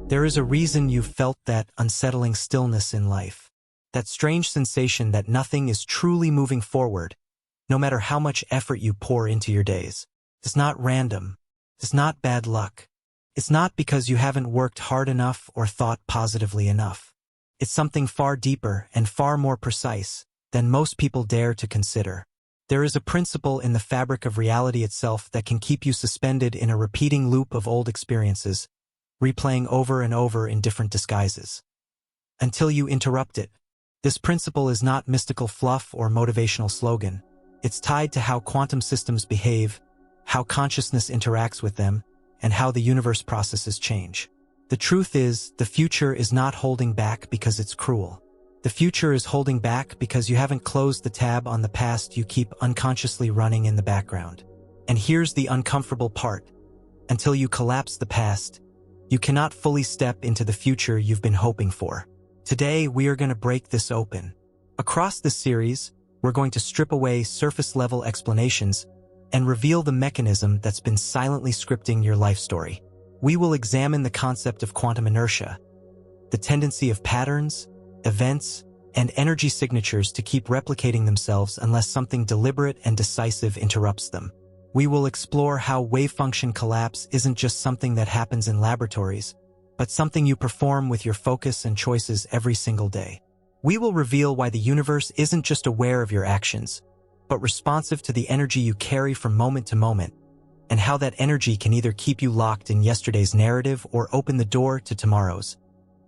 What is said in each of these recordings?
There is a reason you've felt that unsettling stillness in life, that strange sensation that nothing is truly moving forward, no matter how much effort you pour into your days. It's not random. It's not bad luck. It's not because you haven't worked hard enough or thought positively enough. It's something far deeper and far more precise than most people dare to consider. There is a principle in the fabric of reality itself that can keep you suspended in a repeating loop of old experiences, replaying over and over in different disguises, until you interrupt it. This principle is not mystical fluff or motivational slogan. It's tied to how quantum systems behave, how consciousness interacts with them, and how the universe processes change. The truth is, the future is not holding back because it's cruel. The future is holding back because you haven't closed the tab on the past you keep unconsciously running in the background. And here's the uncomfortable part. Until you collapse the past, you cannot fully step into the future you've been hoping for. Today, we are going to break this open. Across this series, we're going to strip away surface-level explanations and reveal the mechanism that's been silently scripting your life story. We will examine the concept of quantum inertia, the tendency of patterns, events, and energy signatures to keep replicating themselves unless something deliberate and decisive interrupts them. We will explore how wave function collapse isn't just something that happens in laboratories, but something you perform with your focus and choices every single day. We will reveal why the universe isn't just aware of your actions, but responsive to the energy you carry from moment to moment, and how that energy can either keep you locked in yesterday's narrative or open the door to tomorrow's.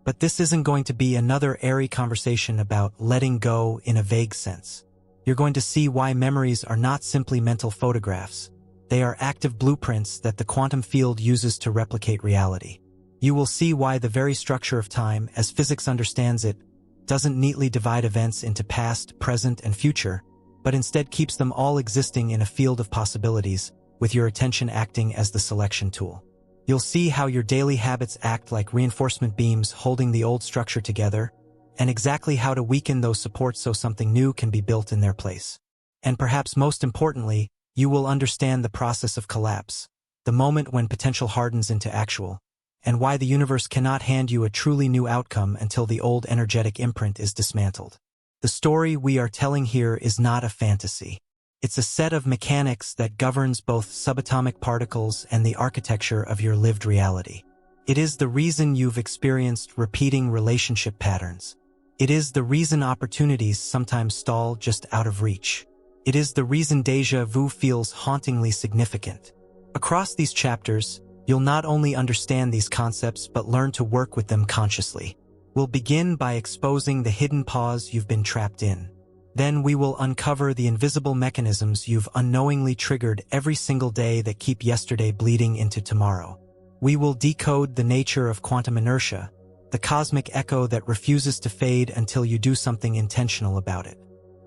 But this isn't going to be another airy conversation about letting go in a vague sense. You're going to see why memories are not simply mental photographs. They are active blueprints that the quantum field uses to replicate reality. You will see why the very structure of time, as physics understands it, doesn't neatly divide events into past, present, and future, but instead keeps them all existing in a field of possibilities, with your attention acting as the selection tool. You'll see how your daily habits act like reinforcement beams holding the old structure together, and exactly how to weaken those supports so something new can be built in their place. And perhaps most importantly, you will understand the process of collapse, the moment when potential hardens into actual, and why the universe cannot hand you a truly new outcome until the old energetic imprint is dismantled. The story we are telling here is not a fantasy. It's a set of mechanics that governs both subatomic particles and the architecture of your lived reality. It is the reason you've experienced repeating relationship patterns. It is the reason opportunities sometimes stall just out of reach. It is the reason déjà vu feels hauntingly significant. Across these chapters, you'll not only understand these concepts but learn to work with them consciously. We'll begin by exposing the hidden pause you've been trapped in. Then we will uncover the invisible mechanisms you've unknowingly triggered every single day that keep yesterday bleeding into tomorrow. We will decode the nature of quantum inertia, the cosmic echo that refuses to fade until you do something intentional about it.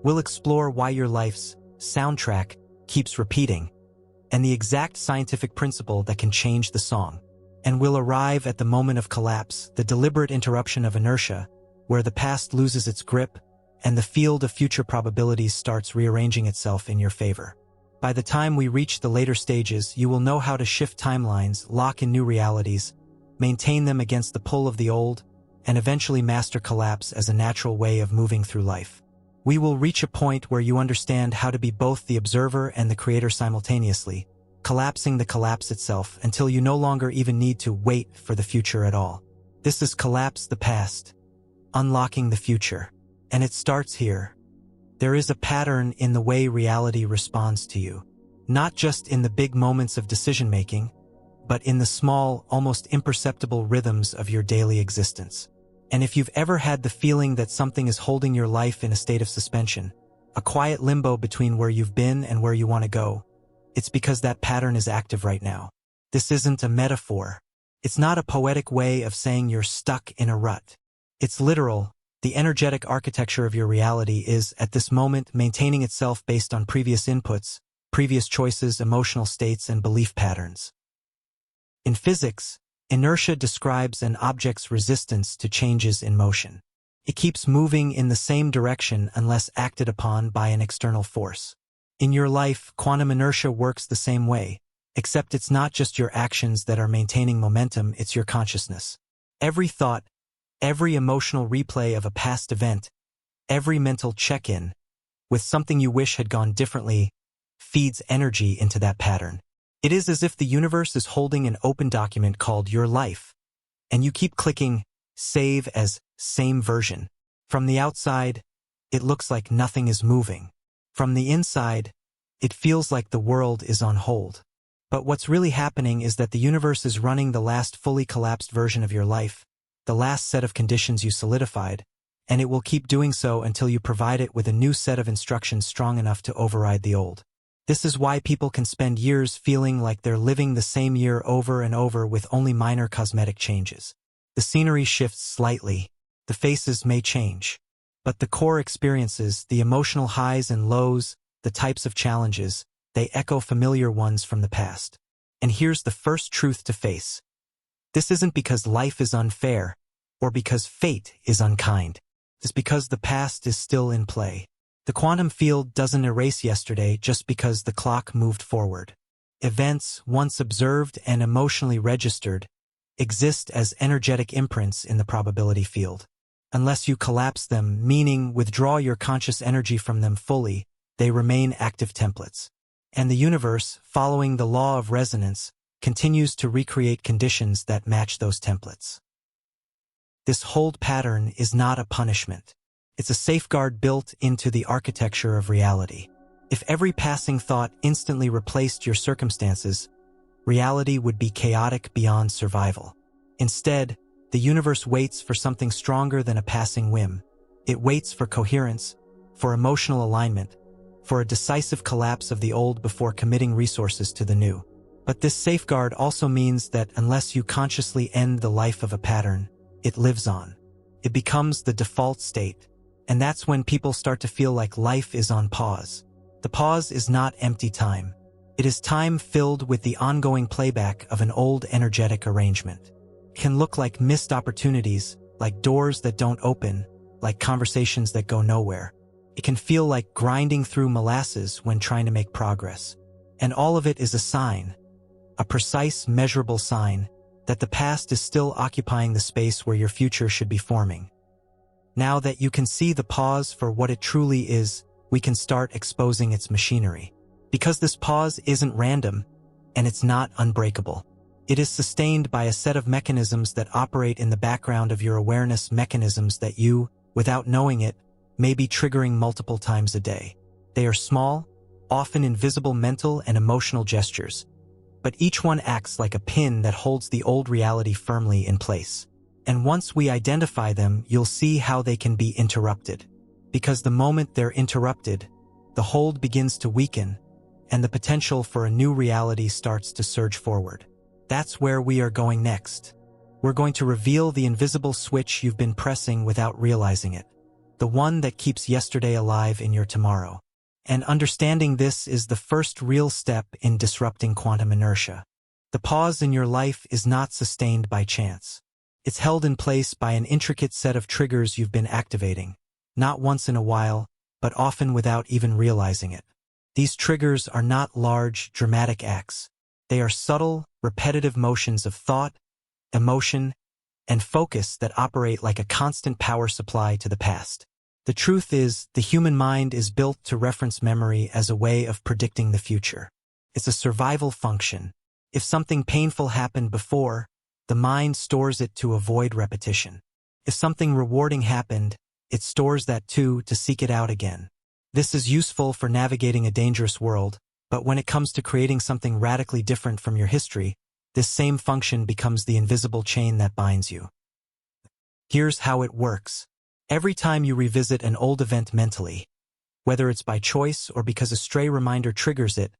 We'll explore why your life's soundtrack keeps repeating, and the exact scientific principle that can change the song. And we'll arrive at the moment of collapse, the deliberate interruption of inertia, where the past loses its grip, and the field of future probabilities starts rearranging itself in your favor. By the time we reach the later stages, you will know how to shift timelines, lock in new realities, maintain them against the pull of the old, and eventually master collapse as a natural way of moving through life. We will reach a point where you understand how to be both the observer and the creator simultaneously, collapsing the collapse itself until you no longer even need to wait for the future at all. This is Collapse the Past, Unlocking the Future. And it starts here. There is a pattern in the way reality responds to you, not just in the big moments of decision-making, but in the small, almost imperceptible rhythms of your daily existence. And if you've ever had the feeling that something is holding your life in a state of suspension, a quiet limbo between where you've been and where you want to go, it's because that pattern is active right now. This isn't a metaphor. It's not a poetic way of saying you're stuck in a rut. It's literal. The energetic architecture of your reality is, at this moment, maintaining itself based on previous inputs, previous choices, emotional states, and belief patterns. In physics, inertia describes an object's resistance to changes in motion. It keeps moving in the same direction unless acted upon by an external force. In your life, quantum inertia works the same way, except it's not just your actions that are maintaining momentum, it's your consciousness. Every thought, every emotional replay of a past event, every mental check-in with something you wish had gone differently feeds energy into that pattern. It is as if the universe is holding an open document called your life, and you keep clicking save as same version. From the outside, it looks like nothing is moving. From the inside, it feels like the world is on hold. But what's really happening is that the universe is running the last fully collapsed version of your life, the last set of conditions you solidified, and it will keep doing so until you provide it with a new set of instructions strong enough to override the old. This is why people can spend years feeling like they're living the same year over and over with only minor cosmetic changes. The scenery shifts slightly, the faces may change, but the core experiences, the emotional highs and lows, the types of challenges, they echo familiar ones from the past. And here's the first truth to face. This isn't because life is unfair, or because fate is unkind. It's because the past is still in play. The quantum field doesn't erase yesterday just because the clock moved forward. Events, once observed and emotionally registered, exist as energetic imprints in the probability field. Unless you collapse them, meaning withdraw your conscious energy from them fully, they remain active templates. And the universe, following the law of resonance, continues to recreate conditions that match those templates. This hold pattern is not a punishment. It's a safeguard built into the architecture of reality. If every passing thought instantly replaced your circumstances, reality would be chaotic beyond survival. Instead, the universe waits for something stronger than a passing whim. It waits for coherence, for emotional alignment, for a decisive collapse of the old before committing resources to the new. But this safeguard also means that unless you consciously end the life of a pattern, it lives on. It becomes the default state. And that's when people start to feel like life is on pause. The pause is not empty time. It is time filled with the ongoing playback of an old energetic arrangement. It can look like missed opportunities, like doors that don't open, like conversations that go nowhere. It can feel like grinding through molasses when trying to make progress. And all of it is a sign, a precise, measurable sign, that the past is still occupying the space where your future should be forming. Now that you can see the pause for what it truly is, we can start exposing its machinery. Because this pause isn't random, and it's not unbreakable. It is sustained by a set of mechanisms that operate in the background of your awareness, mechanisms that you, without knowing it, may be triggering multiple times a day. They are small, often invisible mental and emotional gestures, but each one acts like a pin that holds the old reality firmly in place. And once we identify them, you'll see how they can be interrupted. Because the moment they're interrupted, the hold begins to weaken, and the potential for a new reality starts to surge forward. That's where we are going next. We're going to reveal the invisible switch you've been pressing without realizing it. The one that keeps yesterday alive in your tomorrow. And understanding this is the first real step in disrupting quantum inertia. The pause in your life is not sustained by chance. It's held in place by an intricate set of triggers you've been activating, not once in a while, but often without even realizing it. These triggers are not large, dramatic acts. They are subtle, repetitive motions of thought, emotion, and focus that operate like a constant power supply to the past. The truth is, the human mind is built to reference memory as a way of predicting the future. It's a survival function. If something painful happened before, the mind stores it to avoid repetition. If something rewarding happened, it stores that too to seek it out again. This is useful for navigating a dangerous world, but when it comes to creating something radically different from your history, this same function becomes the invisible chain that binds you. Here's how it works. Every time you revisit an old event mentally, whether it's by choice or because a stray reminder triggers it,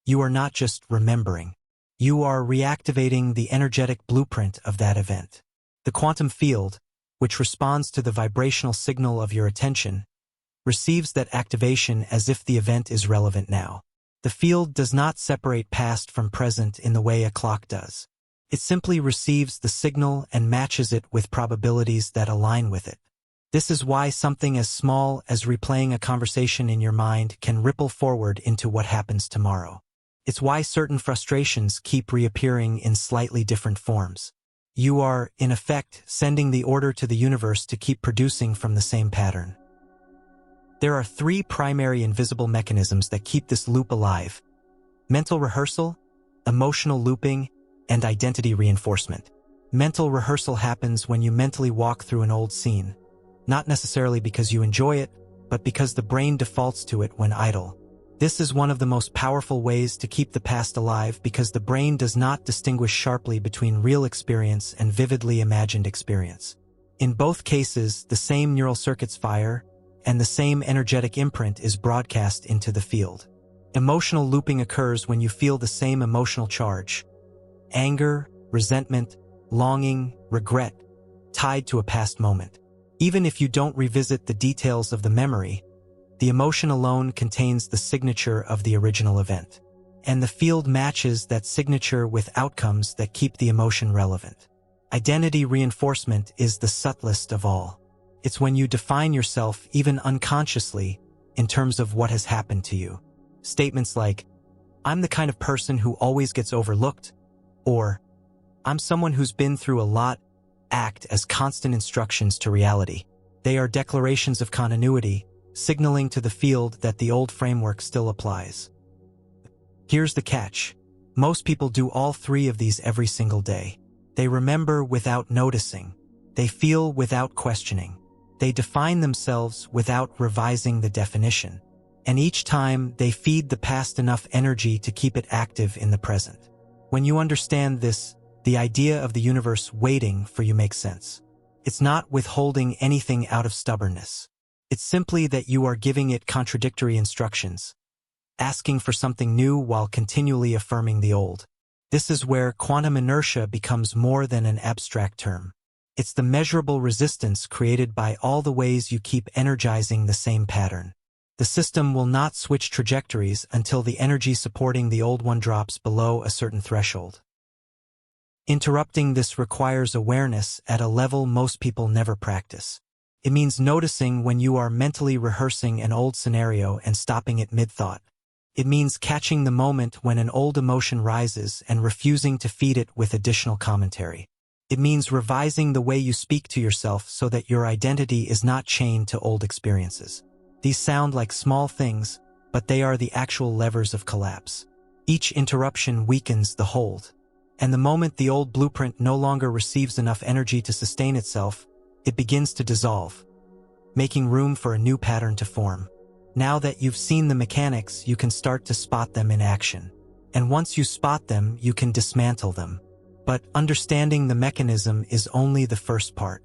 you are not just remembering. You are reactivating the energetic blueprint of that event. The quantum field, which responds to the vibrational signal of your attention, receives that activation as if the event is relevant now. The field does not separate past from present in the way a clock does. It simply receives the signal and matches it with probabilities that align with it. This is why something as small as replaying a conversation in your mind can ripple forward into what happens tomorrow. It's why certain frustrations keep reappearing in slightly different forms. You are, in effect, sending the order to the universe to keep producing from the same pattern. There are three primary invisible mechanisms that keep this loop alive: mental rehearsal, emotional looping, and identity reinforcement. Mental rehearsal happens when you mentally walk through an old scene, not necessarily because you enjoy it, but because the brain defaults to it when idle. This is one of the most powerful ways to keep the past alive because the brain does not distinguish sharply between real experience and vividly imagined experience. In both cases, the same neural circuits fire, and the same energetic imprint is broadcast into the field. Emotional looping occurs when you feel the same emotional charge: anger, resentment, longing, regret, tied to a past moment. Even if you don't revisit the details of the memory, the emotion alone contains the signature of the original event. And the field matches that signature with outcomes that keep the emotion relevant. Identity reinforcement is the subtlest of all. It's when you define yourself, even unconsciously, in terms of what has happened to you. Statements like, "I'm the kind of person who always gets overlooked," or "I'm someone who's been through a lot," act as constant instructions to reality. They are declarations of continuity, signaling to the field that the old framework still applies. Here's the catch. Most people do all three of these every single day. They remember without noticing. They feel without questioning. They define themselves without revising the definition. And each time, they feed the past enough energy to keep it active in the present. When you understand this, the idea of the universe waiting for you makes sense. It's not withholding anything out of stubbornness. It's simply that you are giving it contradictory instructions, asking for something new while continually affirming the old. This is where quantum inertia becomes more than an abstract term. It's the measurable resistance created by all the ways you keep energizing the same pattern. The system will not switch trajectories until the energy supporting the old one drops below a certain threshold. Interrupting this requires awareness at a level most people never practice. It means noticing when you are mentally rehearsing an old scenario and stopping it mid-thought. It means catching the moment when an old emotion rises and refusing to feed it with additional commentary. It means revising the way you speak to yourself so that your identity is not chained to old experiences. These sound like small things, but they are the actual levers of collapse. Each interruption weakens the hold. And the moment the old blueprint no longer receives enough energy to sustain itself, it begins to dissolve, making room for a new pattern to form. Now that you've seen the mechanics, you can start to spot them in action. And once you spot them, you can dismantle them. But understanding the mechanism is only the first part.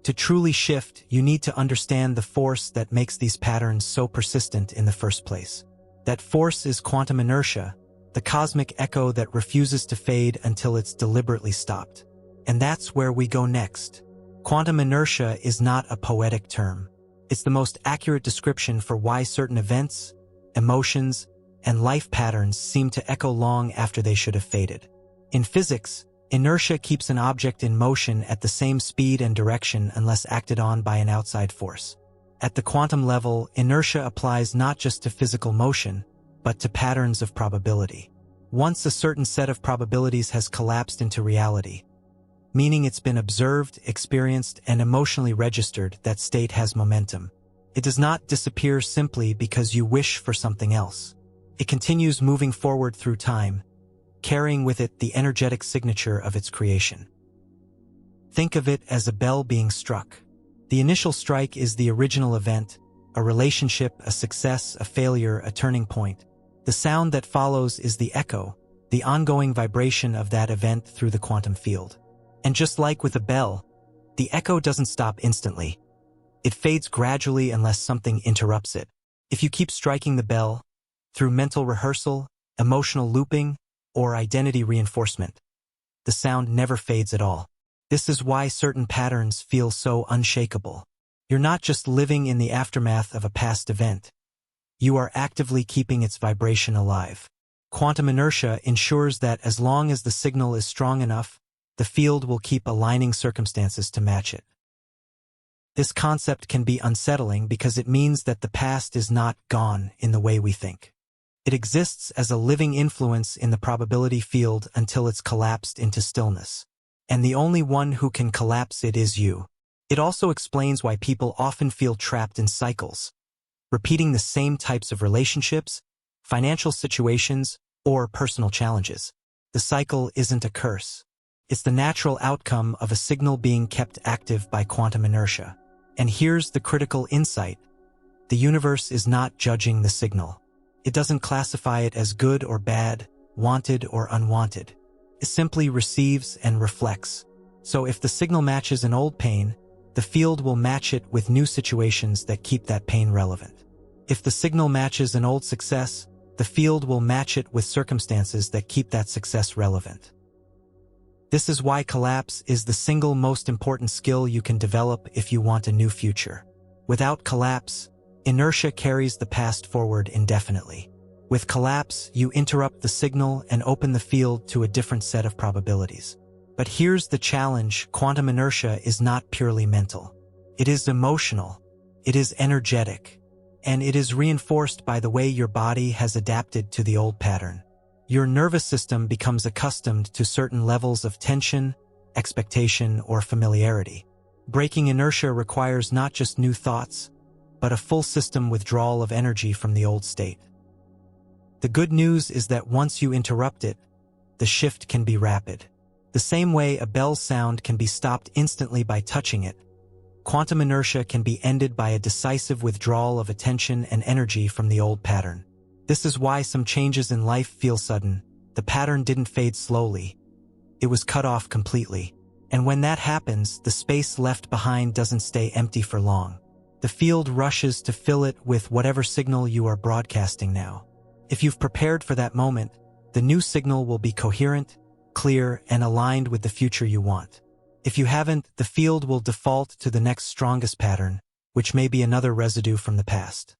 To truly shift, you need to understand the force that makes these patterns so persistent in the first place. That force is quantum inertia, the cosmic echo that refuses to fade until it's deliberately stopped. And that's where we go next. Quantum inertia is not a poetic term. It's the most accurate description for why certain events, emotions, and life patterns seem to echo long after they should have faded. In physics, inertia keeps an object in motion at the same speed and direction unless acted on by an outside force. At the quantum level, inertia applies not just to physical motion, but to patterns of probability. Once a certain set of probabilities has collapsed into reality, meaning it's been observed, experienced, and emotionally registered, that state has momentum. It does not disappear simply because you wish for something else. It continues moving forward through time, carrying with it the energetic signature of its creation. Think of it as a bell being struck. The initial strike is the original event, a relationship, a success, a failure, a turning point. The sound that follows is the echo, the ongoing vibration of that event through the quantum field. And just like with a bell, the echo doesn't stop instantly. It fades gradually unless something interrupts it. If you keep striking the bell, through mental rehearsal, emotional looping, or identity reinforcement, the sound never fades at all. This is why certain patterns feel so unshakable. You're not just living in the aftermath of a past event. You are actively keeping its vibration alive. Quantum inertia ensures that as long as the signal is strong enough, the field will keep aligning circumstances to match it. This concept can be unsettling because it means that the past is not gone in the way we think. It exists as a living influence in the probability field until it's collapsed into stillness. and the only one who can collapse it is you. It also explains why people often feel trapped in cycles, repeating the same types of relationships, financial situations, or personal challenges. The cycle isn't a curse. It's the natural outcome of a signal being kept active by quantum inertia. And here's the critical insight. The universe is not judging the signal. It doesn't classify it as good or bad, wanted or unwanted. It simply receives and reflects. So if the signal matches an old pain, the field will match it with new situations that keep that pain relevant. If the signal matches an old success, the field will match it with circumstances that keep that success relevant. This is why collapse is the single most important skill you can develop if you want a new future. Without collapse, inertia carries the past forward indefinitely. With collapse, you interrupt the signal and open the field to a different set of probabilities. But here's the challenge: quantum inertia is not purely mental. It is emotional, it is energetic, and it is reinforced by the way your body has adapted to the old pattern. Your nervous system becomes accustomed to certain levels of tension, expectation, or familiarity. Breaking inertia requires not just new thoughts, but a full system withdrawal of energy from the old state. The good news is that once you interrupt it, the shift can be rapid. The same way a bell's sound can be stopped instantly by touching it, quantum inertia can be ended by a decisive withdrawal of attention and energy from the old pattern. This is why some changes in life feel sudden. The pattern didn't fade slowly. It was cut off completely. And when that happens, the space left behind doesn't stay empty for long. The field rushes to fill it with whatever signal you are broadcasting now. If you've prepared for that moment, the new signal will be coherent, clear, and aligned with the future you want. If you haven't, the field will default to the next strongest pattern, which may be another residue from the past.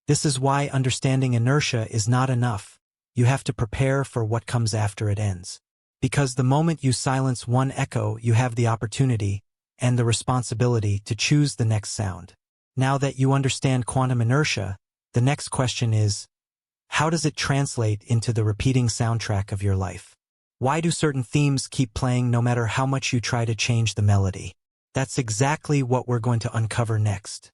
This is why understanding inertia is not enough. You have to prepare for what comes after it ends. Because the moment you silence one echo, you have the opportunity and the responsibility to choose the next sound. Now that you understand quantum inertia, the next question is, how does it translate into the repeating soundtrack of your life? Why do certain themes keep playing no matter how much you try to change the melody? That's exactly what we're going to uncover next.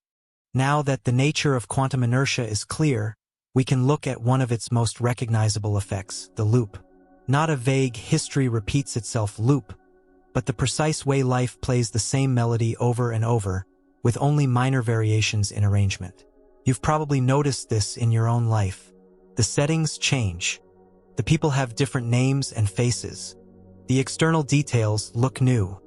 Now that the nature of quantum inertia is clear, we can look at one of its most recognizable effects, the loop. Not a vague history repeats itself loop, but the precise way life plays the same melody over and over, with only minor variations in arrangement. You've probably noticed this in your own life. The settings change. The people have different names and faces. The external details look new.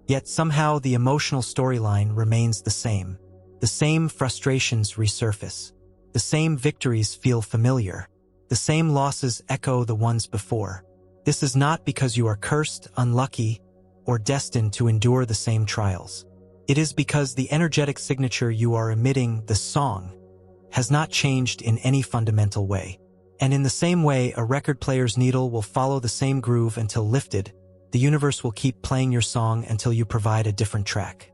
Yet somehow the emotional storyline remains the same. The same frustrations resurface. The same victories feel familiar. The same losses echo the ones before. This is not because you are cursed, unlucky, or destined to endure the same trials. It is because the energetic signature you are emitting, the song, has not changed in any fundamental way. And in the same way a record player's needle will follow the same groove until lifted, the universe will keep playing your song until you provide a different track.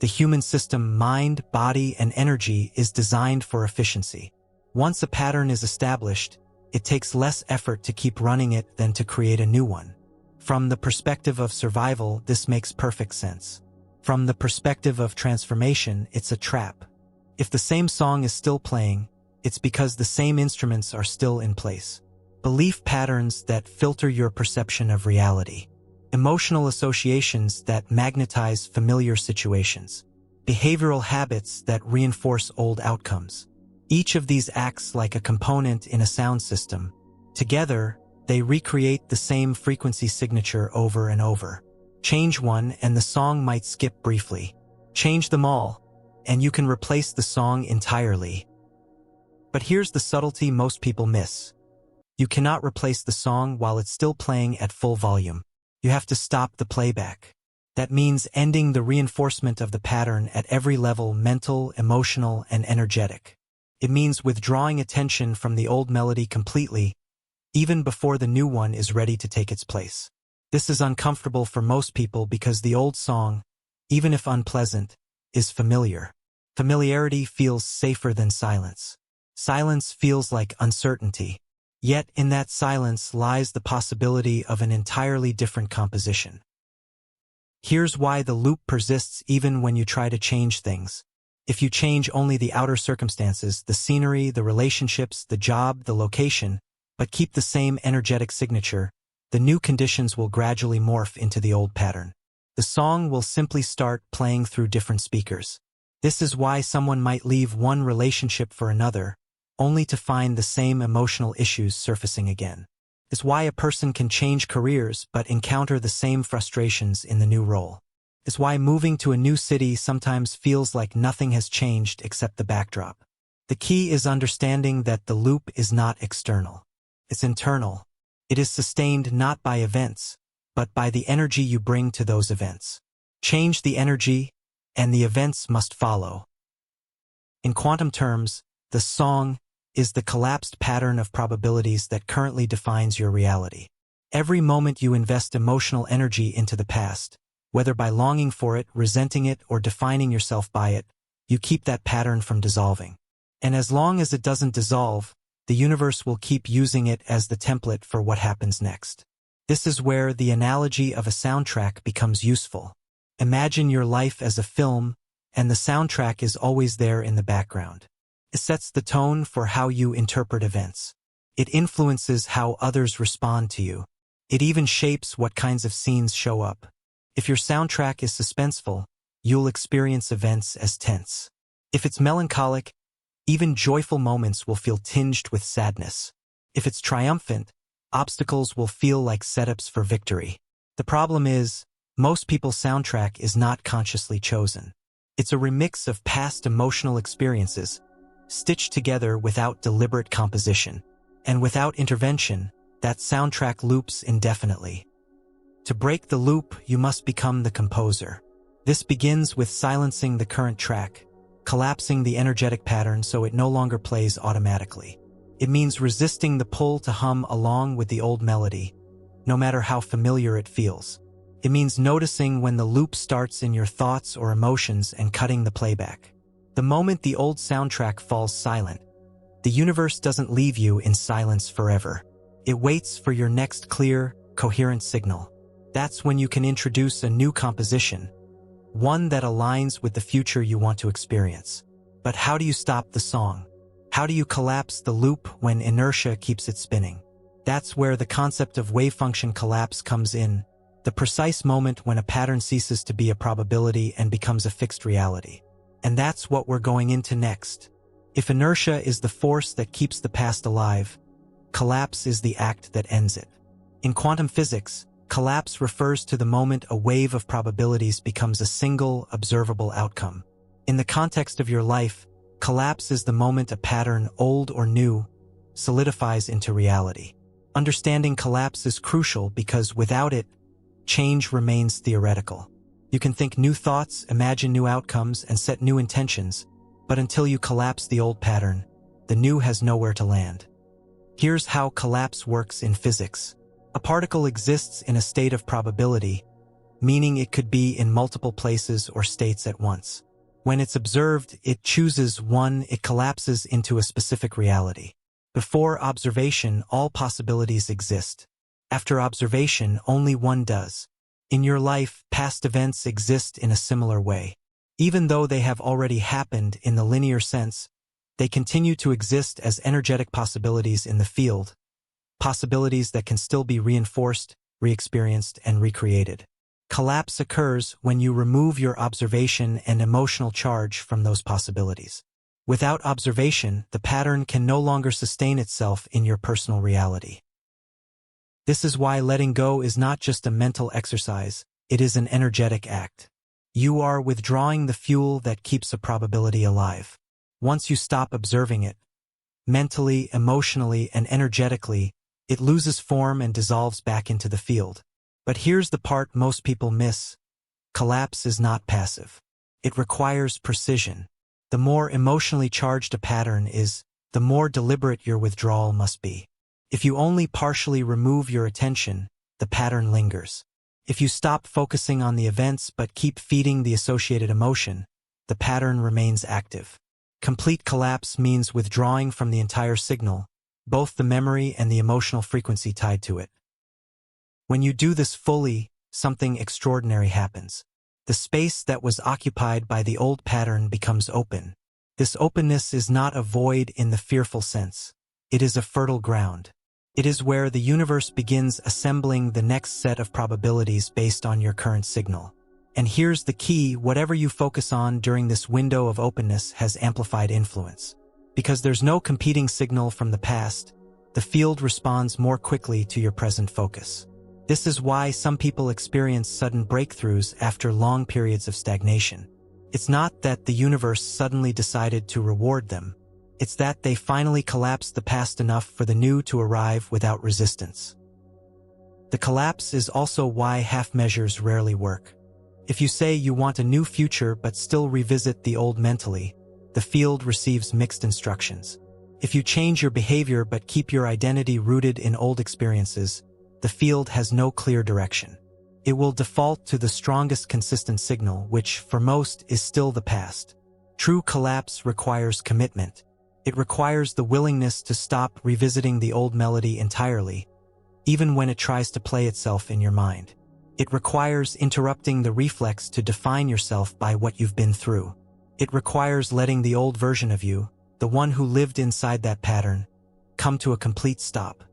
The human system, mind, body, and energy, is designed for efficiency. Once a pattern is established, it takes less effort to keep running it than to create a new one. From the perspective of survival, this makes perfect sense. From the perspective of transformation, it's a trap. If the same song is still playing, it's because the same instruments are still in place. Belief patterns that filter your perception of reality. Emotional associations that magnetize familiar situations. Behavioral habits that reinforce old outcomes. Each of these acts like a component in a sound system. Together, they recreate the same frequency signature over and over. Change one and the song might skip briefly. Change them all, and you can replace the song entirely. But here's the subtlety most people miss. You cannot replace the song while it's still playing at full volume. You have to stop the playback. That means ending the reinforcement of the pattern at every level: mental, emotional, and energetic. It means withdrawing attention from the old melody completely, even before the new one is ready to take its place. This is uncomfortable for most people because the old song, even if unpleasant, is familiar. Familiarity feels safer than silence. Silence feels like uncertainty. Yet in that silence lies the possibility of an entirely different composition. Here's why the loop persists even when you try to change things. If you change only the outer circumstances, the scenery, the relationships, the job, the location, but keep the same energetic signature, the new conditions will gradually morph into the old pattern. The song will simply start playing through different speakers. This is why someone might leave one relationship for another, only to find the same emotional issues surfacing again. It's why a person can change careers but encounter the same frustrations in the new role. It's why moving to a new city sometimes feels like nothing has changed except the backdrop. The key is understanding that the loop is not external. It's internal. It is sustained not by events, but by the energy you bring to those events. Change the energy, and the events must follow. In quantum terms, the song is the collapsed pattern of probabilities that currently defines your reality. Every moment you invest emotional energy into the past, whether by longing for it, resenting it, or defining yourself by it, you keep that pattern from dissolving. And as long as it doesn't dissolve, the universe will keep using it as the template for what happens next. This is where the analogy of a soundtrack becomes useful. Imagine your life as a film, and the soundtrack is always there in the background. It sets the tone for how you interpret events. It influences how others respond to you. It even shapes what kinds of scenes show up. If your soundtrack is suspenseful, you'll experience events as tense. If it's melancholic, even joyful moments will feel tinged with sadness. If it's triumphant, obstacles will feel like setups for victory. The problem is, most people's soundtrack is not consciously chosen. It's a remix of past emotional experiences, stitched together without deliberate composition. And without intervention, that soundtrack loops indefinitely. To break the loop, you must become the composer. This begins with silencing the current track, collapsing the energetic pattern so it no longer plays automatically. It means resisting the pull to hum along with the old melody, no matter how familiar it feels. It means noticing when the loop starts in your thoughts or emotions and cutting the playback. The moment the old soundtrack falls silent, the universe doesn't leave you in silence forever. It waits for your next clear, coherent signal. That's when you can introduce a new composition, one that aligns with the future you want to experience. But how do you stop the song? How do you collapse the loop when inertia keeps it spinning? That's where the concept of wave function collapse comes in, the precise moment when a pattern ceases to be a probability and becomes a fixed reality. And that's what we're going into next. If inertia is the force that keeps the past alive, collapse is the act that ends it. In quantum physics, collapse refers to the moment a wave of probabilities becomes a single, observable outcome. In the context of your life, collapse is the moment a pattern, old or new, solidifies into reality. Understanding collapse is crucial because without it, change remains theoretical. You can think new thoughts, imagine new outcomes, and set new intentions, but until you collapse the old pattern, the new has nowhere to land. Here's how collapse works in physics. A particle exists in a state of probability, meaning it could be in multiple places or states at once. When it's observed, it chooses one, it collapses into a specific reality. Before observation, all possibilities exist. After observation, only one does. In your life, past events exist in a similar way. Even though they have already happened in the linear sense, they continue to exist as energetic possibilities in the field, possibilities that can still be reinforced, re-experienced, and recreated. Collapse occurs when you remove your observation and emotional charge from those possibilities. Without observation, the pattern can no longer sustain itself in your personal reality. This is why letting go is not just a mental exercise, it is an energetic act. You are withdrawing the fuel that keeps a probability alive. Once you stop observing it, mentally, emotionally, and energetically, it loses form and dissolves back into the field. But here's the part most people miss. Collapse is not passive. It requires precision. The more emotionally charged a pattern is, the more deliberate your withdrawal must be. If you only partially remove your attention, the pattern lingers. If you stop focusing on the events but keep feeding the associated emotion, the pattern remains active. Complete collapse means withdrawing from the entire signal, both the memory and the emotional frequency tied to it. When you do this fully, something extraordinary happens. The space that was occupied by the old pattern becomes open. This openness is not a void in the fearful sense. It is a fertile ground. It is where the universe begins assembling the next set of probabilities based on your current signal. And here's the key: whatever you focus on during this window of openness has amplified influence. Because there's no competing signal from the past, the field responds more quickly to your present focus. This is why some people experience sudden breakthroughs after long periods of stagnation. It's not that the universe suddenly decided to reward them. It's that they finally collapsed the past enough for the new to arrive without resistance. The collapse is also why half measures rarely work. If you say you want a new future but still revisit the old mentally, the field receives mixed instructions. If you change your behavior but keep your identity rooted in old experiences, the field has no clear direction. It will default to the strongest consistent signal, which, for most, is still the past. True collapse requires commitment. It requires the willingness to stop revisiting the old melody entirely, even when it tries to play itself in your mind. It requires interrupting the reflex to define yourself by what you've been through. It requires letting the old version of you, the one who lived inside that pattern, come to a complete stop.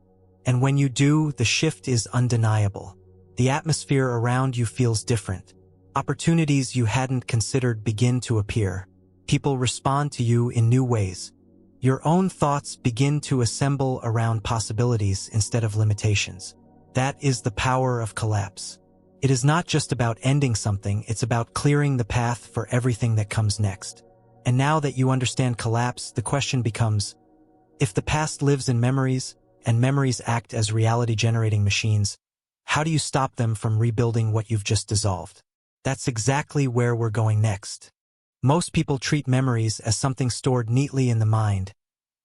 And when you do, the shift is undeniable. The atmosphere around you feels different. Opportunities you hadn't considered begin to appear. People respond to you in new ways. Your own thoughts begin to assemble around possibilities instead of limitations. That is the power of collapse. It is not just about ending something, it's about clearing the path for everything that comes next. And now that you understand collapse, the question becomes, if the past lives in memories, and memories act as reality-generating machines, how do you stop them from rebuilding what you've just dissolved? That's exactly where we're going next. Most people treat memories as something stored neatly in the mind,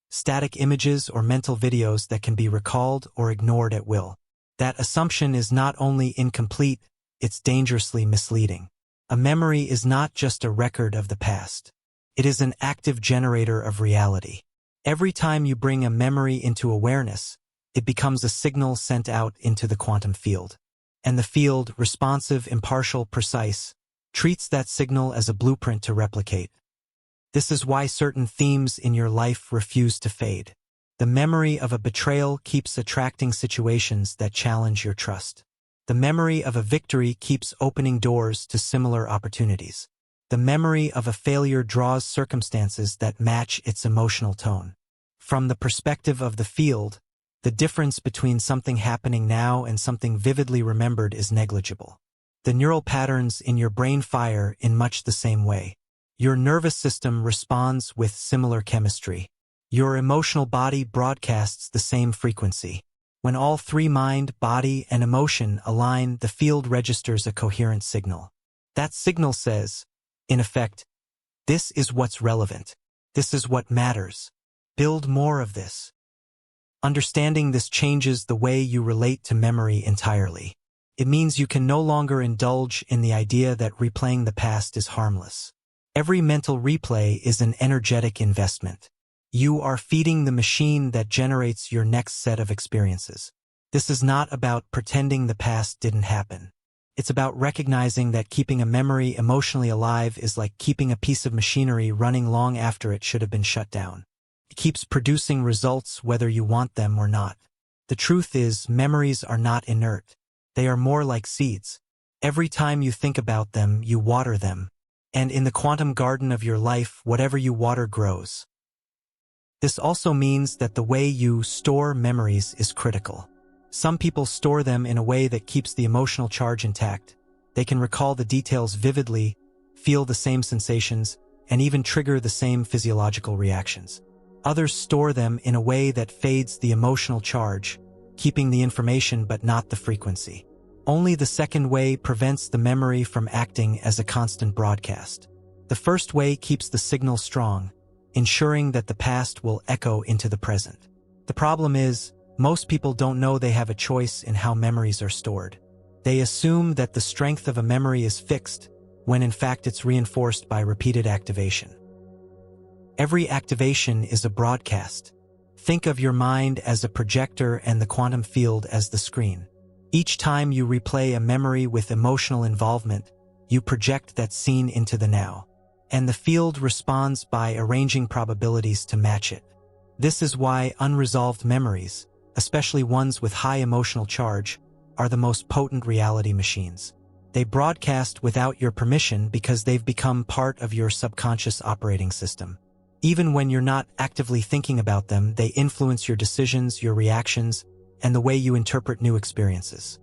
static images or mental videos that can be recalled or ignored at will. That assumption is not only incomplete, it's dangerously misleading. A memory is not just a record of the past. It is an active generator of reality. Every time you bring a memory into awareness, it becomes a signal sent out into the quantum field. And the field, responsive, impartial, precise, treats that signal as a blueprint to replicate. This is why certain themes in your life refuse to fade. The memory of a betrayal keeps attracting situations that challenge your trust. The memory of a victory keeps opening doors to similar opportunities. The memory of a failure draws circumstances that match its emotional tone. From the perspective of the field, the difference between something happening now and something vividly remembered is negligible. The neural patterns in your brain fire in much the same way. Your nervous system responds with similar chemistry. Your emotional body broadcasts the same frequency. When all three, mind, body, and emotion align, the field registers a coherent signal. That signal says, in effect, this is what's relevant. This is what matters. Build more of this. Understanding this changes the way you relate to memory entirely. It means you can no longer indulge in the idea that replaying the past is harmless. Every mental replay is an energetic investment. You are feeding the machine that generates your next set of experiences. This is not about pretending the past didn't happen. It's about recognizing that keeping a memory emotionally alive is like keeping a piece of machinery running long after it should have been shut down. It keeps producing results whether you want them or not. The truth is, memories are not inert. They are more like seeds. Every time you think about them, you water them. And in the quantum garden of your life, whatever you water grows. This also means that the way you store memories is critical. Some people store them in a way that keeps the emotional charge intact. They can recall the details vividly, feel the same sensations, and even trigger the same physiological reactions. Others store them in a way that fades the emotional charge, keeping the information but not the frequency. Only the second way prevents the memory from acting as a constant broadcast. The first way keeps the signal strong, ensuring that the past will echo into the present. The problem is, most people don't know they have a choice in how memories are stored. They assume that the strength of a memory is fixed, when in fact it's reinforced by repeated activation. Every activation is a broadcast. Think of your mind as a projector and the quantum field as the screen. Each time you replay a memory with emotional involvement, you project that scene into the now, and the field responds by arranging probabilities to match it. This is why unresolved memories, especially ones with high emotional charge, are the most potent reality machines. They broadcast without your permission because they've become part of your subconscious operating system. Even when you're not actively thinking about them, they influence your decisions, your reactions, and the way you interpret new experiences.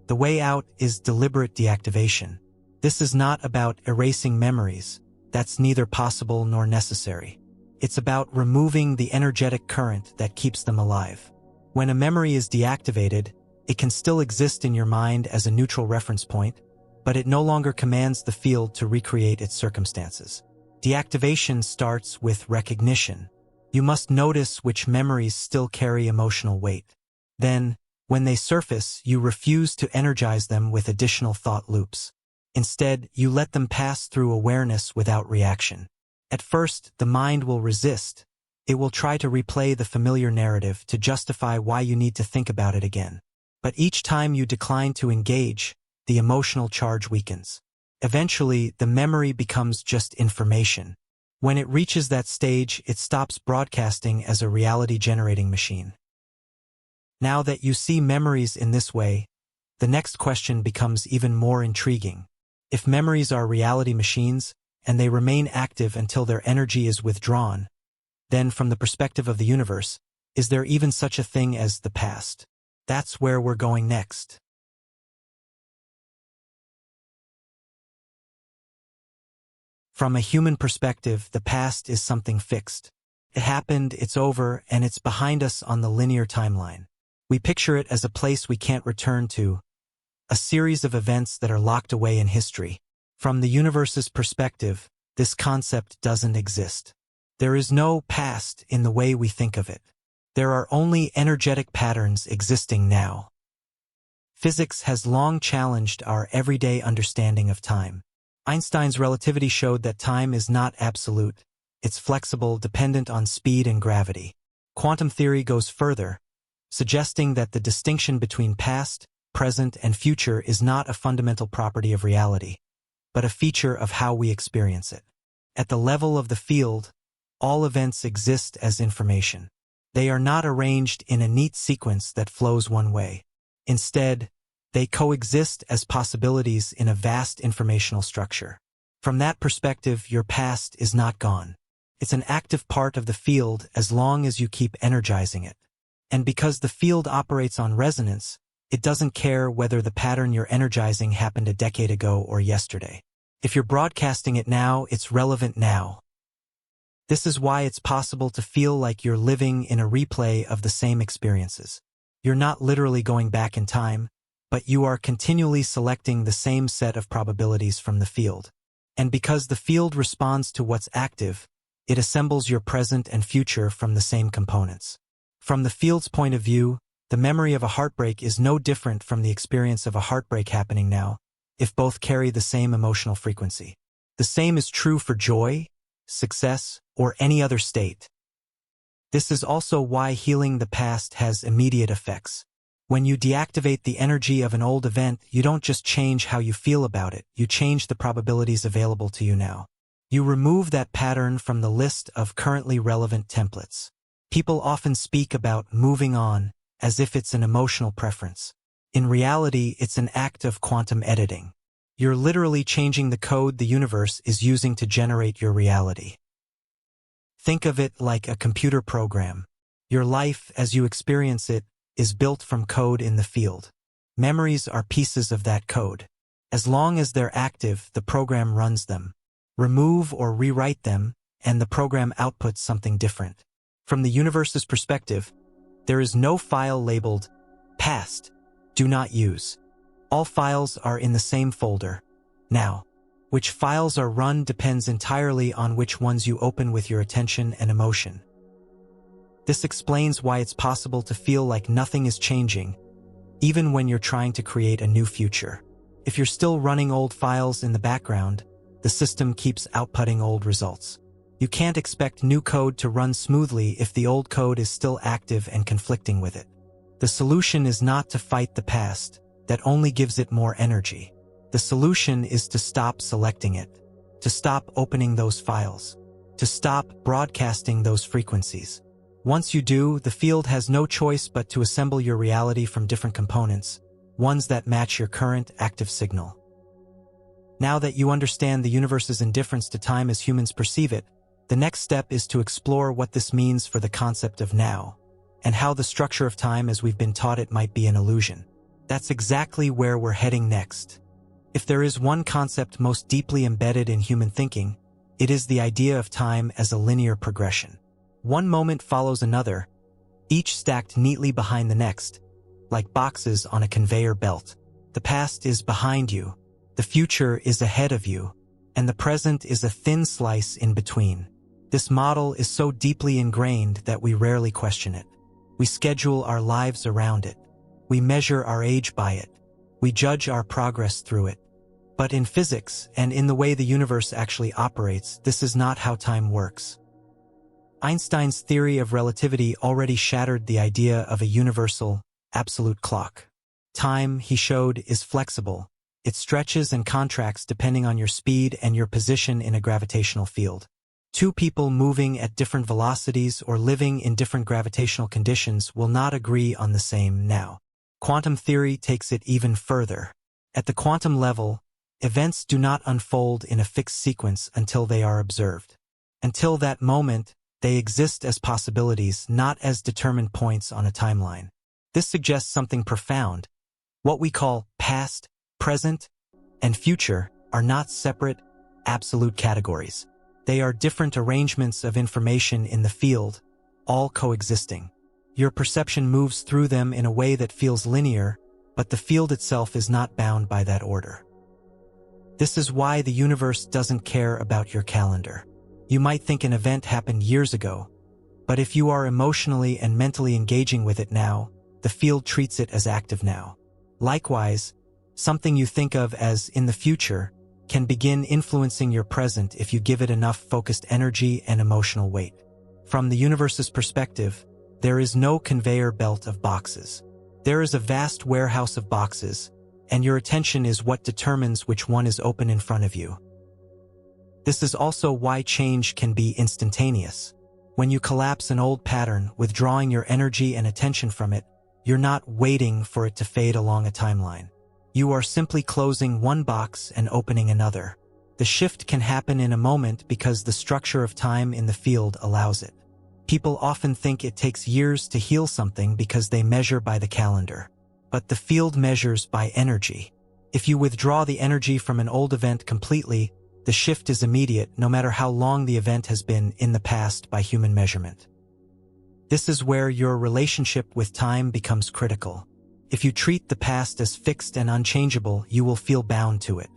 The way out is deliberate deactivation. This is not about erasing memories. That's neither possible nor necessary. It's about removing the energetic current that keeps them alive. When a memory is deactivated, it can still exist in your mind as a neutral reference point, but it no longer commands the field to recreate its circumstances. Deactivation starts with recognition. You must notice which memories still carry emotional weight. Then, when they surface, you refuse to energize them with additional thought loops. Instead, you let them pass through awareness without reaction. At first, the mind will resist. It will try to replay the familiar narrative to justify why you need to think about it again. But each time you decline to engage, the emotional charge weakens. Eventually, the memory becomes just information. When it reaches that stage, it stops broadcasting as a reality-generating machine. Now that you see memories in this way, the next question becomes even more intriguing. If memories are reality machines, and they remain active until their energy is withdrawn, then from the perspective of the universe, is there even such a thing as the past? That's where we're going next. From a human perspective, the past is something fixed. It happened, it's over, and it's behind us on the linear timeline. We picture it as a place we can't return to, a series of events that are locked away in history. From the universe's perspective, this concept doesn't exist. There is no past in the way we think of it. There are only energetic patterns existing now. Physics has long challenged our everyday understanding of time. Einstein's relativity showed that time is not absolute. It's flexible, dependent on speed and gravity. Quantum theory goes further, suggesting that the distinction between past, present, and future is not a fundamental property of reality, but a feature of how we experience it. At the level of the field, all events exist as information. They are not arranged in a neat sequence that flows one way. Instead, they coexist as possibilities in a vast informational structure. From that perspective, your past is not gone. It's an active part of the field as long as you keep energizing it. And because the field operates on resonance, it doesn't care whether the pattern you're energizing happened a decade ago or yesterday. If you're broadcasting it now, it's relevant now. This is why it's possible to feel like you're living in a replay of the same experiences. You're not literally going back in time, but you are continually selecting the same set of probabilities from the field. And because the field responds to what's active, it assembles your present and future from the same components. From the field's point of view, the memory of a heartbreak is no different from the experience of a heartbreak happening now, if both carry the same emotional frequency. The same is true for joy, success, or any other state. This is also why healing the past has immediate effects. When you deactivate the energy of an old event, you don't just change how you feel about it, you change the probabilities available to you now. You remove that pattern from the list of currently relevant templates. People often speak about moving on as if it's an emotional preference. In reality, it's an act of quantum editing. You're literally changing the code the universe is using to generate your reality. Think of it like a computer program. Your life, as you experience it, is built from code in the field. Memories are pieces of that code. As long as they're active, the program runs them. Remove or rewrite them, and the program outputs something different. From the universe's perspective, there is no file labeled past, do not use. All files are in the same folder. Now, which files are run depends entirely on which ones you open with your attention and emotion. This explains why it's possible to feel like nothing is changing, even when you're trying to create a new future. If you're still running old files in the background, the system keeps outputting old results. You can't expect new code to run smoothly if the old code is still active and conflicting with it. The solution is not to fight the past, that only gives it more energy. The solution is to stop selecting it, to stop opening those files, to stop broadcasting those frequencies. Once you do, the field has no choice but to assemble your reality from different components, ones that match your current active signal. Now that you understand the universe's indifference to time as humans perceive it, the next step is to explore what this means for the concept of now, and how the structure of time as we've been taught it might be an illusion. That's exactly where we're heading next. If there is one concept most deeply embedded in human thinking, it is the idea of time as a linear progression. One moment follows another, each stacked neatly behind the next, like boxes on a conveyor belt. The past is behind you, the future is ahead of you, and the present is a thin slice in between. This model is so deeply ingrained that we rarely question it. We schedule our lives around it. We measure our age by it. We judge our progress through it. But in physics, and in the way the universe actually operates, this is not how time works. Einstein's theory of relativity already shattered the idea of a universal, absolute clock. Time, he showed, is flexible. It stretches and contracts depending on your speed and your position in a gravitational field. Two people moving at different velocities or living in different gravitational conditions will not agree on the same now. Quantum theory takes it even further. At the quantum level, events do not unfold in a fixed sequence until they are observed. Until that moment, they exist as possibilities, not as determined points on a timeline. This suggests something profound. What we call past, present, and future are not separate, absolute categories. They are different arrangements of information in the field, all coexisting. Your perception moves through them in a way that feels linear, but the field itself is not bound by that order. This is why the universe doesn't care about your calendar. You might think an event happened years ago, but if you are emotionally and mentally engaging with it now, the field treats it as active now. Likewise, something you think of as in the future can begin influencing your present if you give it enough focused energy and emotional weight. From the universe's perspective, there is no conveyor belt of boxes. There is a vast warehouse of boxes, and your attention is what determines which one is open in front of you. This is also why change can be instantaneous. When you collapse an old pattern, withdrawing your energy and attention from it, you're not waiting for it to fade along a timeline. You are simply closing one box and opening another. The shift can happen in a moment because the structure of time in the field allows it. People often think it takes years to heal something because they measure by the calendar. But the field measures by energy. If you withdraw the energy from an old event completely, the shift is immediate no matter how long the event has been in the past by human measurement. This is where your relationship with time becomes critical. If you treat the past as fixed and unchangeable, you will feel bound to it.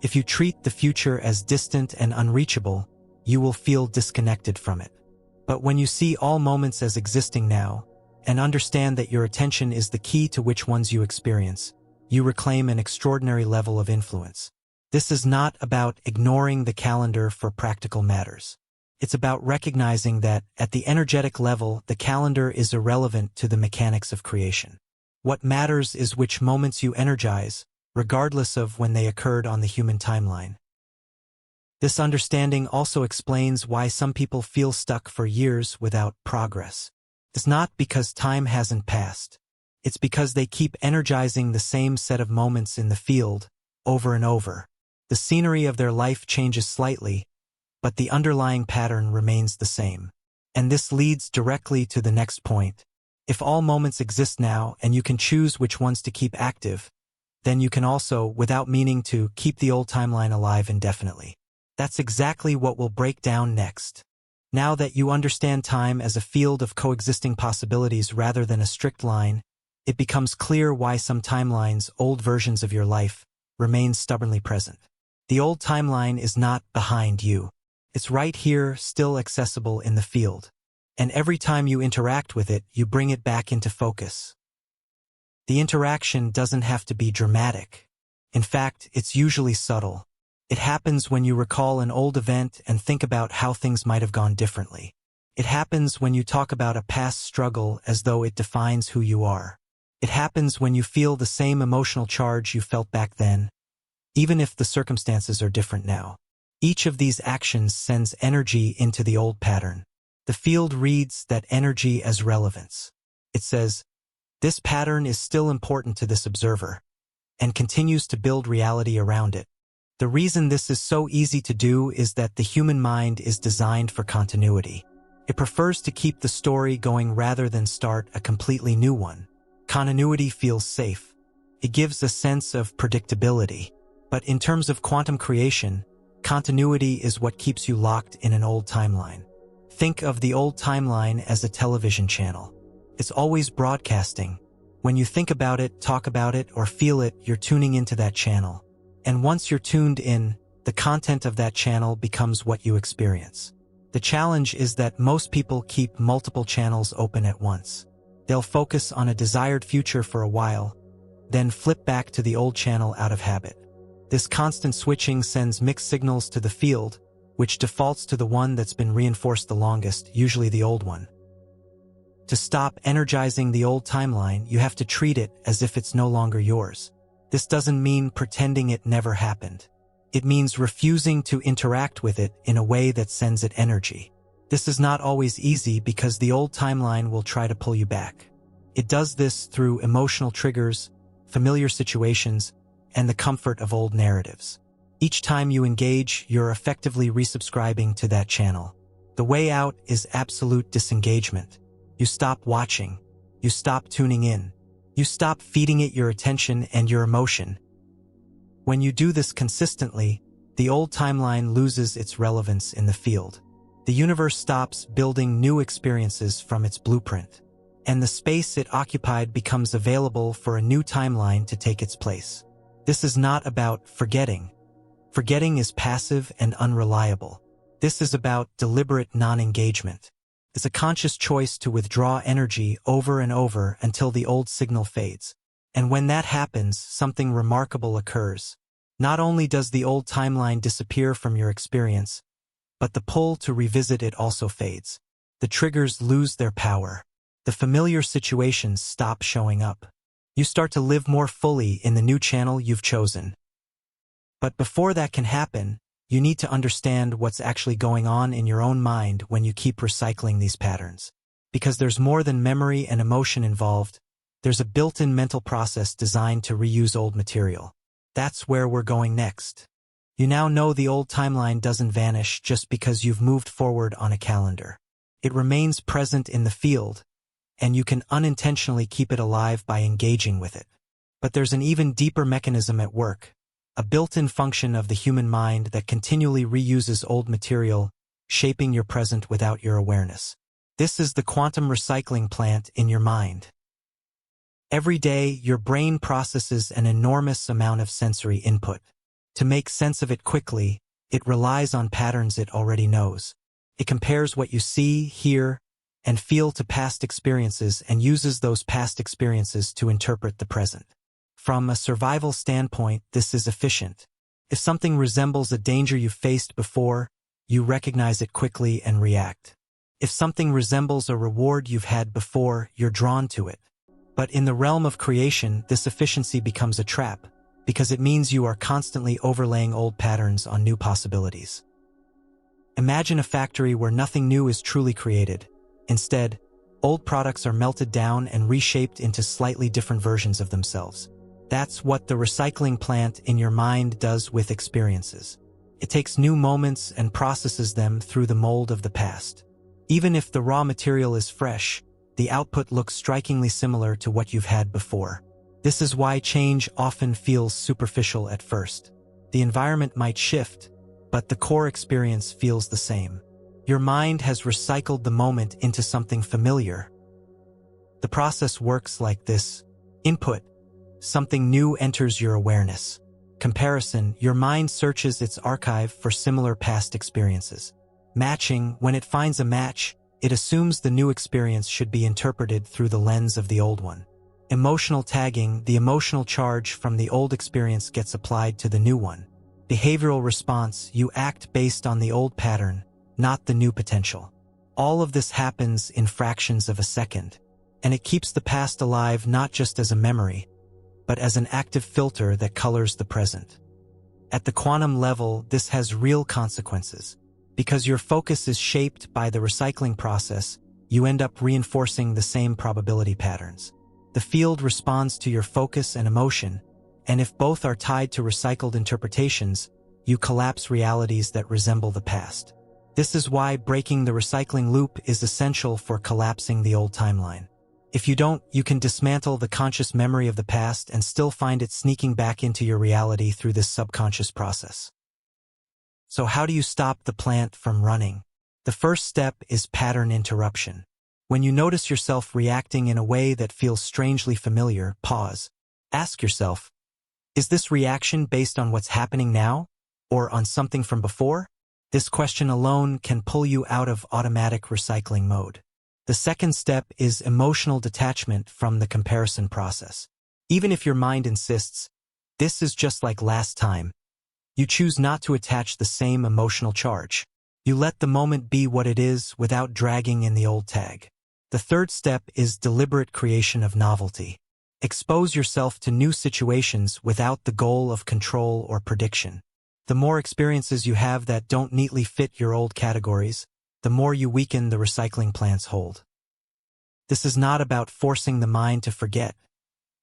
If you treat the future as distant and unreachable, you will feel disconnected from it. But when you see all moments as existing now, and understand that your attention is the key to which ones you experience, you reclaim an extraordinary level of influence. This is not about ignoring the calendar for practical matters. It's about recognizing that, at the energetic level, the calendar is irrelevant to the mechanics of creation. What matters is which moments you energize, regardless of when they occurred on the human timeline. This understanding also explains why some people feel stuck for years without progress. It's not because time hasn't passed. It's because they keep energizing the same set of moments in the field, over and over. The scenery of their life changes slightly, but the underlying pattern remains the same. And this leads directly to the next point. If all moments exist now and you can choose which ones to keep active, then you can also, without meaning to, keep the old timeline alive indefinitely. That's exactly what we'll break down next. Now that you understand time as a field of coexisting possibilities rather than a strict line, it becomes clear why some timelines, old versions of your life, remain stubbornly present. The old timeline is not behind you. It's right here, still accessible in the field. And every time you interact with it, you bring it back into focus. The interaction doesn't have to be dramatic. In fact, it's usually subtle. It happens when you recall an old event and think about how things might have gone differently. It happens when you talk about a past struggle as though it defines who you are. It happens when you feel the same emotional charge you felt back then, even if the circumstances are different now. Each of these actions sends energy into the old pattern. The field reads that energy as relevance. It says, this pattern is still important to this observer, and continues to build reality around it. The reason this is so easy to do is that the human mind is designed for continuity. It prefers to keep the story going rather than start a completely new one. Continuity feels safe. It gives a sense of predictability. But in terms of quantum creation, continuity is what keeps you locked in an old timeline. Think of the old timeline as a television channel. It's always broadcasting. When you think about it, talk about it, or feel it, you're tuning into that channel. And once you're tuned in, the content of that channel becomes what you experience. The challenge is that most people keep multiple channels open at once. They'll focus on a desired future for a while, then flip back to the old channel out of habit. This constant switching sends mixed signals to the field, which defaults to the one that's been reinforced the longest, usually the old one. To stop energizing the old timeline, you have to treat it as if it's no longer yours. This doesn't mean pretending it never happened. It means refusing to interact with it in a way that sends it energy. This is not always easy because the old timeline will try to pull you back. It does this through emotional triggers, familiar situations, and the comfort of old narratives. Each time you engage, you're effectively resubscribing to that channel. The way out is absolute disengagement. You stop watching. You stop tuning in. You stop feeding it your attention and your emotion. When you do this consistently, the old timeline loses its relevance in the field. The universe stops building new experiences from its blueprint, and the space it occupied becomes available for a new timeline to take its place. This is not about forgetting. Forgetting is passive and unreliable. This is about deliberate non-engagement. It's a conscious choice to withdraw energy over and over until the old signal fades. And when that happens, something remarkable occurs. Not only does the old timeline disappear from your experience, but the pull to revisit it also fades. The triggers lose their power. The familiar situations stop showing up. You start to live more fully in the new channel you've chosen. But before that can happen, you need to understand what's actually going on in your own mind when you keep recycling these patterns. Because there's more than memory and emotion involved. There's a built-in mental process designed to reuse old material. That's where we're going next. You now know the old timeline doesn't vanish just because you've moved forward on a calendar. It remains present in the field, and you can unintentionally keep it alive by engaging with it. But there's an even deeper mechanism at work, a built-in function of the human mind that continually reuses old material, shaping your present without your awareness. This is the quantum recycling plant in your mind. Every day, your brain processes an enormous amount of sensory input. To make sense of it quickly, it relies on patterns it already knows. It compares what you see, hear, and feel to past experiences and uses those past experiences to interpret the present. From a survival standpoint, this is efficient. If something resembles a danger you've faced before, you recognize it quickly and react. If something resembles a reward you've had before, you're drawn to it. But in the realm of creation, this efficiency becomes a trap, because it means you are constantly overlaying old patterns on new possibilities. Imagine a factory where nothing new is truly created. Instead, old products are melted down and reshaped into slightly different versions of themselves. That's what the recycling plant in your mind does with experiences. It takes new moments and processes them through the mold of the past. Even if the raw material is fresh, the output looks strikingly similar to what you've had before. This is why change often feels superficial at first. The environment might shift, but the core experience feels the same. Your mind has recycled the moment into something familiar. The process works like this. Input. Something new enters your awareness. Comparison. Your mind searches its archive for similar past experiences. Matching. When it finds a match, it assumes the new experience should be interpreted through the lens of the old one. Emotional tagging. The emotional charge from the old experience gets applied to the new one. Behavioral response, you act based on the old pattern, not the new potential. All of this happens in fractions of a second, and it keeps the past alive not just as a memory, but as an active filter that colors the present. At the quantum level, this has real consequences. Because your focus is shaped by the recycling process, you end up reinforcing the same probability patterns. The field responds to your focus and emotion, and if both are tied to recycled interpretations, you collapse realities that resemble the past. This is why breaking the recycling loop is essential for collapsing the old timeline. If you don't, you can dismantle the conscious memory of the past and still find it sneaking back into your reality through this subconscious process. So how do you stop the plant from running? The first step is pattern interruption. When you notice yourself reacting in a way that feels strangely familiar, pause. Ask yourself, is this reaction based on what's happening now, or on something from before? This question alone can pull you out of automatic recycling mode. The second step is emotional detachment from the comparison process. Even if your mind insists, this is just like last time, you choose not to attach the same emotional charge. You let the moment be what it is without dragging in the old tag. The third step is deliberate creation of novelty. Expose yourself to new situations without the goal of control or prediction. The more experiences you have that don't neatly fit your old categories, the more you weaken the recycling plant's hold. This is not about forcing the mind to forget.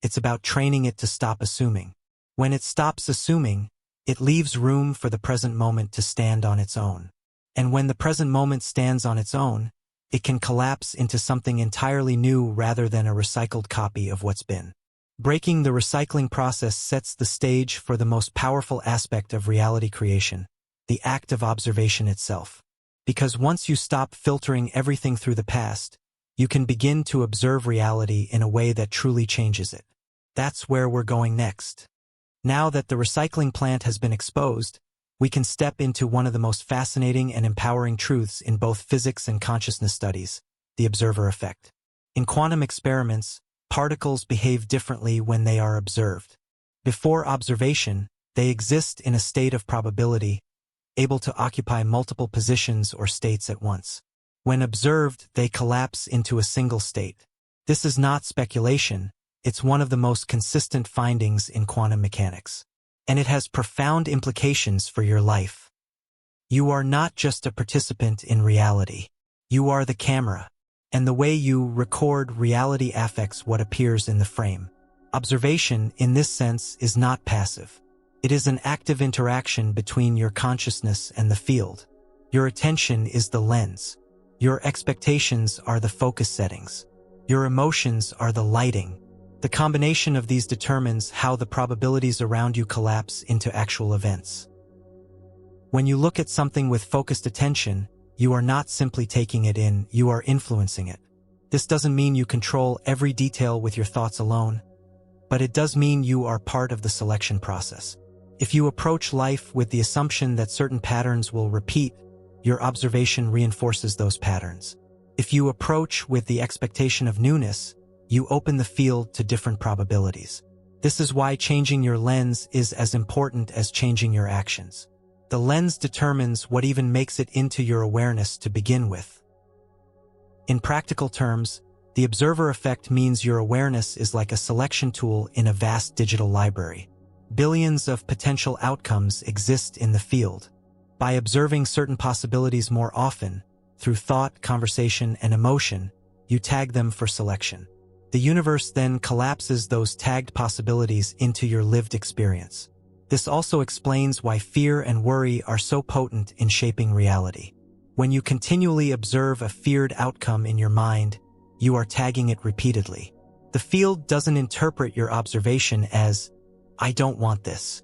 It's about training it to stop assuming. When it stops assuming, it leaves room for the present moment to stand on its own. And when the present moment stands on its own, it can collapse into something entirely new rather than a recycled copy of what's been. Breaking the recycling process sets the stage for the most powerful aspect of reality creation, the act of observation itself. Because once you stop filtering everything through the past, you can begin to observe reality in a way that truly changes it. That's where we're going next. Now that the recycling plant has been exposed, we can step into one of the most fascinating and empowering truths in both physics and consciousness studies, the observer effect. In quantum experiments, particles behave differently when they are observed. Before observation, they exist in a state of probability, able to occupy multiple positions or states at once. When observed, they collapse into a single state. This is not speculation, it's one of the most consistent findings in quantum mechanics. And it has profound implications for your life. You are not just a participant in reality. You are the camera, and the way you record reality affects what appears in the frame. Observation, in this sense, is not passive. It is an active interaction between your consciousness and the field. Your attention is the lens. Your expectations are the focus settings. Your emotions are the lighting. The combination of these determines how the probabilities around you collapse into actual events. When you look at something with focused attention, you are not simply taking it in, you are influencing it. This doesn't mean you control every detail with your thoughts alone, but it does mean you are part of the selection process. If you approach life with the assumption that certain patterns will repeat, your observation reinforces those patterns. If you approach with the expectation of newness, you open the field to different probabilities. This is why changing your lens is as important as changing your actions. The lens determines what even makes it into your awareness to begin with. In practical terms, the observer effect means your awareness is like a selection tool in a vast digital library. Billions of potential outcomes exist in the field. By observing certain possibilities more often, through thought, conversation, and emotion, you tag them for selection. The universe then collapses those tagged possibilities into your lived experience. This also explains why fear and worry are so potent in shaping reality. When you continually observe a feared outcome in your mind, you are tagging it repeatedly. The field doesn't interpret your observation as, "I don't want this."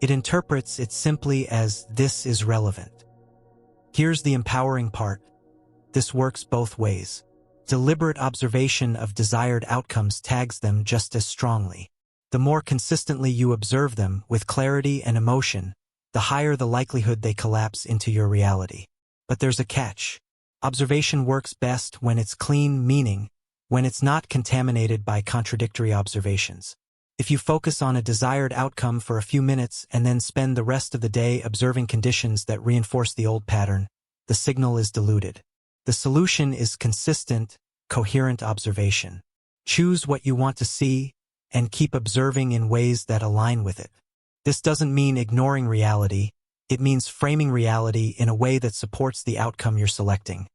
It interprets it simply as, "This is relevant." Here's the empowering part. This works both ways. Deliberate observation of desired outcomes tags them just as strongly. The more consistently you observe them with clarity and emotion, the higher the likelihood they collapse into your reality. But there's a catch. Observation works best when it's clean, meaning when it's not contaminated by contradictory observations. If you focus on a desired outcome for a few minutes and then spend the rest of the day observing conditions that reinforce the old pattern, the signal is diluted. The solution is consistent, coherent observation. Choose what you want to see and keep observing in ways that align with it. This doesn't mean ignoring reality. It means framing reality in a way that supports the outcome you're selecting.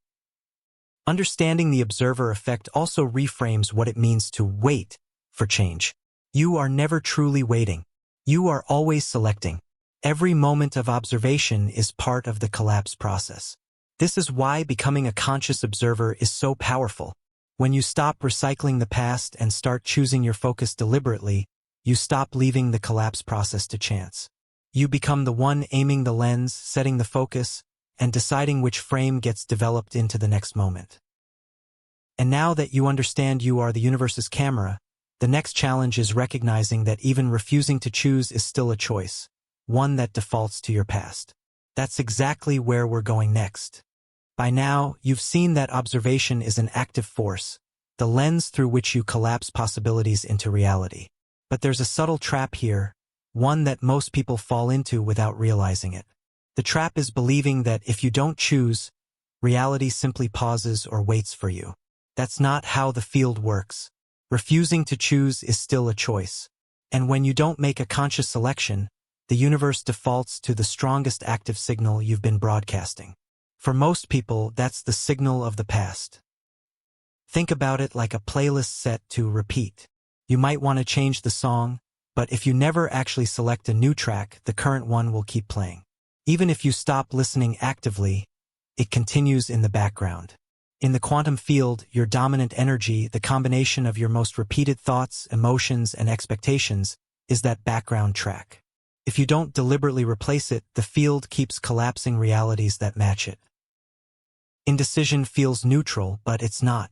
Understanding the observer effect also reframes what it means to wait for change. You are never truly waiting. You are always selecting. Every moment of observation is part of the collapse process. This is why becoming a conscious observer is so powerful. When you stop recycling the past and start choosing your focus deliberately, you stop leaving the collapse process to chance. You become the one aiming the lens, setting the focus, and deciding which frame gets developed into the next moment. And now that you understand you are the universe's camera, the next challenge is recognizing that even refusing to choose is still a choice, one that defaults to your past. That's exactly where we're going next. By now, you've seen that observation is an active force, the lens through which you collapse possibilities into reality. But there's a subtle trap here, one that most people fall into without realizing it. The trap is believing that if you don't choose, reality simply pauses or waits for you. That's not how the field works. Refusing to choose is still a choice. And when you don't make a conscious selection, the universe defaults to the strongest active signal you've been broadcasting. For most people, that's the signal of the past. Think about it like a playlist set to repeat. You might want to change the song, but if you never actually select a new track, the current one will keep playing. Even if you stop listening actively, it continues in the background. In the quantum field, your dominant energy, the combination of your most repeated thoughts, emotions, and expectations, is that background track. If you don't deliberately replace it, the field keeps collapsing realities that match it. Indecision feels neutral, but it's not.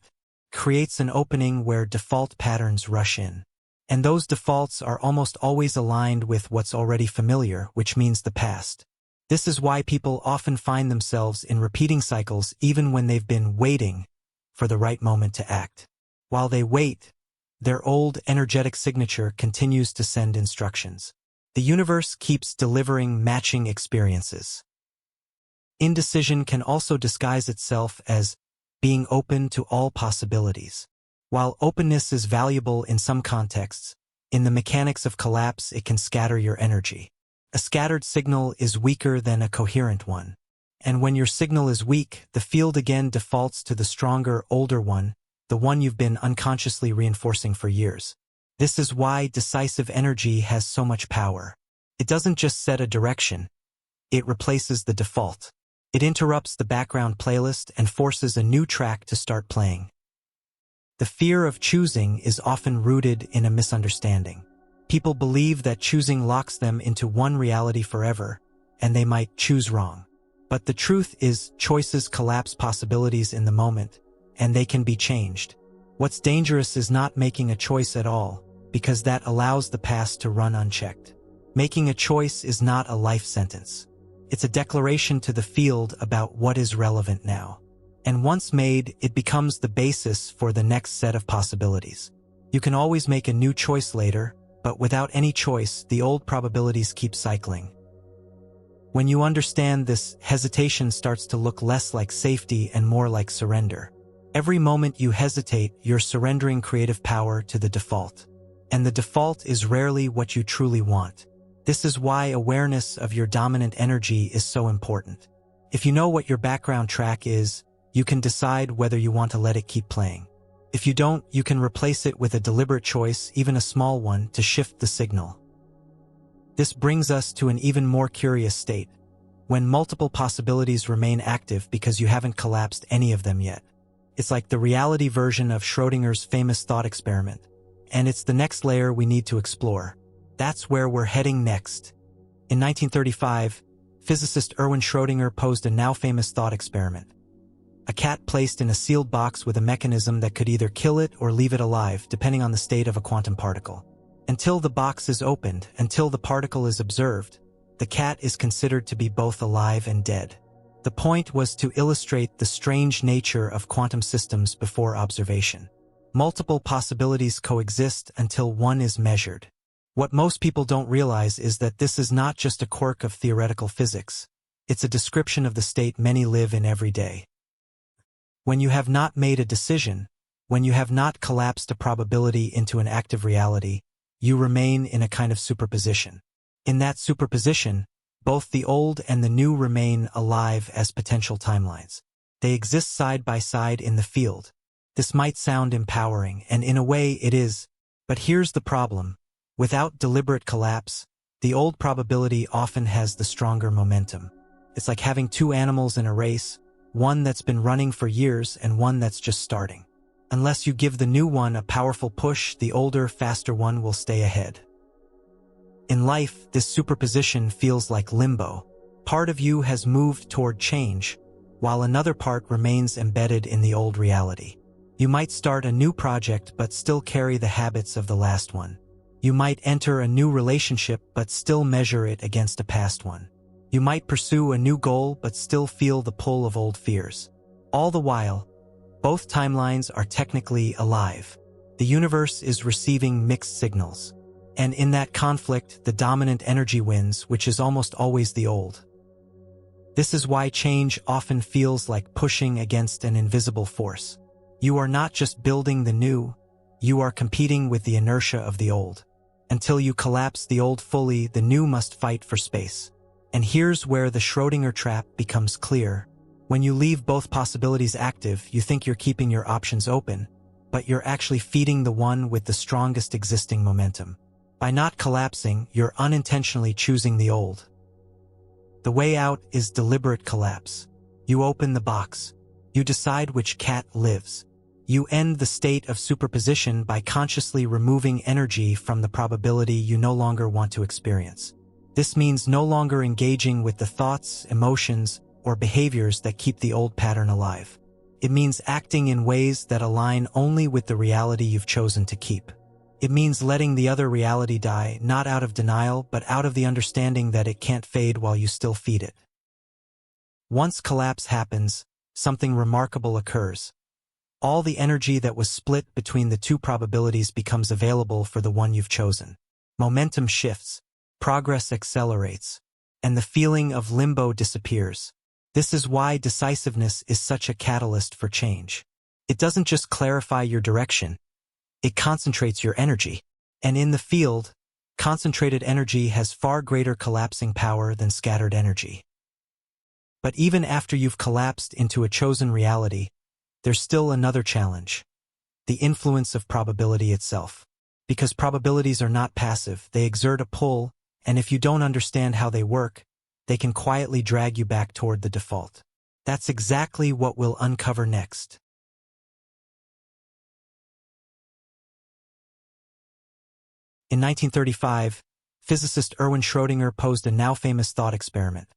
Creates an opening where default patterns rush in. And those defaults are almost always aligned with what's already familiar, which means the past. This is why people often find themselves in repeating cycles even when they've been waiting for the right moment to act. While they wait, their old energetic signature continues to send instructions. The universe keeps delivering matching experiences. Indecision can also disguise itself as being open to all possibilities. While openness is valuable in some contexts, in the mechanics of collapse it can scatter your energy. A scattered signal is weaker than a coherent one. And when your signal is weak, the field again defaults to the stronger, older one, the one you've been unconsciously reinforcing for years. This is why decisive energy has so much power. It doesn't just set a direction, it replaces the default. It interrupts the background playlist and forces a new track to start playing. The fear of choosing is often rooted in a misunderstanding. People believe that choosing locks them into one reality forever, and they might choose wrong. But the truth is, choices collapse possibilities in the moment, and they can be changed. What's dangerous is not making a choice at all, because that allows the past to run unchecked. Making a choice is not a life sentence. It's a declaration to the field about what is relevant now. And once made, it becomes the basis for the next set of possibilities. You can always make a new choice later, but without any choice, the old probabilities keep cycling. When you understand this, hesitation starts to look less like safety and more like surrender. Every moment you hesitate, you're surrendering creative power to the default. And the default is rarely what you truly want. This is why awareness of your dominant energy is so important. If you know what your background track is, you can decide whether you want to let it keep playing. If you don't, you can replace it with a deliberate choice, even a small one, to shift the signal. This brings us to an even more curious state, when multiple possibilities remain active because you haven't collapsed any of them yet. It's like the reality version of Schrödinger's famous thought experiment, and it's the next layer we need to explore. That's where we're heading next. In 1935, physicist Erwin Schrödinger posed a now-famous thought experiment. A cat placed in a sealed box with a mechanism that could either kill it or leave it alive, depending on the state of a quantum particle. Until the box is opened, until the particle is observed, the cat is considered to be both alive and dead. The point was to illustrate the strange nature of quantum systems before observation. Multiple possibilities coexist until one is measured. What most people don't realize is that this is not just a quirk of theoretical physics. It's a description of the state many live in every day. When you have not made a decision, when you have not collapsed a probability into an active reality, you remain in a kind of superposition. In that superposition, both the old and the new remain alive as potential timelines. They exist side by side in the field. This might sound empowering, and in a way it is, but here's the problem. Without deliberate collapse, the old probability often has the stronger momentum. It's like having two animals in a race, one that's been running for years and one that's just starting. Unless you give the new one a powerful push, the older, faster one will stay ahead. In life, this superposition feels like limbo. Part of you has moved toward change, while another part remains embedded in the old reality. You might start a new project but still carry the habits of the last one. You might enter a new relationship but still measure it against a past one. You might pursue a new goal but still feel the pull of old fears. All the while, both timelines are technically alive. The universe is receiving mixed signals. And in that conflict, the dominant energy wins, which is almost always the old. This is why change often feels like pushing against an invisible force. You are not just building the new, you are competing with the inertia of the old. Until you collapse the old fully, the new must fight for space. And here's where the Schrödinger trap becomes clear. When you leave both possibilities active, you think you're keeping your options open, but you're actually feeding the one with the strongest existing momentum. By not collapsing, you're unintentionally choosing the old. The way out is deliberate collapse. You open the box. You decide which cat lives. You end the state of superposition by consciously removing energy from the probability you no longer want to experience. This means no longer engaging with the thoughts, emotions, or behaviors that keep the old pattern alive. It means acting in ways that align only with the reality you've chosen to keep. It means letting the other reality die, not out of denial, but out of the understanding that it can't fade while you still feed it. Once collapse happens, something remarkable occurs. All the energy that was split between the two probabilities becomes available for the one you've chosen. Momentum shifts, progress accelerates, and the feeling of limbo disappears. This is why decisiveness is such a catalyst for change. It doesn't just clarify your direction, it concentrates your energy. And in the field, concentrated energy has far greater collapsing power than scattered energy. But even after you've collapsed into a chosen reality, there's still another challenge: the influence of probability itself. Because probabilities are not passive, they exert a pull, and if you don't understand how they work, they can quietly drag you back toward the default. That's exactly what we'll uncover next. In 1935, physicist Erwin Schrödinger posed a now-famous thought experiment.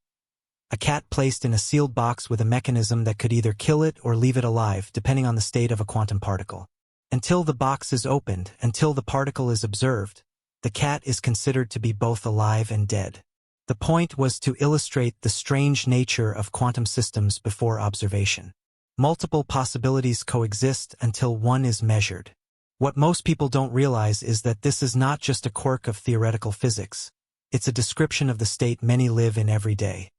A cat placed in a sealed box with a mechanism that could either kill it or leave it alive, depending on the state of a quantum particle. Until the box is opened, until the particle is observed, the cat is considered to be both alive and dead. The point was to illustrate the strange nature of quantum systems before observation. Multiple possibilities coexist until one is measured. What most people don't realize is that this is not just a quirk of theoretical physics. It's a description of the state many live in every day.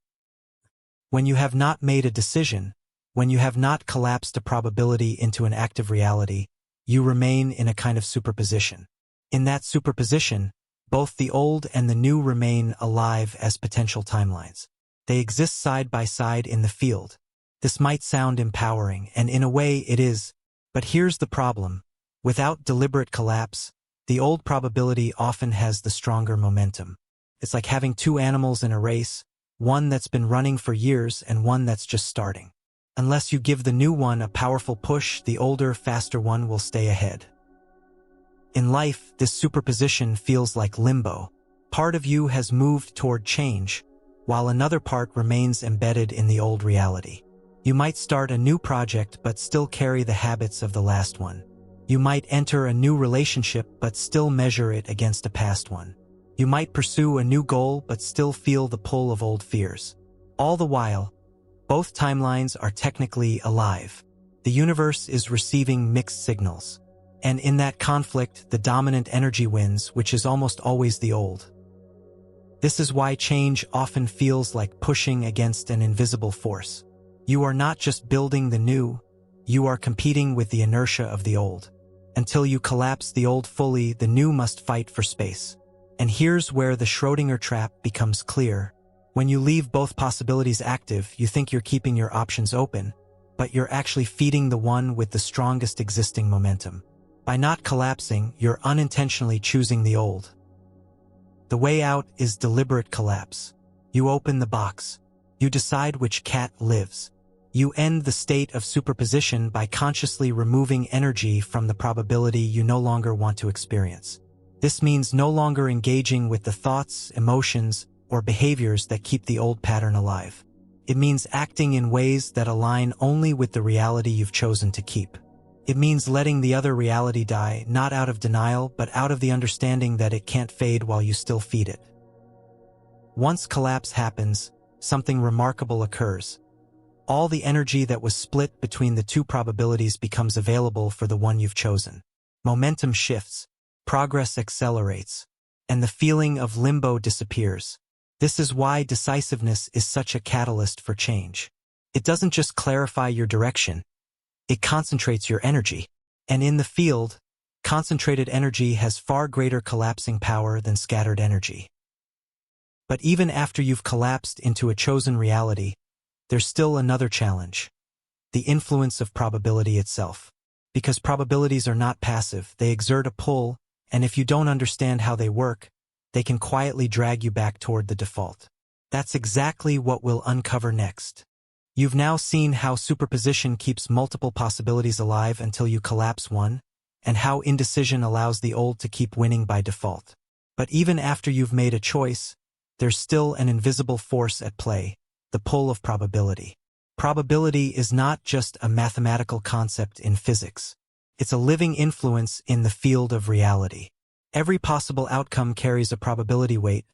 When you have not made a decision, when you have not collapsed a probability into an active reality, you remain in a kind of superposition. In that superposition, both the old and the new remain alive as potential timelines. They exist side by side in the field. This might sound empowering, and in a way it is, but here's the problem. Without deliberate collapse, the old probability often has the stronger momentum. It's like having two animals in a race, one that's been running for years and one that's just starting. Unless you give the new one a powerful push, the older, faster one will stay ahead. In life, this superposition feels like limbo. Part of you has moved toward change, while another part remains embedded in the old reality. You might start a new project but still carry the habits of the last one. You might enter a new relationship but still measure it against a past one. You might pursue a new goal but still feel the pull of old fears. All the while, both timelines are technically alive. The universe is receiving mixed signals. And in that conflict, the dominant energy wins, which is almost always the old. This is why change often feels like pushing against an invisible force. You are not just building the new, you are competing with the inertia of the old. Until you collapse the old fully, the new must fight for space. And here's where the Schrödinger trap becomes clear. When you leave both possibilities active, you think you're keeping your options open, but you're actually feeding the one with the strongest existing momentum. By not collapsing, you're unintentionally choosing the old. The way out is deliberate collapse. You open the box. You decide which cat lives. You end the state of superposition by consciously removing energy from the probability you no longer want to experience. This means no longer engaging with the thoughts, emotions, or behaviors that keep the old pattern alive. It means acting in ways that align only with the reality you've chosen to keep. It means letting the other reality die, not out of denial, but out of the understanding that it can't fade while you still feed it. Once collapse happens, something remarkable occurs. All the energy that was split between the two probabilities becomes available for the one you've chosen. Momentum shifts, progress accelerates, and the feeling of limbo disappears. This is why decisiveness is such a catalyst for change. It doesn't just clarify your direction, it concentrates your energy. And in the field, concentrated energy has far greater collapsing power than scattered energy. But even after you've collapsed into a chosen reality, there's still another challenge: the influence of probability itself. Because probabilities are not passive, they exert a pull, and if you don't understand how they work, they can quietly drag you back toward the default. That's exactly what we'll uncover next. You've now seen how superposition keeps multiple possibilities alive until you collapse one, and how indecision allows the old to keep winning by default. But even after you've made a choice, there's still an invisible force at play: the pull of probability. Probability is not just a mathematical concept in physics. It's a living influence in the field of reality. Every possible outcome carries a probability weight,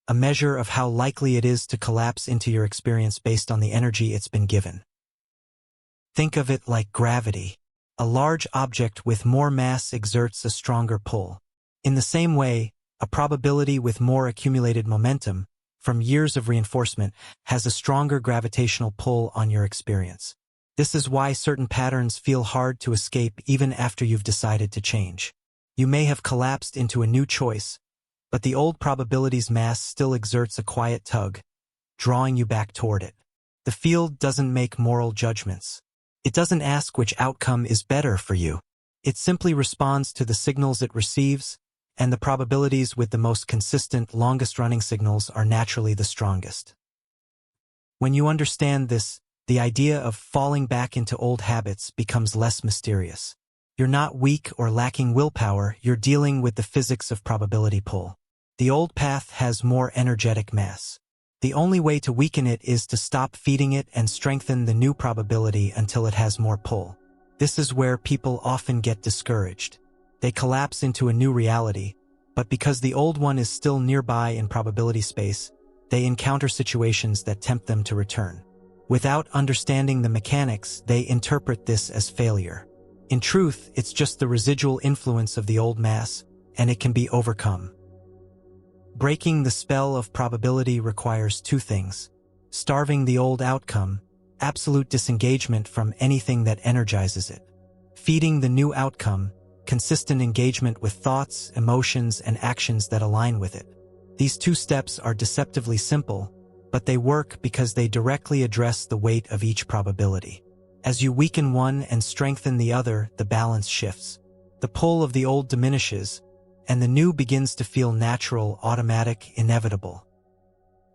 a measure of how likely it is to collapse into your experience based on the energy it's been given. Think of it like gravity. A large object with more mass exerts a stronger pull. In the same way, a probability with more accumulated momentum, from years of reinforcement, has a stronger gravitational pull on your experience. This is why certain patterns feel hard to escape even after you've decided to change. You may have collapsed into a new choice, but the old probability's mass still exerts a quiet tug, drawing you back toward it. The field doesn't make moral judgments. It doesn't ask which outcome is better for you. It simply responds to the signals it receives, and the probabilities with the most consistent, longest-running signals are naturally the strongest. When you understand this, the idea of falling back into old habits becomes less mysterious. You're not weak or lacking willpower, you're dealing with the physics of probability pull. The old path has more energetic mass. The only way to weaken it is to stop feeding it and strengthen the new probability until it has more pull. This is where people often get discouraged. They collapse into a new reality, but because the old one is still nearby in probability space, they encounter situations that tempt them to return. Without understanding the mechanics, they interpret this as failure. In truth, it's just the residual influence of the old mass, and it can be overcome. Breaking the spell of probability requires two things: starving the old outcome, absolute disengagement from anything that energizes it; feeding the new outcome, consistent engagement with thoughts, emotions, and actions that align with it. These two steps are deceptively simple, but they work because they directly address the weight of each probability. As you weaken one and strengthen the other, the balance shifts. The pull of the old diminishes, and the new begins to feel natural, automatic, inevitable.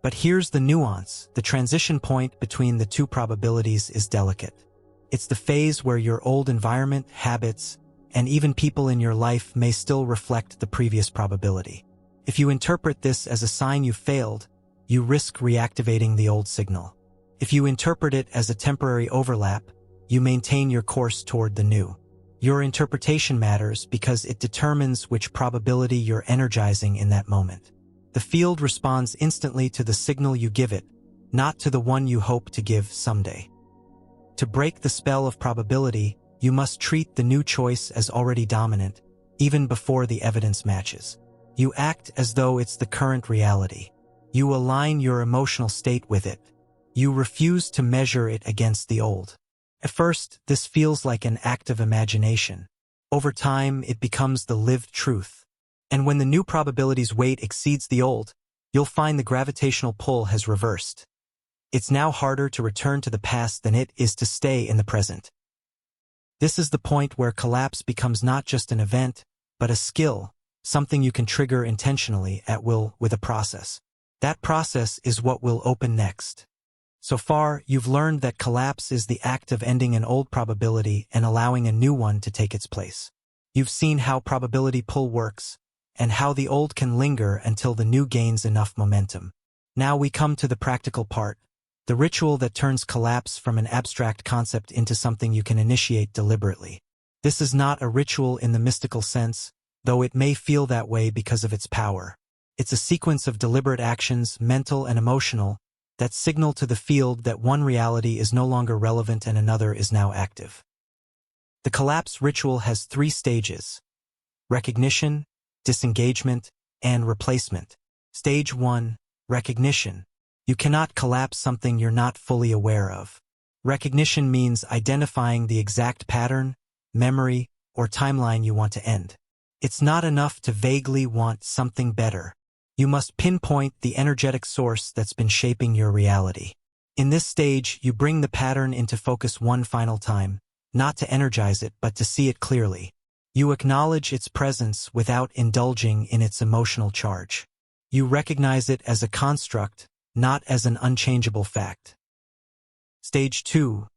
But here's the nuance: the transition point between the two probabilities is delicate. It's the phase where your old environment, habits, and even people in your life may still reflect the previous probability. If you interpret this as a sign you failed, you risk reactivating the old signal. If you interpret it as a temporary overlap, you maintain your course toward the new. Your interpretation matters because it determines which probability you're energizing in that moment. The field responds instantly to the signal you give it, not to the one you hope to give someday. To break the spell of probability, you must treat the new choice as already dominant, even before the evidence matches. You act as though it's the current reality. You align your emotional state with it. You refuse to measure it against the old. At first, this feels like an act of imagination. Over time, it becomes the lived truth. And when the new probability's weight exceeds the old, you'll find the gravitational pull has reversed. It's now harder to return to the past than it is to stay in the present. This is the point where collapse becomes not just an event, but a skill, something you can trigger intentionally at will with a process. That process is what will open next. So far, you've learned that collapse is the act of ending an old probability and allowing a new one to take its place. You've seen how probability pull works, and how the old can linger until the new gains enough momentum. Now we come to the practical part, the ritual that turns collapse from an abstract concept into something you can initiate deliberately. This is not a ritual in the mystical sense, though it may feel that way because of its power. It's a sequence of deliberate actions, mental and emotional, that signal to the field that one reality is no longer relevant and another is now active. The collapse ritual has 3 stages: recognition, disengagement, and replacement. Stage 1, recognition. You cannot collapse something you're not fully aware of. Recognition means identifying the exact pattern, memory, or timeline you want to end. It's not enough to vaguely want something better. You must pinpoint the energetic source that's been shaping your reality. In this stage, you bring the pattern into focus one final time, not to energize it but to see it clearly. You acknowledge its presence without indulging in its emotional charge. You recognize it as a construct, not as an unchangeable fact. Stage 2,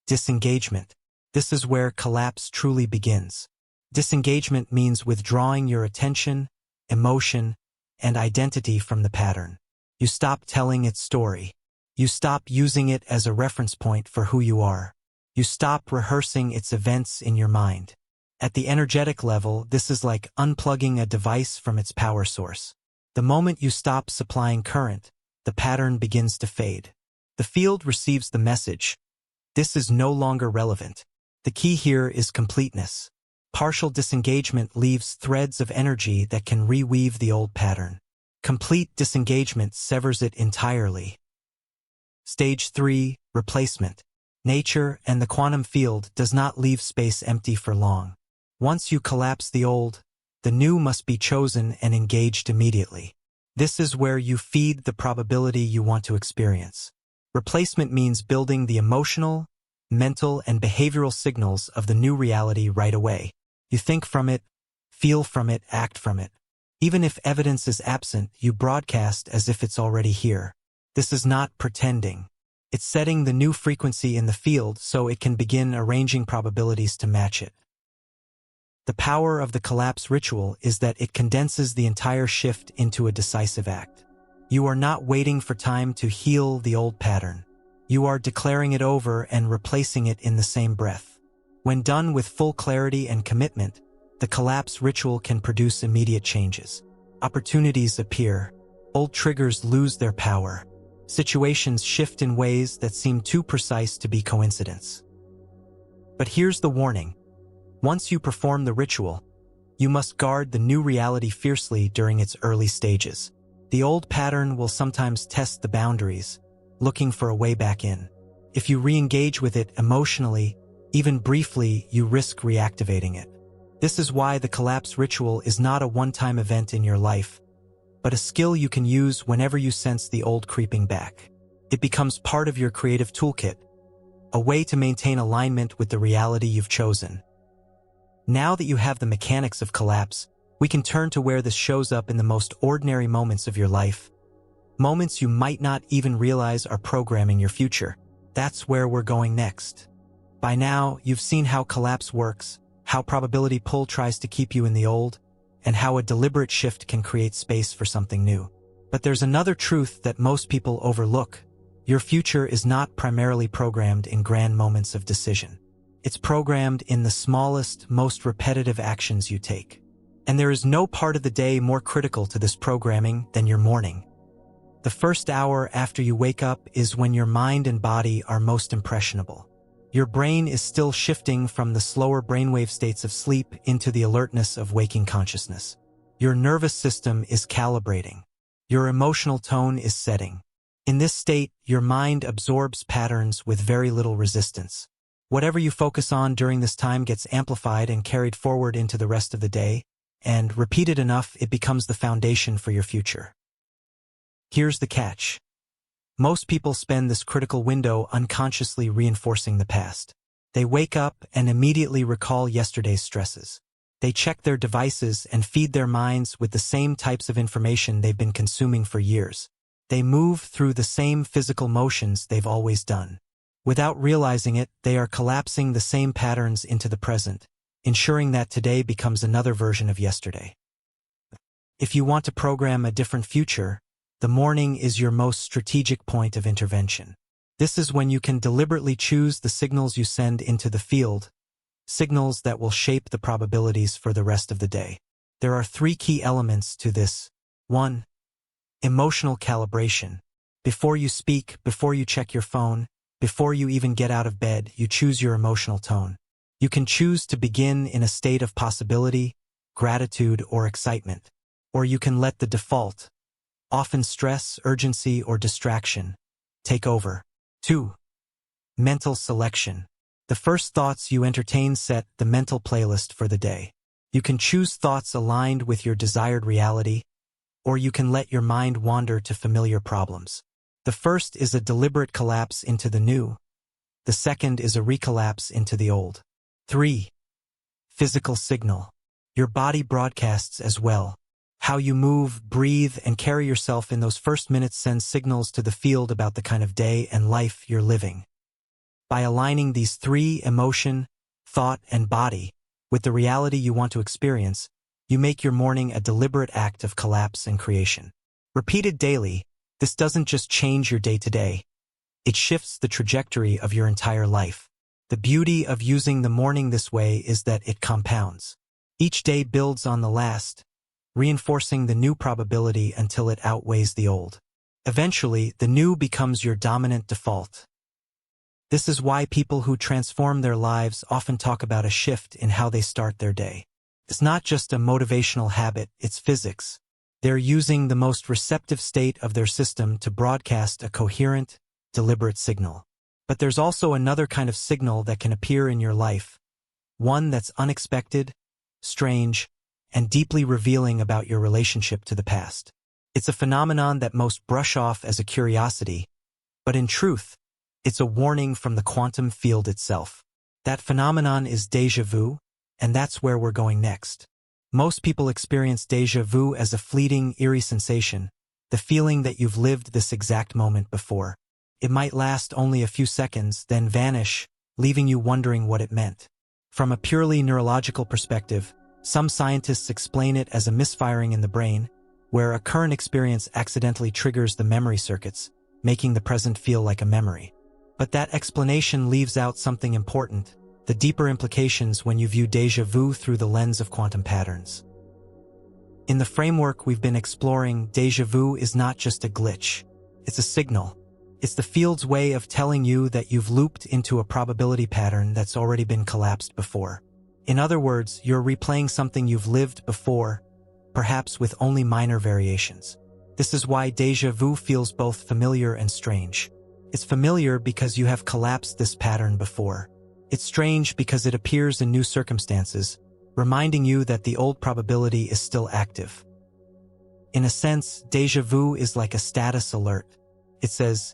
disengagement. This is where collapse truly begins. Disengagement means withdrawing your attention, emotion, and identity from the pattern. You stop telling its story. You stop using it as a reference point for who you are. You stop rehearsing its events in your mind. At the energetic level, this is like unplugging a device from its power source. The moment you stop supplying current, the pattern begins to fade. The field receives the message. This is no longer relevant. The key here is completeness. Partial disengagement leaves threads of energy that can reweave the old pattern. Complete disengagement severs it entirely. Stage 3, replacement. Nature and the quantum field does not leave space empty for long. Once you collapse the old, the new must be chosen and engaged immediately. This is where you feed the probability you want to experience. Replacement means building the emotional, mental, and behavioral signals of the new reality right away. You think from it, feel from it, act from it. Even if evidence is absent, you broadcast as if it's already here. This is not pretending. It's setting the new frequency in the field so it can begin arranging probabilities to match it. The power of the collapse ritual is that it condenses the entire shift into a decisive act. You are not waiting for time to heal the old pattern. You are declaring it over and replacing it in the same breath. When done with full clarity and commitment, the collapse ritual can produce immediate changes. Opportunities appear. Old triggers lose their power. Situations shift in ways that seem too precise to be coincidence. But here's the warning. Once you perform the ritual, you must guard the new reality fiercely during its early stages. The old pattern will sometimes test the boundaries, looking for a way back in. If you re-engage with it emotionally, even briefly, you risk reactivating it. This is why the collapse ritual is not a one-time event in your life, but a skill you can use whenever you sense the old creeping back. It becomes part of your creative toolkit, a way to maintain alignment with the reality you've chosen. Now that you have the mechanics of collapse, we can turn to where this shows up in the most ordinary moments of your life. Moments you might not even realize are programming your future. That's where we're going next. By now, you've seen how collapse works, how probability pull tries to keep you in the old, and how a deliberate shift can create space for something new. But there's another truth that most people overlook. Your future is not primarily programmed in grand moments of decision. It's programmed in the smallest, most repetitive actions you take. And there is no part of the day more critical to this programming than your morning. The first hour after you wake up is when your mind and body are most impressionable. Your brain is still shifting from the slower brainwave states of sleep into the alertness of waking consciousness. Your nervous system is calibrating. Your emotional tone is setting. In this state, your mind absorbs patterns with very little resistance. Whatever you focus on during this time gets amplified and carried forward into the rest of the day, and repeated enough, it becomes the foundation for your future. Here's the catch. Most people spend this critical window unconsciously reinforcing the past. They wake up and immediately recall yesterday's stresses. They check their devices and feed their minds with the same types of information they've been consuming for years. They move through the same physical motions they've always done. Without realizing it, they are collapsing the same patterns into the present, ensuring that today becomes another version of yesterday. If you want to program a different future, the morning is your most strategic point of intervention. This is when you can deliberately choose the signals you send into the field, signals that will shape the probabilities for the rest of the day. There are 3 key elements to this. 1. Emotional calibration. Before you speak, before you check your phone, before you even get out of bed, you choose your emotional tone. You can choose to begin in a state of possibility, gratitude, or excitement. Or you can let the default, often stress, urgency, or distraction, take over. 2. Mental selection. The first thoughts you entertain set the mental playlist for the day. You can choose thoughts aligned with your desired reality, or you can let your mind wander to familiar problems. The first is a deliberate collapse into the new. The second is a recollapse into the old. 3. Physical signal. Your body broadcasts as well. How you move, breathe, and carry yourself in those first minutes sends signals to the field about the kind of day and life you're living. By aligning these 3, emotion, thought, and body, with the reality you want to experience, you make your morning a deliberate act of collapse and creation. Repeated daily, this doesn't just change your day-to-day, it shifts the trajectory of your entire life. The beauty of using the morning this way is that it compounds. Each day builds on the last, reinforcing the new probability until it outweighs the old. Eventually, the new becomes your dominant default. This is why people who transform their lives often talk about a shift in how they start their day. It's not just a motivational habit, it's physics. They're using the most receptive state of their system to broadcast a coherent, deliberate signal. But there's also another kind of signal that can appear in your life, one that's unexpected, strange, and deeply revealing about your relationship to the past. It's a phenomenon that most brush off as a curiosity, but in truth, it's a warning from the quantum field itself. That phenomenon is déjà vu, and that's where we're going next. Most people experience déjà vu as a fleeting, eerie sensation, the feeling that you've lived this exact moment before. It might last only a few seconds, then vanish, leaving you wondering what it meant. From a purely neurological perspective, some scientists explain it as a misfiring in the brain, where a current experience accidentally triggers the memory circuits, making the present feel like a memory. But that explanation leaves out something important, the deeper implications when you view déjà vu through the lens of quantum patterns. In the framework we've been exploring, déjà vu is not just a glitch. It's a signal. It's the field's way of telling you that you've looped into a probability pattern that's already been collapsed before. In other words, you're replaying something you've lived before, perhaps with only minor variations. This is why déjà vu feels both familiar and strange. It's familiar because you have collapsed this pattern before. It's strange because it appears in new circumstances, reminding you that the old probability is still active. In a sense, déjà vu is like a status alert. It says,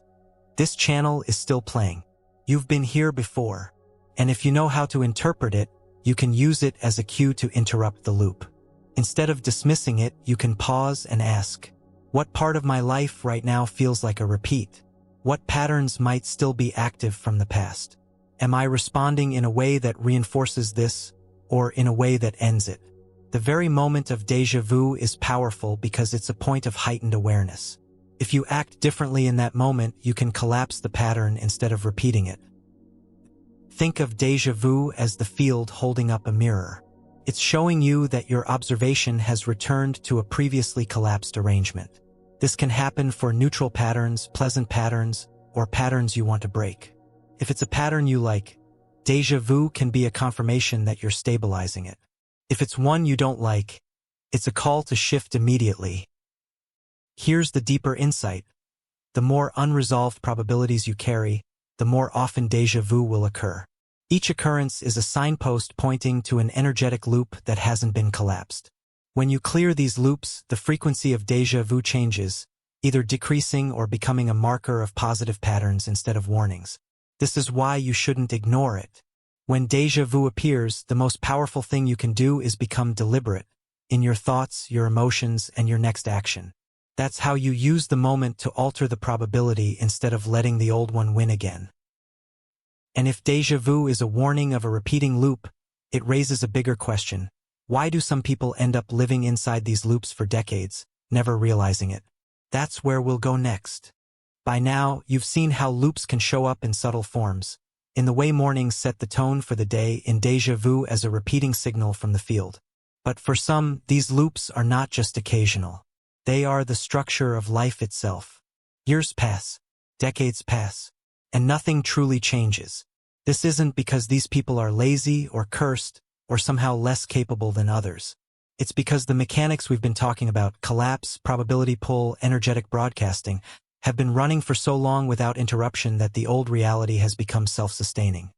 "This channel is still playing. You've been here before." And if you know how to interpret it, you can use it as a cue to interrupt the loop. Instead of dismissing it, you can pause and ask, what part of my life right now feels like a repeat? What patterns might still be active from the past? Am I responding in a way that reinforces this, or in a way that ends it? The very moment of déjà vu is powerful because it's a point of heightened awareness. If you act differently in that moment, you can collapse the pattern instead of repeating it. Think of déjà vu as the field holding up a mirror. It's showing you that your observation has returned to a previously collapsed arrangement. This can happen for neutral patterns, pleasant patterns, or patterns you want to break. If it's a pattern you like, Déjà vu can be a confirmation that you're stabilizing it. If it's one you don't like, it's a call to shift immediately. Here's the deeper insight. The more unresolved probabilities you carry, the more often déjà vu will occur. Each occurrence is a signpost pointing to an energetic loop that hasn't been collapsed. When you clear these loops, the frequency of déjà vu changes, either decreasing or becoming a marker of positive patterns instead of warnings. This is why you shouldn't ignore it. When déjà vu appears, the most powerful thing you can do is become deliberate in your thoughts, your emotions, and your next action. That's how you use the moment to alter the probability instead of letting the old one win again. And if déjà vu is a warning of a repeating loop, it raises a bigger question. Why do some people end up living inside these loops for decades, never realizing it? That's where we'll go next. By now, you've seen how loops can show up in subtle forms, in the way mornings set the tone for the day, in déjà vu as a repeating signal from the field. But for some, these loops are not just occasional. They are the structure of life itself. Years pass, decades pass, and nothing truly changes. This isn't because these people are lazy or cursed or somehow less capable than others. It's because the mechanics we've been talking about, collapse, probability pull, energetic broadcasting, have been running for so long without interruption that the old reality has become self-sustaining.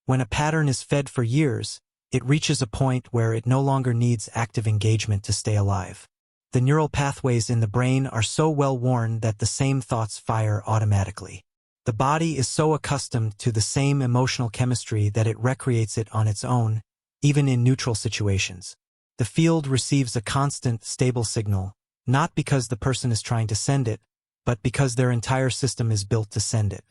When a pattern is fed for years, it reaches a point where it no longer needs active engagement to stay alive. The neural pathways in the brain are so well worn that the same thoughts fire automatically. The body is so accustomed to the same emotional chemistry that it recreates it on its own, even in neutral situations. The field receives a constant, stable signal, not because the person is trying to send it, but because their entire system is built to send it.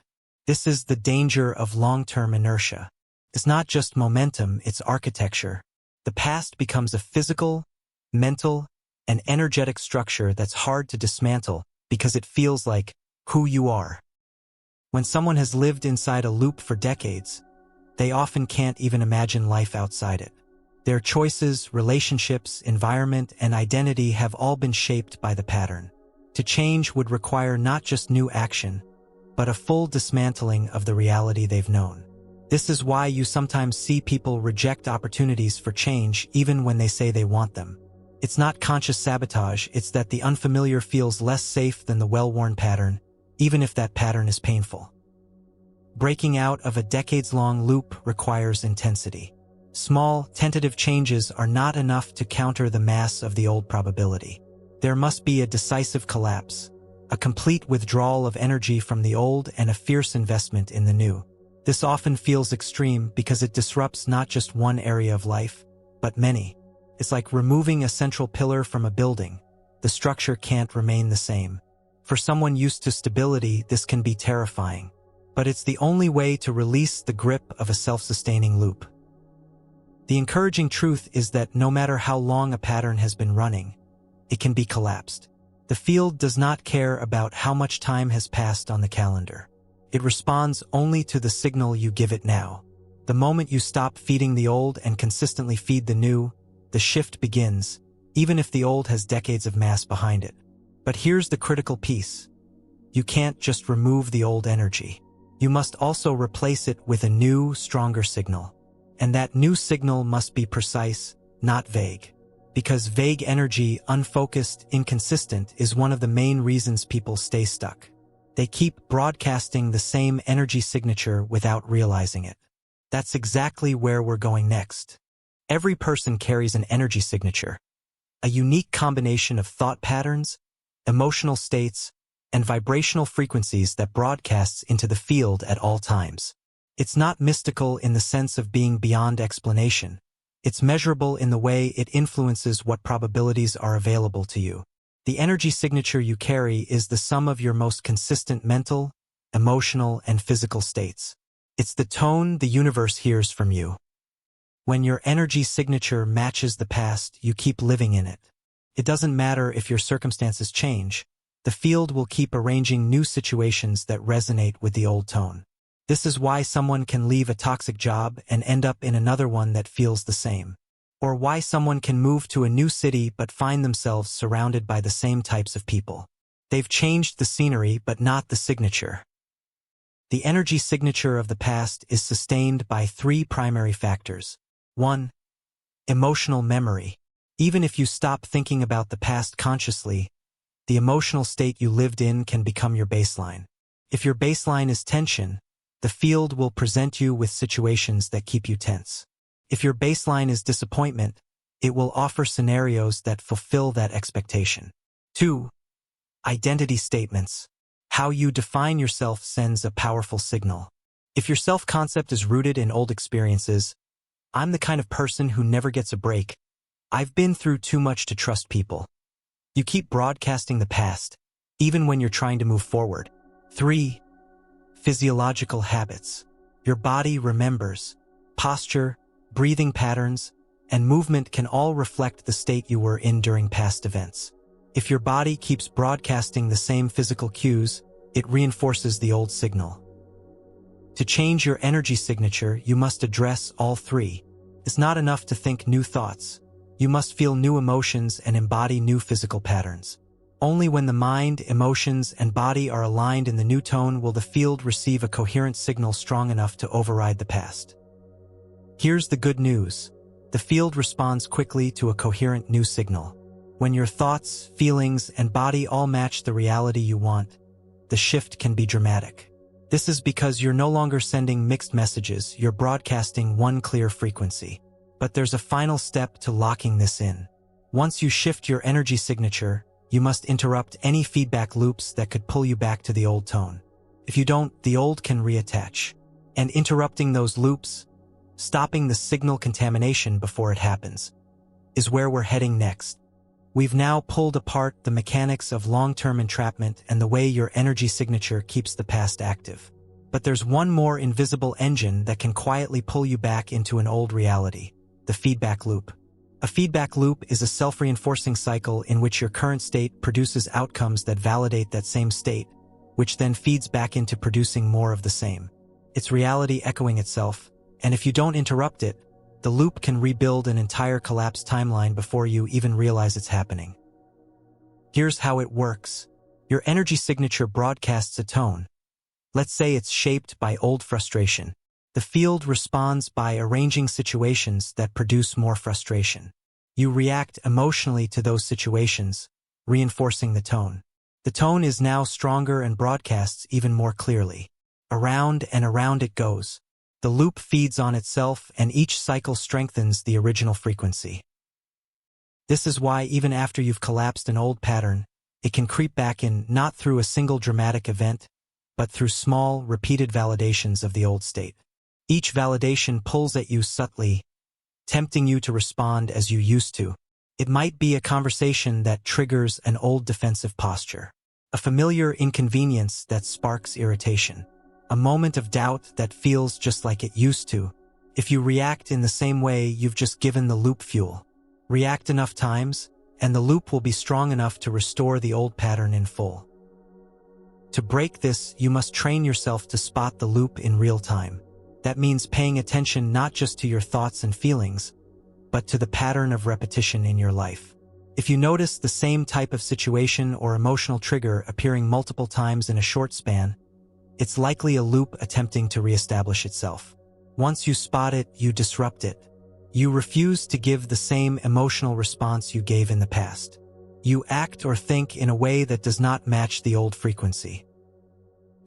This is the danger of long-term inertia. It's not just momentum, it's architecture. The past becomes a physical, mental, and energetic structure that's hard to dismantle because it feels like who you are. When someone has lived inside a loop for decades, they often can't even imagine life outside it. Their choices, relationships, environment, and identity have all been shaped by the pattern. To change would require not just new action, but a full dismantling of the reality they've known. This is why you sometimes see people reject opportunities for change even when they say they want them. It's not conscious sabotage, it's that the unfamiliar feels less safe than the well-worn pattern, even if that pattern is painful. Breaking out of a decades-long loop requires intensity. Small, tentative changes are not enough to counter the mass of the old probability. There must be a decisive collapse, a complete withdrawal of energy from the old and a fierce investment in the new. This often feels extreme because it disrupts not just one area of life, but many. It's like removing a central pillar from a building. The structure can't remain the same. For someone used to stability, this can be terrifying. But it's the only way to release the grip of a self-sustaining loop. The encouraging truth is that no matter how long a pattern has been running, it can be collapsed. The field does not care about how much time has passed on the calendar. It responds only to the signal you give it now. The moment you stop feeding the old and consistently feed the new, the shift begins, even if the old has decades of mass behind it. But here's the critical piece. You can't just remove the old energy. You must also replace it with a new, stronger signal. And that new signal must be precise, not vague. Because vague energy, unfocused, inconsistent, is one of the main reasons people stay stuck. They keep broadcasting the same energy signature without realizing it. That's exactly where we're going next. Every person carries an energy signature, a unique combination of thought patterns, emotional states, and vibrational frequencies that broadcasts into the field at all times. It's not mystical in the sense of being beyond explanation. It's measurable in the way it influences what probabilities are available to you. The energy signature you carry is the sum of your most consistent mental, emotional, and physical states. It's the tone the universe hears from you. When your energy signature matches the past, you keep living in it. It doesn't matter if your circumstances change. The field will keep arranging new situations that resonate with the old tone. This is why someone can leave a toxic job and end up in another one that feels the same. Or why someone can move to a new city but find themselves surrounded by the same types of people. They've changed the scenery but not the signature. The energy signature of the past is sustained by three primary factors. 1. Emotional memory. Even if you stop thinking about the past consciously, the emotional state you lived in can become your baseline. If your baseline is tension, the field will present you with situations that keep you tense. If your baseline is disappointment, it will offer scenarios that fulfill that expectation. 2. Identity statements. How you define yourself sends a powerful signal. If your self-concept is rooted in old experiences, I'm the kind of person who never gets a break. I've been through too much to trust people. You keep broadcasting the past, even when you're trying to move forward. 3. Physiological habits. Your body remembers. Posture, breathing patterns, and movement can all reflect the state you were in during past events. If your body keeps broadcasting the same physical cues, it reinforces the old signal. To change your energy signature, you must address all three. It's not enough to think new thoughts. You must feel new emotions and embody new physical patterns. Only when the mind, emotions, and body are aligned in the new tone will the field receive a coherent signal strong enough to override the past. Here's the good news. The field responds quickly to a coherent new signal. When your thoughts, feelings, and body all match the reality you want, the shift can be dramatic. This is because you're no longer sending mixed messages, you're broadcasting one clear frequency. But there's a final step to locking this in. Once you shift your energy signature, you must interrupt any feedback loops that could pull you back to the old tone. If you don't, the old can reattach. And interrupting those loops, stopping the signal contamination before it happens, is where we're heading next. We've now pulled apart the mechanics of long-term entrapment and the way your energy signature keeps the past active. But there's one more invisible engine that can quietly pull you back into an old reality: the feedback loop. A feedback loop is a self-reinforcing cycle in which your current state produces outcomes that validate that same state, which then feeds back into producing more of the same. It's reality echoing itself, and if you don't interrupt it, the loop can rebuild an entire collapsed timeline before you even realize it's happening. Here's how it works. Your energy signature broadcasts a tone. Let's say it's shaped by old frustration. The field responds by arranging situations that produce more frustration. You react emotionally to those situations, reinforcing the tone. The tone is now stronger and broadcasts even more clearly. Around and around it goes. The loop feeds on itself, and each cycle strengthens the original frequency. This is why even after you've collapsed an old pattern, it can creep back in, not through a single dramatic event, but through small, repeated validations of the old state. Each validation pulls at you subtly, tempting you to respond as you used to. It might be a conversation that triggers an old defensive posture, a familiar inconvenience that sparks irritation, a moment of doubt that feels just like it used to. If you react in the same way, you've just given the loop fuel. React enough times, and the loop will be strong enough to restore the old pattern in full. To break this, you must train yourself to spot the loop in real time. That means paying attention not just to your thoughts and feelings, but to the pattern of repetition in your life. If you notice the same type of situation or emotional trigger appearing multiple times in a short span, it's likely a loop attempting to reestablish itself. Once you spot it, you disrupt it. You refuse to give the same emotional response you gave in the past. You act or think in a way that does not match the old frequency.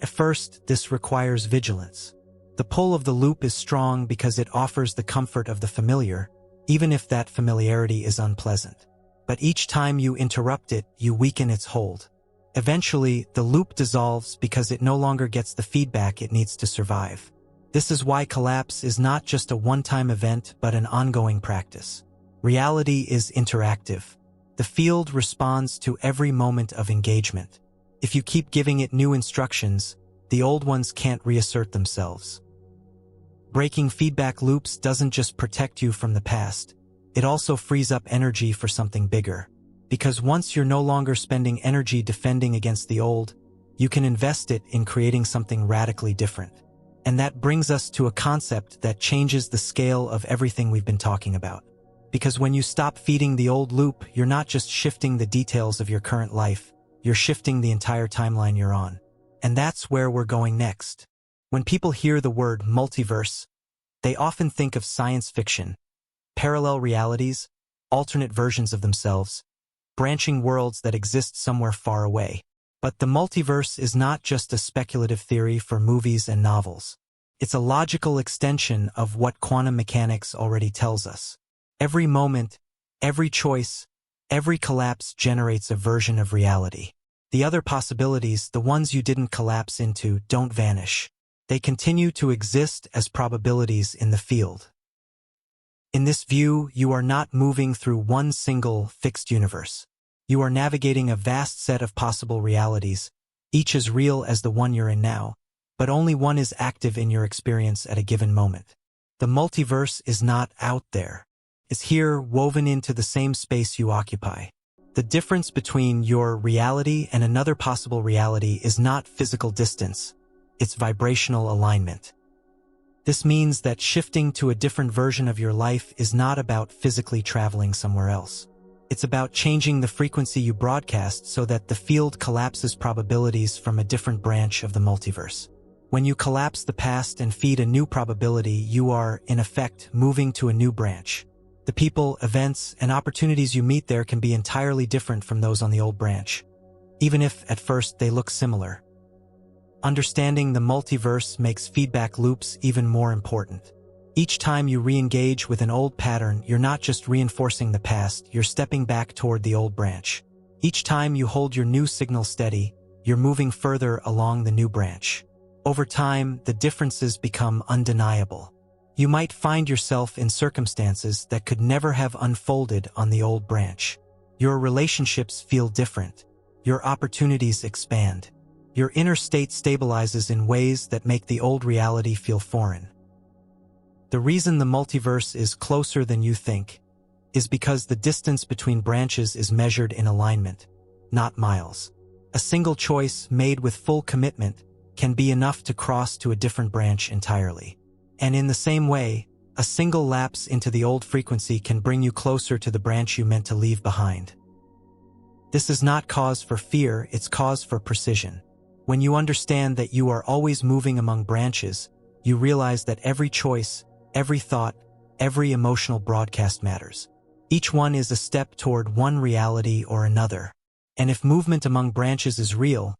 At first, this requires vigilance. The pull of the loop is strong because it offers the comfort of the familiar, even if that familiarity is unpleasant. But each time you interrupt it, you weaken its hold. Eventually, the loop dissolves because it no longer gets the feedback it needs to survive. This is why collapse is not just a one-time event but an ongoing practice. Reality is interactive. The field responds to every moment of engagement. If you keep giving it new instructions, the old ones can't reassert themselves. Breaking feedback loops doesn't just protect you from the past, it also frees up energy for something bigger. Because once you're no longer spending energy defending against the old, you can invest it in creating something radically different. And that brings us to a concept that changes the scale of everything we've been talking about. Because when you stop feeding the old loop, you're not just shifting the details of your current life, you're shifting the entire timeline you're on. And that's where we're going next. When people hear the word multiverse, they often think of science fiction, parallel realities, alternate versions of themselves, branching worlds that exist somewhere far away. But the multiverse is not just a speculative theory for movies and novels. It's a logical extension of what quantum mechanics already tells us. Every moment, every choice, every collapse generates a version of reality. The other possibilities, the ones you didn't collapse into, don't vanish. They continue to exist as probabilities in the field. In this view, you are not moving through one single, fixed universe. You are navigating a vast set of possible realities, each as real as the one you're in now, but only one is active in your experience at a given moment. The multiverse is not out there. It's here, woven into the same space you occupy. The difference between your reality and another possible reality is not physical distance, it's vibrational alignment. This means that shifting to a different version of your life is not about physically traveling somewhere else. It's about changing the frequency you broadcast so that the field collapses probabilities from a different branch of the multiverse. When you collapse the past and feed a new probability, you are, in effect, moving to a new branch. The people, events, and opportunities you meet there can be entirely different from those on the old branch, even if, at first, they look similar. Understanding the multiverse makes feedback loops even more important. Each time you re-engage with an old pattern, you're not just reinforcing the past, you're stepping back toward the old branch. Each time you hold your new signal steady, you're moving further along the new branch. Over time, the differences become undeniable. You might find yourself in circumstances that could never have unfolded on the old branch. Your relationships feel different. Your opportunities expand. Your inner state stabilizes in ways that make the old reality feel foreign. The reason the multiverse is closer than you think is because the distance between branches is measured in alignment, not miles. A single choice made with full commitment can be enough to cross to a different branch entirely. And in the same way, a single lapse into the old frequency can bring you closer to the branch you meant to leave behind. This is not cause for fear, it's cause for precision. When you understand that you are always moving among branches, you realize that every choice, every thought, every emotional broadcast matters. Each one is a step toward one reality or another. And if movement among branches is real,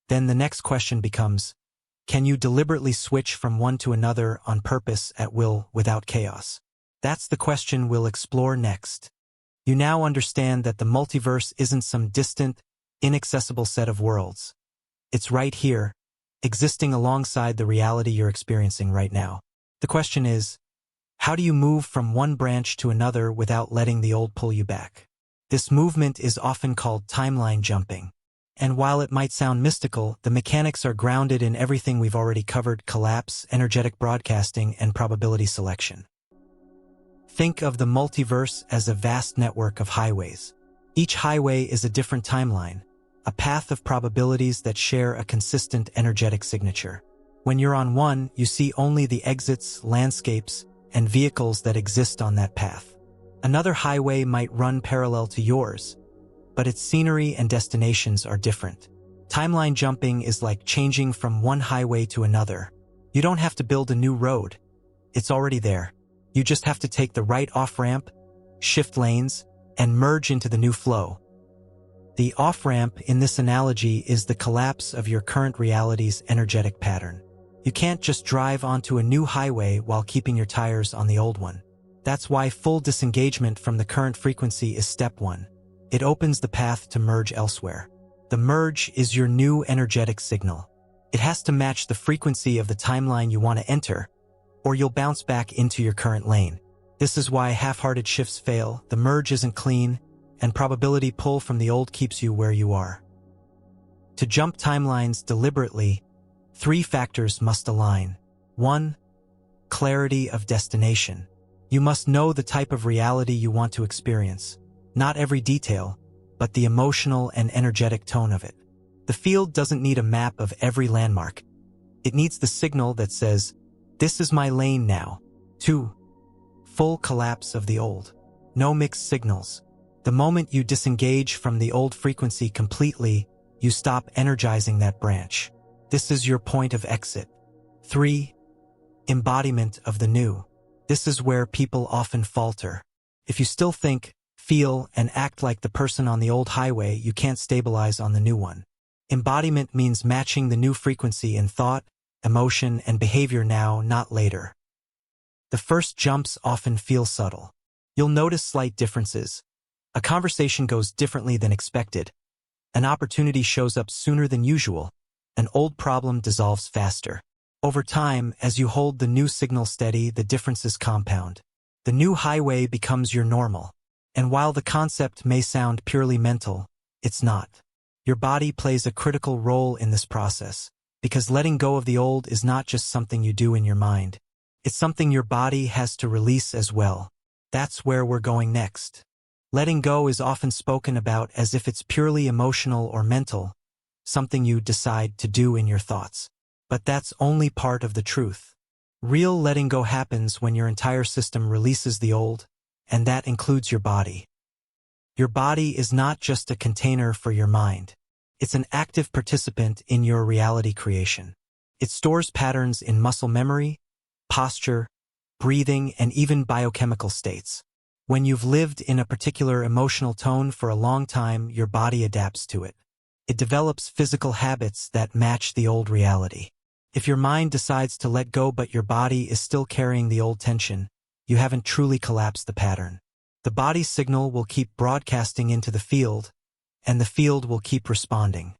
then the next question becomes, can you deliberately switch from one to another on purpose at will without chaos? That's the question we'll explore next. You now understand that the multiverse isn't some distant, inaccessible set of worlds. It's right here, existing alongside the reality you're experiencing right now. The question is, how do you move from one branch to another without letting the old pull you back? This movement is often called timeline jumping. And while it might sound mystical, the mechanics are grounded in everything we've already covered: collapse, energetic broadcasting, and probability selection. Think of the multiverse as a vast network of highways. Each highway is a different timeline, a path of probabilities that share a consistent energetic signature. When you're on one, you see only the exits, landscapes, and vehicles that exist on that path. Another highway might run parallel to yours, but its scenery and destinations are different. Timeline jumping is like changing from one highway to another. You don't have to build a new road. It's already there. You just have to take the right off-ramp, shift lanes, and merge into the new flow. The off-ramp in this analogy is the collapse of your current reality's energetic pattern. You can't just drive onto a new highway while keeping your tires on the old one. That's why full disengagement from the current frequency is step one. It opens the path to merge elsewhere. The merge is your new energetic signal. It has to match the frequency of the timeline you want to enter, or you'll bounce back into your current lane. This is why half-hearted shifts fail, the merge isn't clean, and probability pull from the old keeps you where you are. To jump timelines deliberately, 3 factors must align. 1. Clarity of destination. You must know the type of reality you want to experience. Not every detail, but the emotional and energetic tone of it. The field doesn't need a map of every landmark. It needs the signal that says, "This is my lane now." 2. Full collapse of the old. No mixed signals. The moment you disengage from the old frequency completely, you stop energizing that branch. This is your point of exit. 3. Embodiment of the new. This is where people often falter. If you still think, feel, and act like the person on the old highway, you can't stabilize on the new one. Embodiment means matching the new frequency in thought, emotion, and behavior now, not later. The first jumps often feel subtle. You'll notice slight differences. A conversation goes differently than expected. An opportunity shows up sooner than usual. An old problem dissolves faster. Over time, as you hold the new signal steady, the differences compound. The new highway becomes your normal. And while the concept may sound purely mental, it's not. Your body plays a critical role in this process, because letting go of the old is not just something you do in your mind. It's something your body has to release as well. That's where we're going next. Letting go is often spoken about as if it's purely emotional or mental, something you decide to do in your thoughts. But that's only part of the truth. Real letting go happens when your entire system releases the old, and that includes your body. Your body is not just a container for your mind. It's an active participant in your reality creation. It stores patterns in muscle memory, posture, breathing, and even biochemical states. When you've lived in a particular emotional tone for a long time, your body adapts to it. It develops physical habits that match the old reality. If your mind decides to let go but your body is still carrying the old tension, you haven't truly collapsed the pattern. The body's signal will keep broadcasting into the field, and the field will keep responding.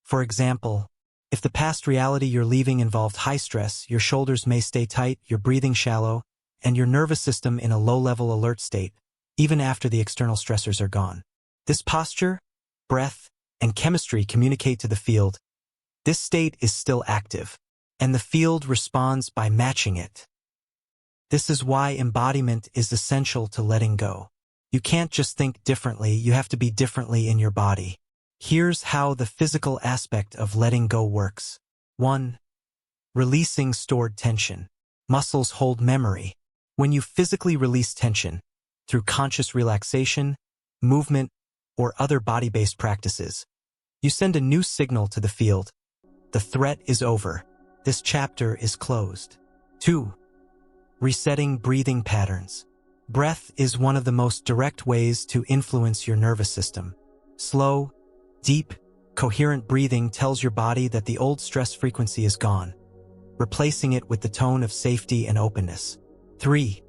For example, if the past reality you're leaving involved high stress, your shoulders may stay tight, your breathing shallow, and your nervous system in a low-level alert state, even after the external stressors are gone. This posture, breath, and chemistry communicate to the field. This state is still active, and the field responds by matching it. This is why embodiment is essential to letting go. You can't just think differently, you have to be differently in your body. Here's how the physical aspect of letting go works. 1. Releasing stored tension. Muscles hold memory. When you physically release tension, through conscious relaxation, movement, or other body-based practices, you send a new signal to the field. The threat is over. This chapter is closed. 2. Resetting breathing patterns. Breath is one of the most direct ways to influence your nervous system. Slow, deep, coherent breathing tells your body that the old stress frequency is gone, replacing it with the tone of safety and openness. 3.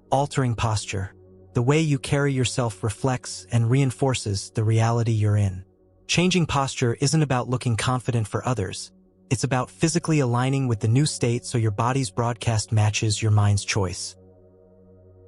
Altering posture. The way you carry yourself reflects and reinforces the reality you're in. Changing posture isn't about looking confident for others. It's about physically aligning with the new state so your body's broadcast matches your mind's choice.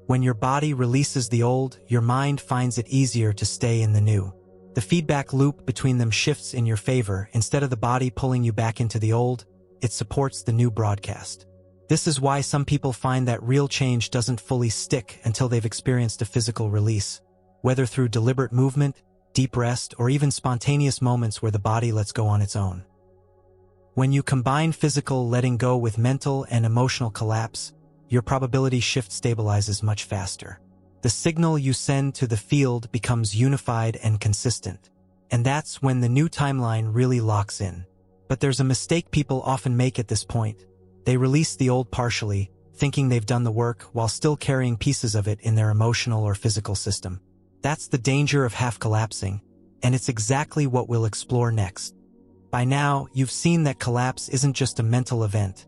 When your body releases the old, your mind finds it easier to stay in the new. The feedback loop between them shifts in your favor. Instead of the body pulling you back into the old, it supports the new broadcast. This is why some people find that real change doesn't fully stick until they've experienced a physical release, whether through deliberate movement, deep rest, or even spontaneous moments where the body lets go on its own. When you combine physical letting go with mental and emotional collapse, your probability shift stabilizes much faster. The signal you send to the field becomes unified and consistent. And that's when the new timeline really locks in. But there's a mistake people often make at this point. They release the old partially, thinking they've done the work while still carrying pieces of it in their emotional or physical system. That's the danger of half collapsing, and it's exactly what we'll explore next. By now, you've seen that collapse isn't just a mental event.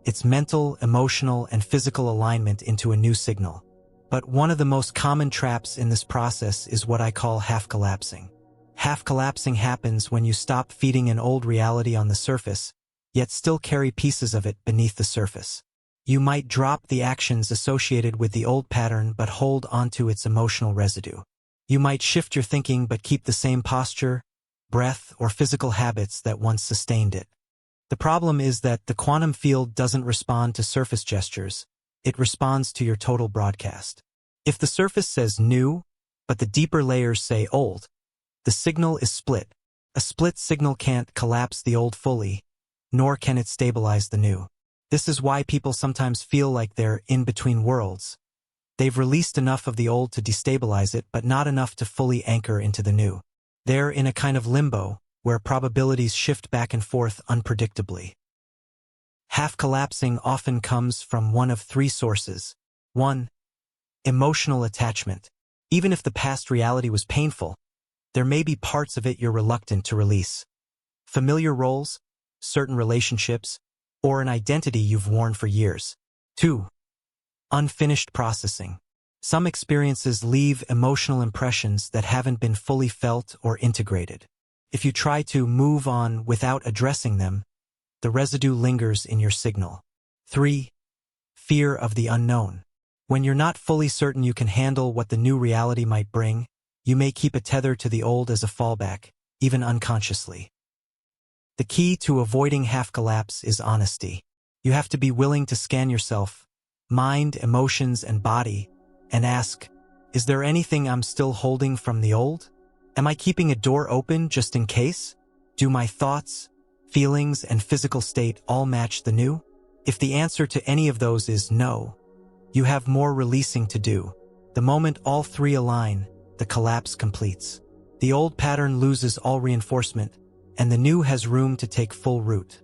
It's mental, emotional, and physical alignment into a new signal. But one of the most common traps in this process is what I call half collapsing. Half collapsing happens when you stop feeding an old reality on the surface, yet still carry pieces of it beneath the surface. You might drop the actions associated with the old pattern but hold onto its emotional residue. You might shift your thinking but keep the same posture, breath, or physical habits that once sustained it. The problem is that the quantum field doesn't respond to surface gestures. It responds to your total broadcast. If the surface says new, but the deeper layers say old, the signal is split. A split signal can't collapse the old fully, nor can it stabilize the new. This is why people sometimes feel like they're in between worlds. They've released enough of the old to destabilize it, but not enough to fully anchor into the new. They're in a kind of limbo, where probabilities shift back and forth unpredictably. Half-collapsing often comes from one of three sources. 1. Emotional attachment. Even if the past reality was painful, there may be parts of it you're reluctant to release. Familiar roles, certain relationships, or an identity you've worn for years. 2. Unfinished processing. Some experiences leave emotional impressions that haven't been fully felt or integrated. If you try to move on without addressing them, the residue lingers in your signal. 3. Fear of the unknown. When you're not fully certain you can handle what the new reality might bring, you may keep a tether to the old as a fallback, even unconsciously. The key to avoiding half-collapse is honesty. You have to be willing to scan yourself, mind, emotions, and body, and ask, is there anything I'm still holding from the old? Am I keeping a door open just in case? Do my thoughts, feelings, and physical state all match the new? If the answer to any of those is no, you have more releasing to do. The moment all three align, the collapse completes. The old pattern loses all reinforcement, and the new has room to take full root.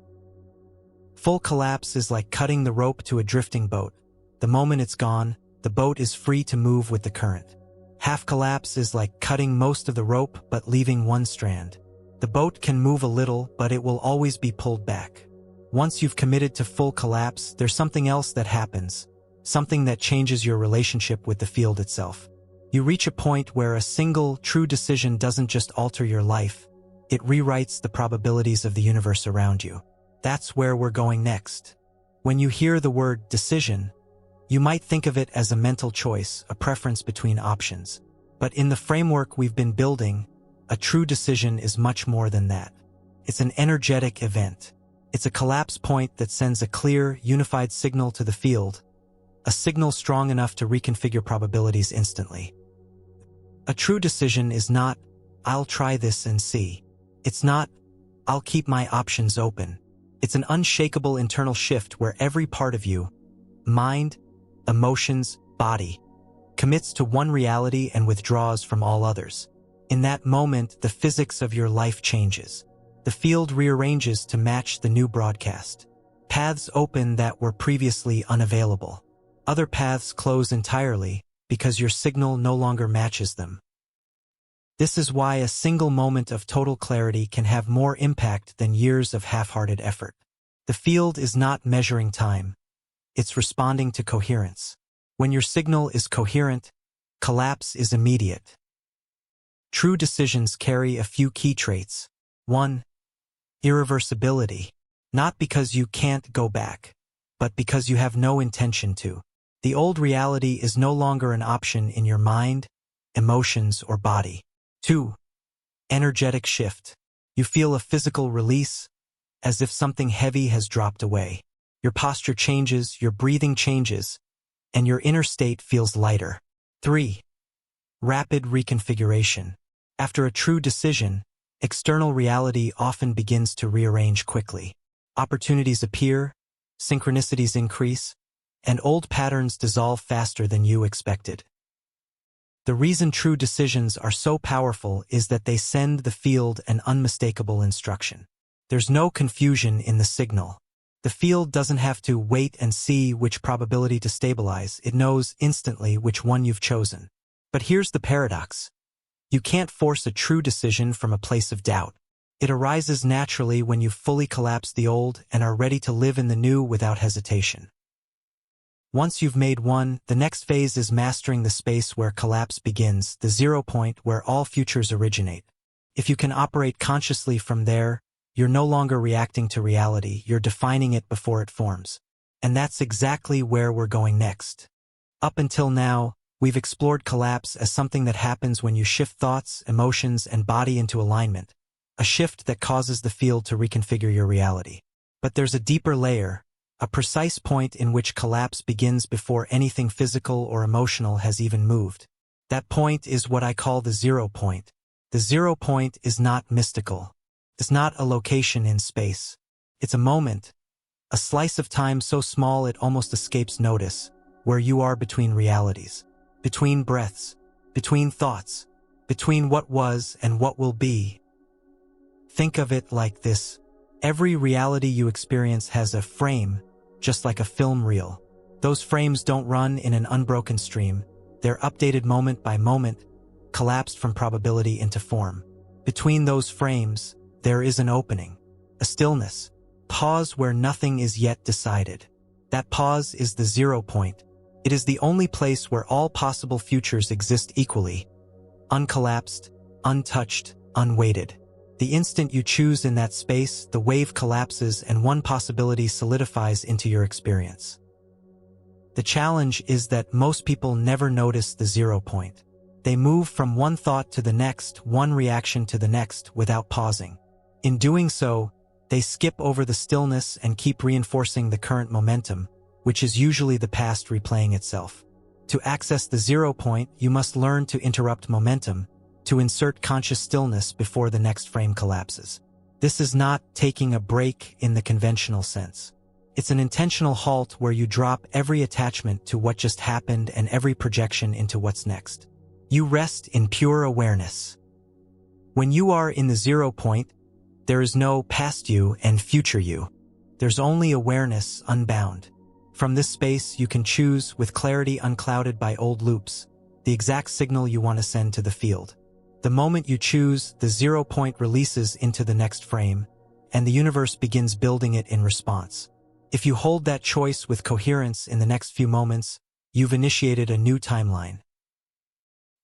Full collapse is like cutting the rope to a drifting boat. The moment it's gone, the boat is free to move with the current. Half collapse is like cutting most of the rope but leaving one strand. The boat can move a little, but it will always be pulled back. Once you've committed to full collapse, there's something else that happens, something that changes your relationship with the field itself. You reach a point where a single, true decision doesn't just alter your life, it rewrites the probabilities of the universe around you. That's where we're going next. When you hear the word decision, you might think of it as a mental choice, a preference between options. But in the framework we've been building, a true decision is much more than that. It's an energetic event. It's a collapse point that sends a clear, unified signal to the field, a signal strong enough to reconfigure probabilities instantly. A true decision is not, I'll try this and see. It's not, I'll keep my options open. It's an unshakable internal shift where every part of you, mind, emotions, body, commits to one reality and withdraws from all others. In that moment, the physics of your life changes. The field rearranges to match the new broadcast. Paths open that were previously unavailable. Other paths close entirely because your signal no longer matches them. This is why a single moment of total clarity can have more impact than years of half-hearted effort. The field is not measuring time. It's responding to coherence. When your signal is coherent, collapse is immediate. True decisions carry a few key traits. 1. Irreversibility. Not because you can't go back, but because you have no intention to. The old reality is no longer an option in your mind, emotions, or body. 2. Energetic shift. You feel a physical release, as if something heavy has dropped away. Your posture changes, your breathing changes, and your inner state feels lighter. 3. Rapid reconfiguration. After a true decision, external reality often begins to rearrange quickly. Opportunities appear, synchronicities increase, and old patterns dissolve faster than you expected. The reason true decisions are so powerful is that they send the field an unmistakable instruction. There's no confusion in the signal. The field doesn't have to wait and see which probability to stabilize. It knows instantly which one you've chosen. But here's the paradox. You can't force a true decision from a place of doubt. It arises naturally when you've fully collapsed the old and are ready to live in the new without hesitation. Once you've made one, the next phase is mastering the space where collapse begins, the 0 point where all futures originate. If you can operate consciously from there, you're no longer reacting to reality, you're defining it before it forms. And that's exactly where we're going next. Up until now, we've explored collapse as something that happens when you shift thoughts, emotions, and body into alignment, a shift that causes the field to reconfigure your reality. But there's a deeper layer, a precise point in which collapse begins before anything physical or emotional has even moved. That point is what I call the 0 point. The 0 point is not mystical. It's not a location in space. It's a moment, a slice of time so small it almost escapes notice, where you are between realities, between breaths, between thoughts, between what was and what will be. Think of it like this. Every reality you experience has a frame, just like a film reel. Those frames don't run in an unbroken stream. They're updated moment by moment, collapsed from probability into form. Between those frames, there is an opening, a stillness, pause where nothing is yet decided. That pause is the 0 point. It is the only place where all possible futures exist equally, uncollapsed, untouched, unweighted. The instant you choose in that space, the wave collapses and one possibility solidifies into your experience. The challenge is that most people never notice the 0 point. They move from one thought to the next, one reaction to the next, without pausing. In doing so, they skip over the stillness and keep reinforcing the current momentum, which is usually the past replaying itself. To access the 0 point, you must learn to interrupt momentum, to insert conscious stillness before the next frame collapses. This is not taking a break in the conventional sense. It's an intentional halt where you drop every attachment to what just happened and every projection into what's next. You rest in pure awareness. When you are in the 0 point, there is no past you and future you. There's only awareness unbound. From this space, you can choose, with clarity unclouded by old loops, the exact signal you want to send to the field. The moment you choose, the 0 point releases into the next frame, and the universe begins building it in response. If you hold that choice with coherence in the next few moments, you've initiated a new timeline.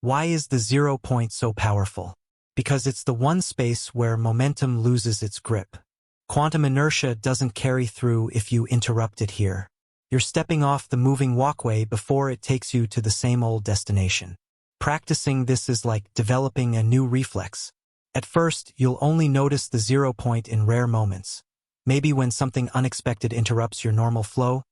Why is the 0 point so powerful? Because it's the one space where momentum loses its grip. Quantum inertia doesn't carry through if you interrupt it here. You're stepping off the moving walkway before it takes you to the same old destination. Practicing this is like developing a new reflex. At first, you'll only notice the 0 point in rare moments. Maybe when something unexpected interrupts your normal flow,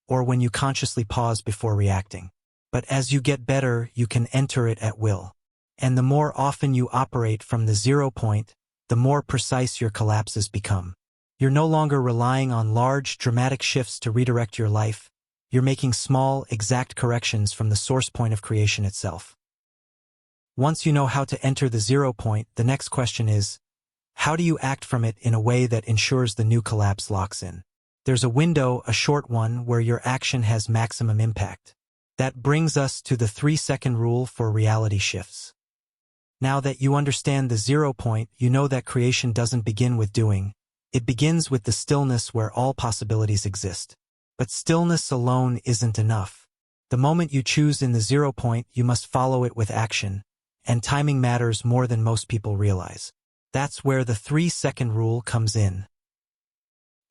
or when you consciously pause before reacting. But as you get better, you can enter it at will. And the more often you operate from the 0 point, the more precise your collapses become. You're no longer relying on large, dramatic shifts to redirect your life. You're making small, exact corrections from the source point of creation itself. Once you know how to enter the 0 point, the next question is, how do you act from it in a way that ensures the new collapse locks in? There's a window, a short one, where your action has maximum impact. That brings us to the 3-second rule for reality shifts. Now that you understand the 0 point, you know that creation doesn't begin with doing. It begins with the stillness where all possibilities exist. But stillness alone isn't enough. The moment you choose in the 0 point, you must follow it with action, and timing matters more than most people realize. That's where the 3-second rule comes in.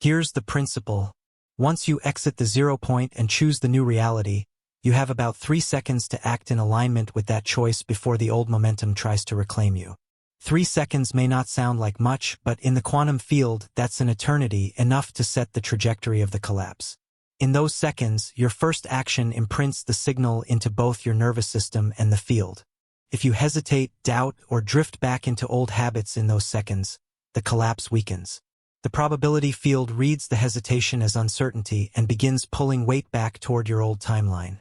Here's the principle. Once you exit the 0 point and choose the new reality, you have about 3 seconds to act in alignment with that choice before the old momentum tries to reclaim you. 3 seconds may not sound like much, but in the quantum field, that's an eternity, enough to set the trajectory of the collapse. In those seconds, your first action imprints the signal into both your nervous system and the field. If you hesitate, doubt, or drift back into old habits in those seconds, the collapse weakens. The probability field reads the hesitation as uncertainty and begins pulling weight back toward your old timeline.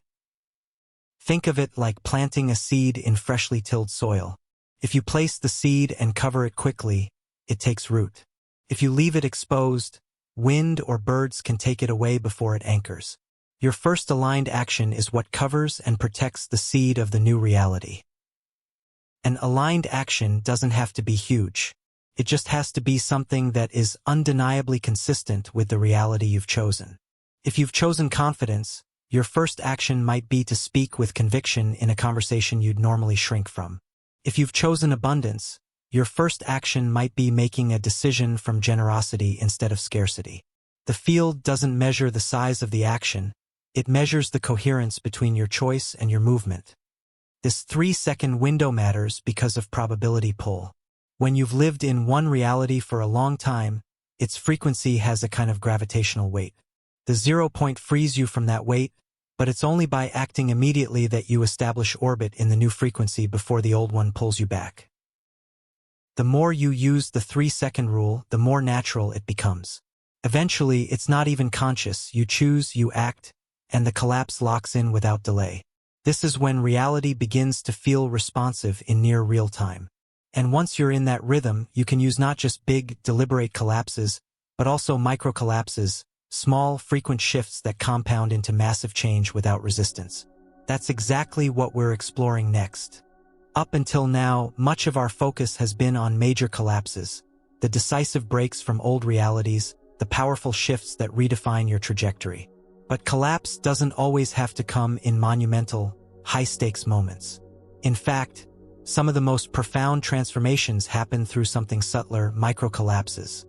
Think of it like planting a seed in freshly tilled soil. If you place the seed and cover it quickly, it takes root. If you leave it exposed, wind or birds can take it away before it anchors. Your first aligned action is what covers and protects the seed of the new reality. An aligned action doesn't have to be huge. It just has to be something that is undeniably consistent with the reality you've chosen. If you've chosen confidence, your first action might be to speak with conviction in a conversation you'd normally shrink from. If you've chosen abundance, your first action might be making a decision from generosity instead of scarcity. The field doesn't measure the size of the action, it measures the coherence between your choice and your movement. This 3-second window matters because of probability pull. When you've lived in one reality for a long time, its frequency has a kind of gravitational weight. The 0 point frees you from that weight, but it's only by acting immediately that you establish orbit in the new frequency before the old one pulls you back. The more you use the 3-second rule, the more natural it becomes. Eventually, it's not even conscious. You choose, you act, and the collapse locks in without delay. This is when reality begins to feel responsive in near real time. And once you're in that rhythm, you can use not just big, deliberate collapses, but also micro-collapses, small, frequent shifts that compound into massive change without resistance. That's exactly what we're exploring next. Up until now, much of our focus has been on major collapses, the decisive breaks from old realities, the powerful shifts that redefine your trajectory. But collapse doesn't always have to come in monumental, high-stakes moments. In fact, some of the most profound transformations happen through something subtler: micro-collapses.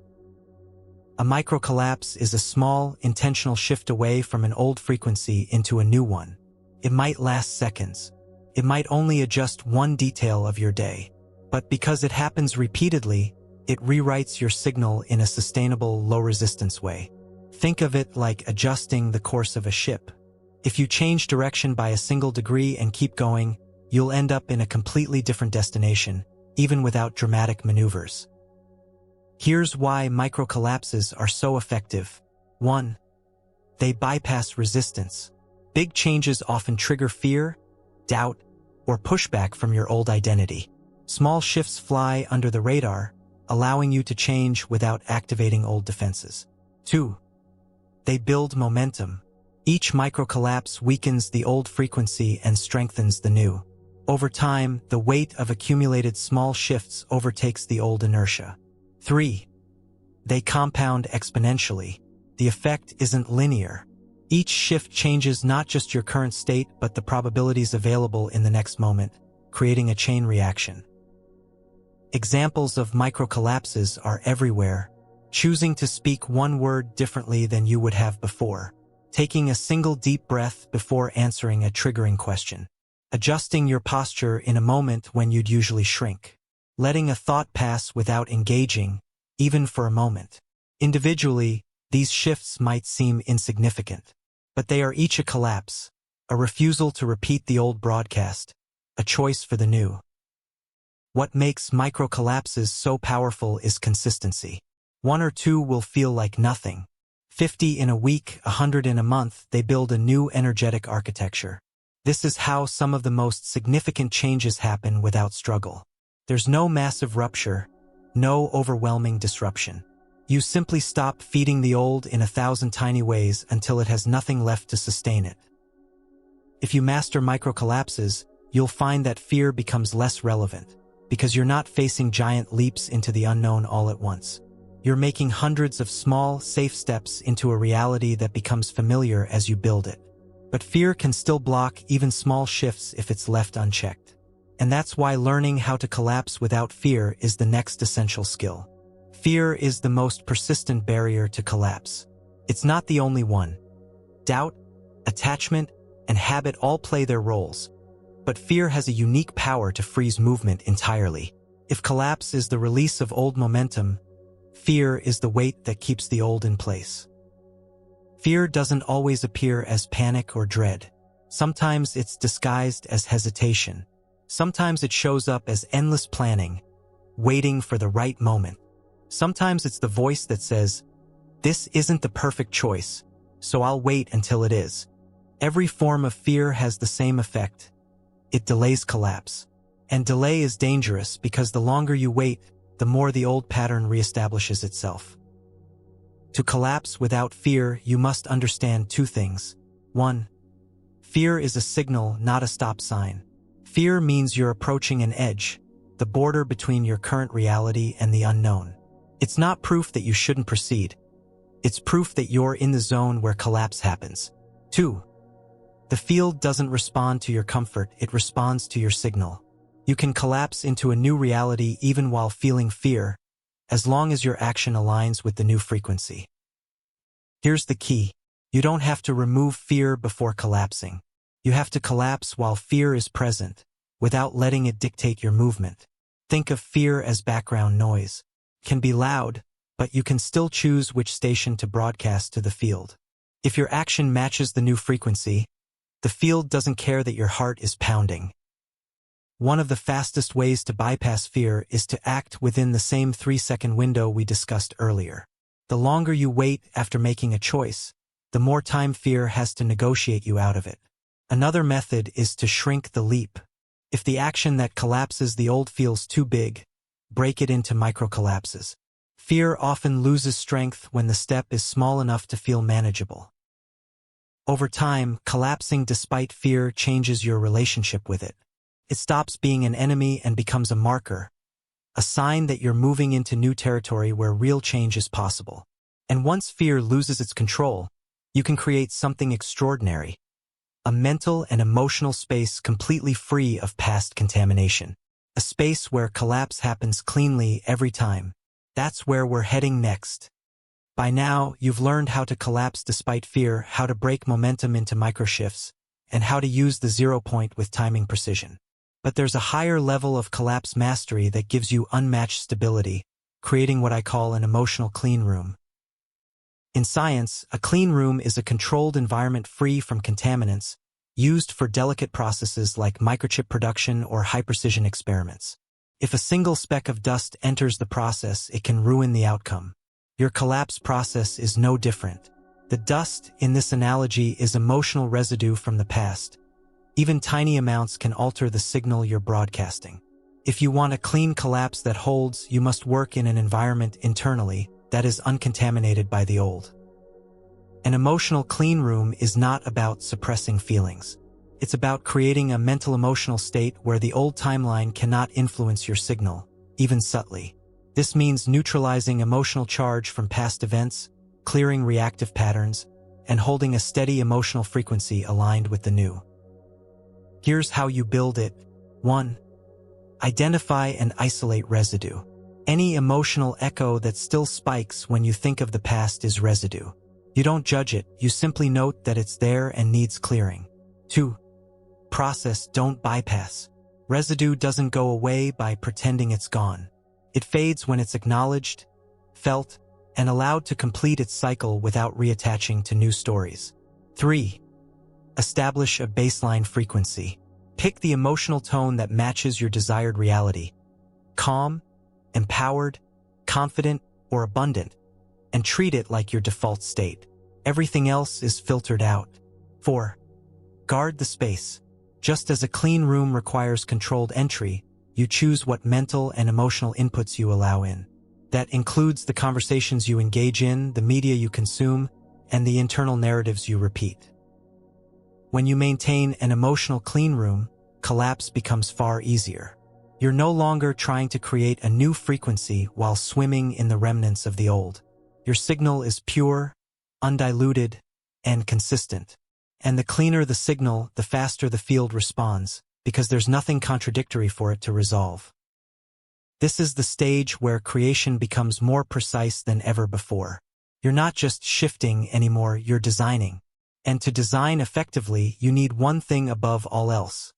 A micro-collapse is a small, intentional shift away from an old frequency into a new one. It might last seconds. It might only adjust one detail of your day. But because it happens repeatedly, it rewrites your signal in a sustainable, low-resistance way. Think of it like adjusting the course of a ship. If you change direction by a single degree and keep going, you'll end up in a completely different destination, even without dramatic maneuvers. Here's why micro-collapses are so effective. 1. They bypass resistance. Big changes often trigger fear, doubt, or pushback from your old identity. Small shifts fly under the radar, allowing you to change without activating old defenses. 2. They build momentum. Each micro-collapse weakens the old frequency and strengthens the new. Over time, the weight of accumulated small shifts overtakes the old inertia. 3. They compound exponentially. The effect isn't linear. Each shift changes not just your current state, but the probabilities available in the next moment, creating a chain reaction. Examples of micro-collapses are everywhere. Choosing to speak one word differently than you would have before. Taking a single deep breath before answering a triggering question. Adjusting your posture in a moment when you'd usually shrink. Letting a thought pass without engaging, even for a moment. Individually, these shifts might seem insignificant, but they are each a collapse, a refusal to repeat the old broadcast, a choice for the new. What makes micro-collapses so powerful is consistency. 1 or 2 will feel like nothing. 50 in a week, 100 in a month, they build a new energetic architecture. This is how some of the most significant changes happen without struggle. There's no massive rupture, no overwhelming disruption. You simply stop feeding the old in 1,000 tiny ways until it has nothing left to sustain it. If you master micro-collapses, you'll find that fear becomes less relevant, because you're not facing giant leaps into the unknown all at once. You're making hundreds of small, safe steps into a reality that becomes familiar as you build it. But fear can still block even small shifts if it's left unchecked. And that's why learning how to collapse without fear is the next essential skill. Fear is the most persistent barrier to collapse. It's not the only one. Doubt, attachment, and habit all play their roles. But fear has a unique power to freeze movement entirely. If collapse is the release of old momentum, fear is the weight that keeps the old in place. Fear doesn't always appear as panic or dread. Sometimes it's disguised as hesitation. Sometimes it shows up as endless planning, waiting for the right moment. Sometimes it's the voice that says, "This isn't the perfect choice, so I'll wait until it is." Every form of fear has the same effect. It delays collapse. And delay is dangerous because the longer you wait, the more the old pattern reestablishes itself. To collapse without fear, you must understand 2 things. 1. Fear is a signal, not a stop sign. Fear means you're approaching an edge, the border between your current reality and the unknown. It's not proof that you shouldn't proceed. It's proof that you're in the zone where collapse happens. 2. The field doesn't respond to your comfort, it responds to your signal. You can collapse into a new reality even while feeling fear, as long as your action aligns with the new frequency. Here's the key. You don't have to remove fear before collapsing. You have to collapse while fear is present, without letting it dictate your movement. Think of fear as background noise. It can be loud, but you can still choose which station to broadcast to the field. If your action matches the new frequency, the field doesn't care that your heart is pounding. One of the fastest ways to bypass fear is to act within the same 3-second window we discussed earlier. The longer you wait after making a choice, the more time fear has to negotiate you out of it. Another method is to shrink the leap. If the action that collapses the old feels too big, break it into micro-collapses. Fear often loses strength when the step is small enough to feel manageable. Over time, collapsing despite fear changes your relationship with it. It stops being an enemy and becomes a marker, a sign that you're moving into new territory where real change is possible. And once fear loses its control, you can create something extraordinary, a mental and emotional space completely free of past contamination. A space where collapse happens cleanly every time. That's where we're heading next. By now, you've learned how to collapse despite fear, how to break momentum into microshifts, and how to use the 0 point with timing precision. But there's a higher level of collapse mastery that gives you unmatched stability, creating what I call an emotional clean room. In science, a clean room is a controlled environment free from contaminants, used for delicate processes like microchip production or high-precision experiments. If a single speck of dust enters the process, it can ruin the outcome. Your collapse process is no different. The dust, in this analogy, is emotional residue from the past. Even tiny amounts can alter the signal you're broadcasting. If you want a clean collapse that holds, you must work in an environment internally that is uncontaminated by the old. An emotional clean room is not about suppressing feelings. It's about creating a mental-emotional state where the old timeline cannot influence your signal, even subtly. This means neutralizing emotional charge from past events, clearing reactive patterns, and holding a steady emotional frequency aligned with the new. Here's how you build it. 1. Identify and isolate residue. Any emotional echo that still spikes when you think of the past is residue. You don't judge it, you simply note that it's there and needs clearing. 2. Process, don't bypass. Residue doesn't go away by pretending it's gone. It fades when it's acknowledged, felt, and allowed to complete its cycle without reattaching to new stories. 3. Establish a baseline frequency. Pick the emotional tone that matches your desired reality. Calm, empowered, confident, or abundant, and treat it like your default state. Everything else is filtered out. 4. Guard the space. Just as a clean room requires controlled entry, you choose what mental and emotional inputs you allow in. That includes the conversations you engage in, the media you consume, and the internal narratives you repeat. When you maintain an emotional clean room, collapse becomes far easier. You're no longer trying to create a new frequency while swimming in the remnants of the old. Your signal is pure, undiluted, and consistent. And the cleaner the signal, the faster the field responds, because there's nothing contradictory for it to resolve. This is the stage where creation becomes more precise than ever before. You're not just shifting anymore, you're designing. And to design effectively, you need one thing above all else: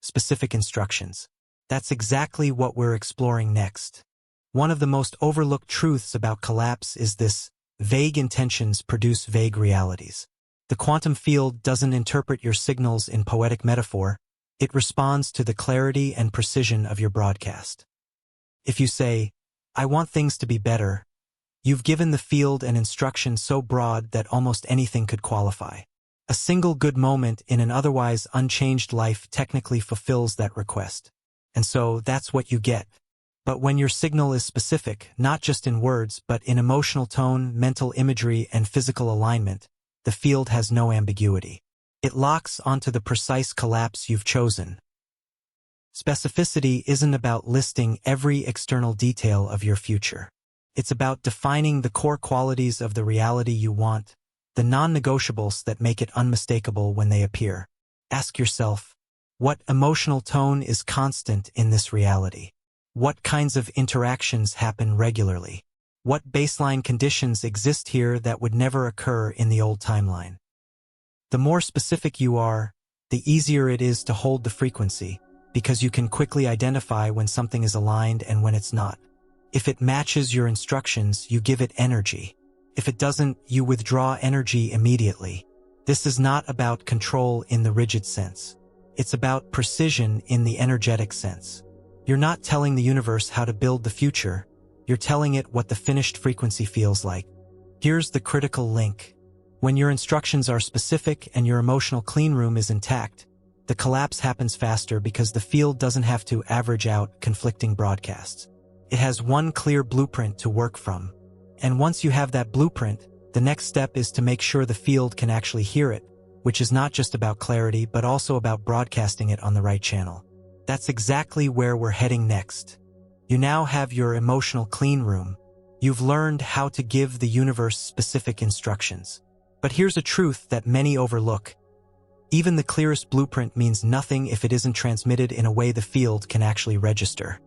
specific instructions. That's exactly what we're exploring next. One of the most overlooked truths about collapse is this: vague intentions produce vague realities. The quantum field doesn't interpret your signals in poetic metaphor, it responds to the clarity and precision of your broadcast. If you say, "I want things to be better," you've given the field an instruction so broad that almost anything could qualify. A single good moment in an otherwise unchanged life technically fulfills that request. And so that's what you get. But when your signal is specific, not just in words, but in emotional tone, mental imagery, and physical alignment, the field has no ambiguity. It locks onto the precise collapse you've chosen. Specificity isn't about listing every external detail of your future. It's about defining the core qualities of the reality you want, the non-negotiables that make it unmistakable when they appear. Ask yourself, what emotional tone is constant in this reality? What kinds of interactions happen regularly? What baseline conditions exist here that would never occur in the old timeline? The more specific you are, the easier it is to hold the frequency, because you can quickly identify when something is aligned and when it's not. If it matches your instructions, you give it energy. If it doesn't, you withdraw energy immediately. This is not about control in the rigid sense. It's about precision in the energetic sense. You're not telling the universe how to build the future. You're telling it what the finished frequency feels like. Here's the critical link. When your instructions are specific and your emotional clean room is intact, the collapse happens faster because the field doesn't have to average out conflicting broadcasts. It has one clear blueprint to work from. And once you have that blueprint, the next step is to make sure the field can actually hear it, which is not just about clarity but also about broadcasting it on the right channel. That's exactly where we're heading next. You now have your emotional clean room. You've learned how to give the universe specific instructions. But here's a truth that many overlook. Even the clearest blueprint means nothing if it isn't transmitted in a way the field can actually register.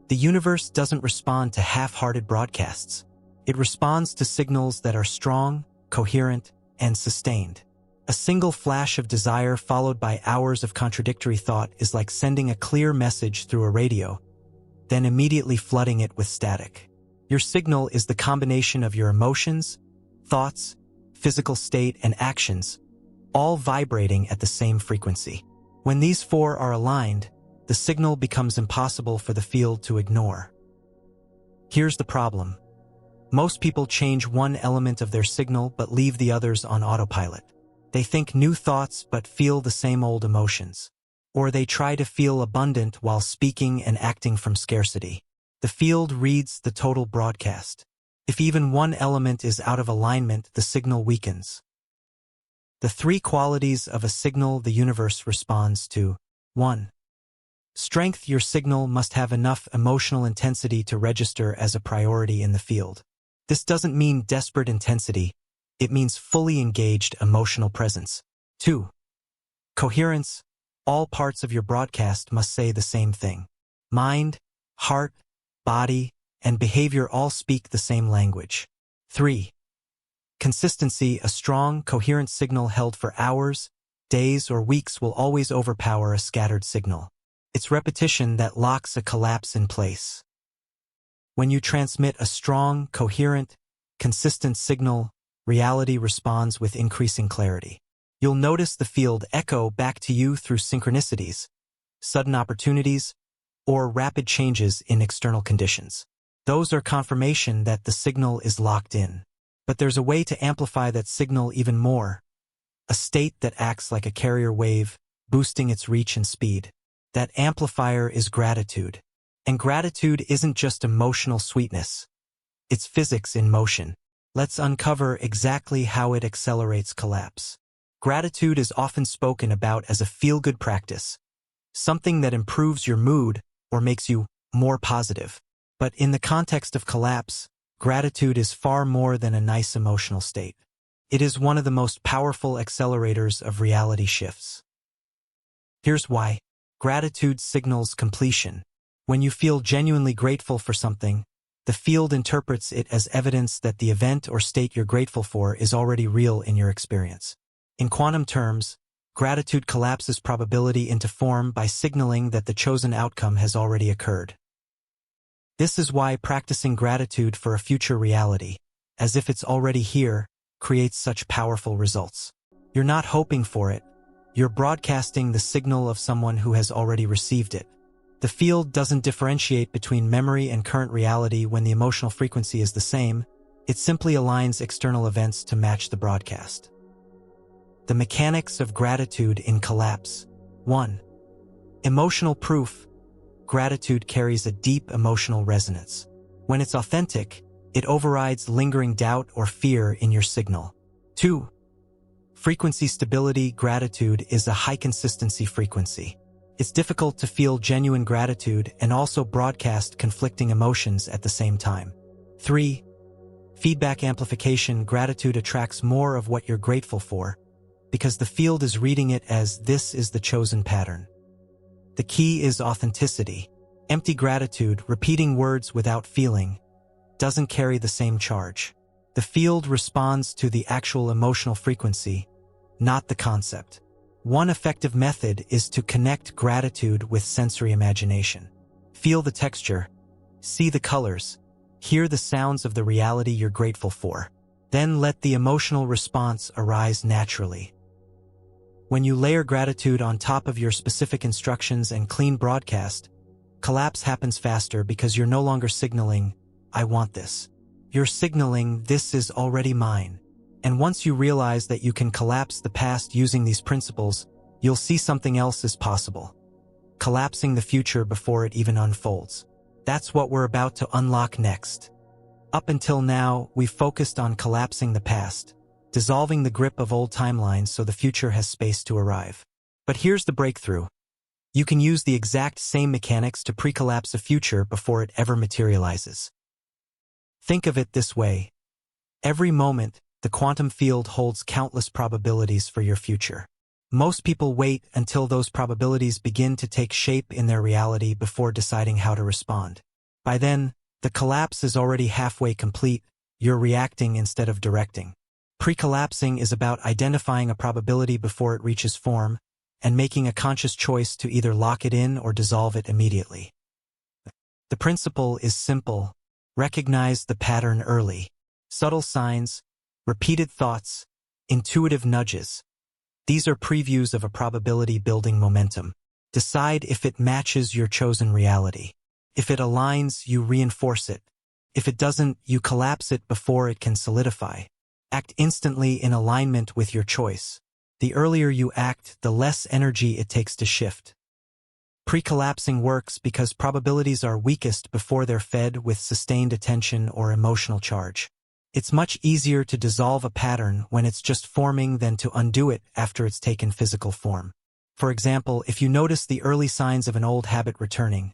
The universe doesn't respond to half-hearted broadcasts. It responds to signals that are strong, coherent, and sustained. A single flash of desire followed by hours of contradictory thought is like sending a clear message through a radio, then immediately flooding it with static. Your signal is the combination of your emotions, thoughts, physical state, and actions, all vibrating at the same frequency. When these four are aligned, the signal becomes impossible for the field to ignore. Here's the problem. Most people change one element of their signal but leave the others on autopilot. They think new thoughts but feel the same old emotions. Or they try to feel abundant while speaking and acting from scarcity. The field reads the total broadcast. If even one element is out of alignment, the signal weakens. The three qualities of a signal the universe responds to. 1. Strength. Your signal must have enough emotional intensity to register as a priority in the field. This doesn't mean desperate intensity. It means fully engaged emotional presence. 2. Coherence. All parts of your broadcast must say the same thing. Mind, heart, body, and behavior all speak the same language. 3. Consistency. A strong, coherent signal held for hours, days, or weeks will always overpower a scattered signal. It's repetition that locks a collapse in place. When you transmit a strong, coherent, consistent signal, reality responds with increasing clarity. You'll notice the field echo back to you through synchronicities, sudden opportunities, or rapid changes in external conditions. Those are confirmation that the signal is locked in. But there's a way to amplify that signal even more. A state that acts like a carrier wave, boosting its reach and speed. That amplifier is gratitude. And gratitude isn't just emotional sweetness. It's physics in motion. Let's uncover exactly how it accelerates collapse. Gratitude is often spoken about as a feel-good practice, something that improves your mood or makes you more positive. But in the context of collapse, gratitude is far more than a nice emotional state. It is one of the most powerful accelerators of reality shifts. Here's why. Gratitude signals completion. When you feel genuinely grateful for something, the field interprets it as evidence that the event or state you're grateful for is already real in your experience. In quantum terms, gratitude collapses probability into form by signaling that the chosen outcome has already occurred. This is why practicing gratitude for a future reality, as if it's already here, creates such powerful results. You're not hoping for it. You're broadcasting the signal of someone who has already received it. The field doesn't differentiate between memory and current reality when the emotional frequency is the same. It simply aligns external events to match the broadcast. The mechanics of gratitude in collapse. 1. Emotional proof. Gratitude carries a deep emotional resonance. When it's authentic, it overrides lingering doubt or fear in your signal. 2. Frequency stability. Gratitude is a high-consistency frequency. It's difficult to feel genuine gratitude and also broadcast conflicting emotions at the same time. 3. Feedback amplification. Gratitude attracts more of what you're grateful for, because the field is reading it as this is the chosen pattern. The key is authenticity. Empty gratitude, repeating words without feeling, doesn't carry the same charge. The field responds to the actual emotional frequency, not the concept. One effective method is to connect gratitude with sensory imagination. Feel the texture, see the colors, hear the sounds of the reality you're grateful for. Then let the emotional response arise naturally. When you layer gratitude on top of your specific instructions and clean broadcast, collapse happens faster because you're no longer signaling, "I want this." You're signaling, "This is already mine." And once you realize that you can collapse the past using these principles, you'll see something else is possible. Collapsing the future before it even unfolds. That's what we're about to unlock next. Up until now, we've focused on collapsing the past, dissolving the grip of old timelines so the future has space to arrive. But here's the breakthrough. You can use the exact same mechanics to pre-collapse a future before it ever materializes. Think of it this way. Every moment, the quantum field holds countless probabilities for your future. Most people wait until those probabilities begin to take shape in their reality before deciding how to respond. By then, the collapse is already halfway complete. You're reacting instead of directing. Pre-collapsing is about identifying a probability before it reaches form and making a conscious choice to either lock it in or dissolve it immediately. The principle is simple. Recognize the pattern early. Subtle signs, repeated thoughts, intuitive nudges. These are previews of a probability-building momentum. Decide if it matches your chosen reality. If it aligns, you reinforce it. If it doesn't, you collapse it before it can solidify. Act instantly in alignment with your choice. The earlier you act, the less energy it takes to shift. Pre-collapsing works because probabilities are weakest before they're fed with sustained attention or emotional charge. It's much easier to dissolve a pattern when it's just forming than to undo it after it's taken physical form. For example, if you notice the early signs of an old habit returning,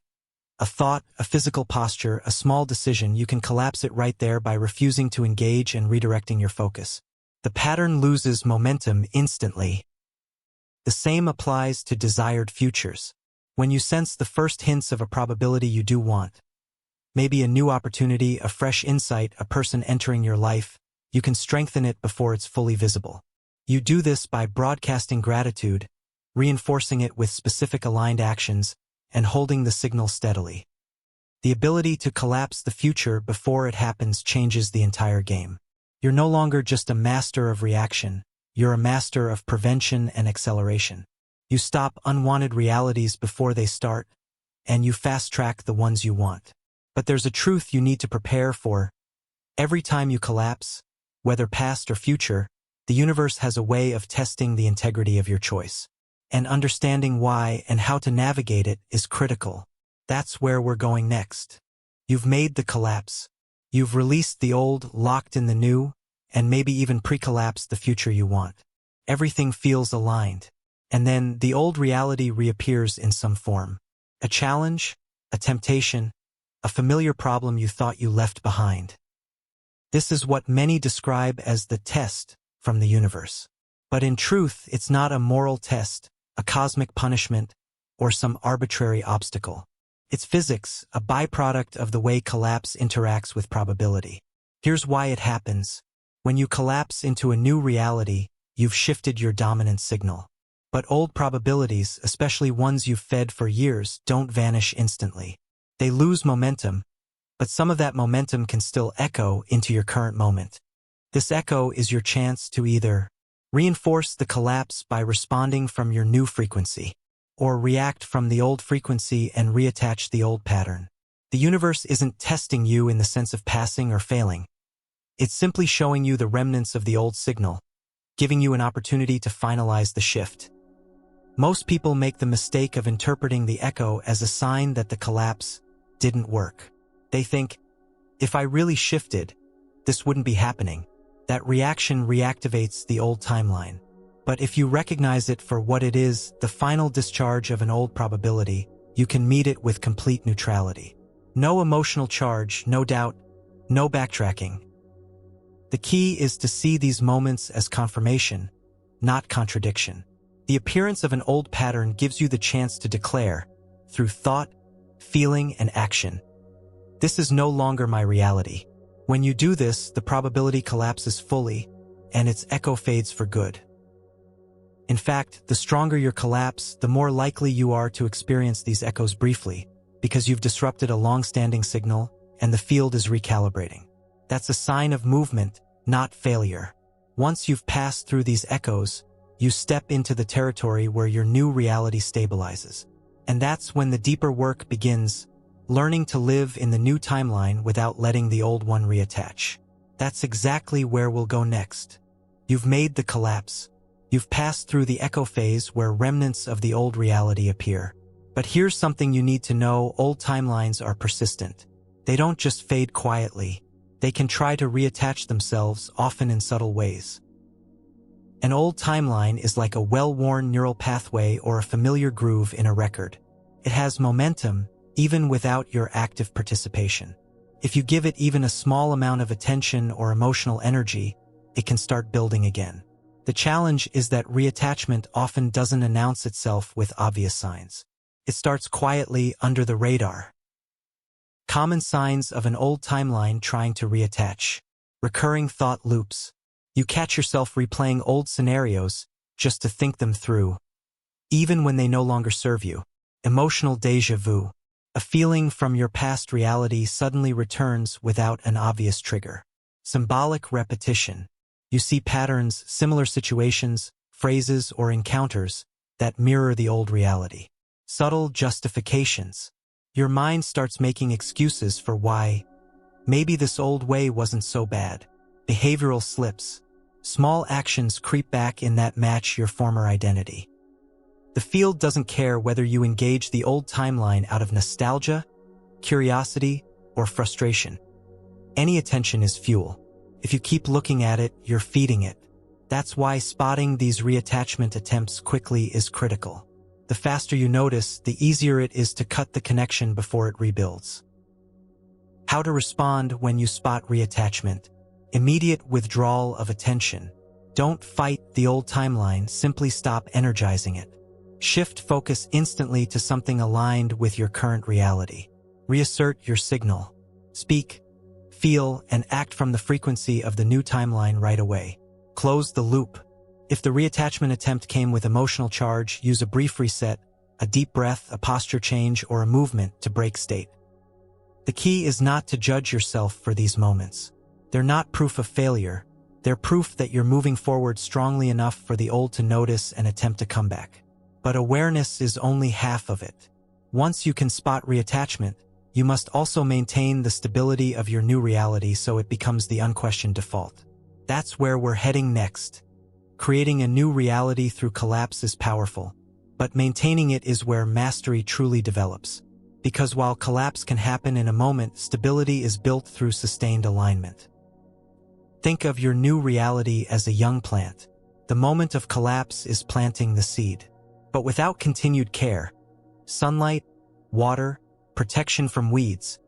a thought, a physical posture, a small decision, you can collapse it right there by refusing to engage and redirecting your focus. The pattern loses momentum instantly. The same applies to desired futures. When you sense the first hints of a probability you do want, maybe a new opportunity, a fresh insight, a person entering your life, you can strengthen it before it's fully visible. You do this by broadcasting gratitude, reinforcing it with specific aligned actions, and holding the signal steadily. The ability to collapse the future before it happens changes the entire game. You're no longer just a master of reaction, you're a master of prevention and acceleration. You stop unwanted realities before they start, and you fast-track the ones you want. But there's a truth you need to prepare for. Every time you collapse, whether past or future, the universe has a way of testing the integrity of your choice. And understanding why and how to navigate it is critical. That's where we're going next. You've made the collapse. You've released the old, locked in the new, and maybe even pre-collapsed the future you want. Everything feels aligned. And then the old reality reappears in some form. A challenge, a temptation, a familiar problem you thought you left behind. This is what many describe as the test from the universe. But in truth, it's not a moral test, a cosmic punishment, or some arbitrary obstacle. It's physics, a byproduct of the way collapse interacts with probability. Here's why it happens. When you collapse into a new reality, you've shifted your dominant signal. But old probabilities, especially ones you've fed for years, don't vanish instantly. They lose momentum, but some of that momentum can still echo into your current moment. This echo is your chance to either reinforce the collapse by responding from your new frequency, or react from the old frequency and reattach the old pattern. The universe isn't testing you in the sense of passing or failing. It's simply showing you the remnants of the old signal, giving you an opportunity to finalize the shift. Most people make the mistake of interpreting the echo as a sign that the collapse didn't work. They think, if I really shifted, this wouldn't be happening. That reaction reactivates the old timeline. But if you recognize it for what it is, the final discharge of an old probability, you can meet it with complete neutrality. No emotional charge, no doubt, no backtracking. The key is to see these moments as confirmation, not contradiction. The appearance of an old pattern gives you the chance to declare, through thought, feeling, and action, this is no longer my reality. When you do this, the probability collapses fully, and its echo fades for good. In fact, the stronger your collapse, the more likely you are to experience these echoes briefly, because you've disrupted a long-standing signal, and the field is recalibrating. That's a sign of movement, not failure. Once you've passed through these echoes, you step into the territory where your new reality stabilizes. And that's when the deeper work begins, learning to live in the new timeline without letting the old one reattach. That's exactly where we'll go next. You've made the collapse. You've passed through the echo phase where remnants of the old reality appear. But here's something you need to know: old timelines are persistent. They don't just fade quietly. They can try to reattach themselves, often in subtle ways. An old timeline is like a well-worn neural pathway or a familiar groove in a record. It has momentum, even without your active participation. If you give it even a small amount of attention or emotional energy, it can start building again. The challenge is that reattachment often doesn't announce itself with obvious signs. It starts quietly under the radar. Common signs of an old timeline trying to reattach. Recurring thought loops. You catch yourself replaying old scenarios just to think them through, even when they no longer serve you. Emotional déjà vu. A feeling from your past reality suddenly returns without an obvious trigger. Symbolic repetition. You see patterns, similar situations, phrases, or encounters that mirror the old reality. Subtle justifications. Your mind starts making excuses for why maybe this old way wasn't so bad. Behavioral slips. Small actions creep back in that match your former identity. The field doesn't care whether you engage the old timeline out of nostalgia, curiosity, or frustration. Any attention is fuel. If you keep looking at it, you're feeding it. That's why spotting these reattachment attempts quickly is critical. The faster you notice, the easier it is to cut the connection before it rebuilds. How to respond when you spot reattachment. Immediate withdrawal of attention. Don't fight the old timeline, simply stop energizing it. Shift focus instantly to something aligned with your current reality. Reassert your signal. Speak, feel, and act from the frequency of the new timeline right away. Close the loop. If the reattachment attempt came with emotional charge, use a brief reset, a deep breath, a posture change, or a movement to break state. The key is not to judge yourself for these moments. They're not proof of failure. They're proof that you're moving forward strongly enough for the old to notice and attempt a comeback. But awareness is only half of it. Once you can spot reattachment, you must also maintain the stability of your new reality so it becomes the unquestioned default. That's where we're heading next. Creating a new reality through collapse is powerful, but maintaining it is where mastery truly develops. Because while collapse can happen in a moment, stability is built through sustained alignment. Think of your new reality as a young plant. The moment of collapse is planting the seed. But without continued care, sunlight, water, protection from weeds,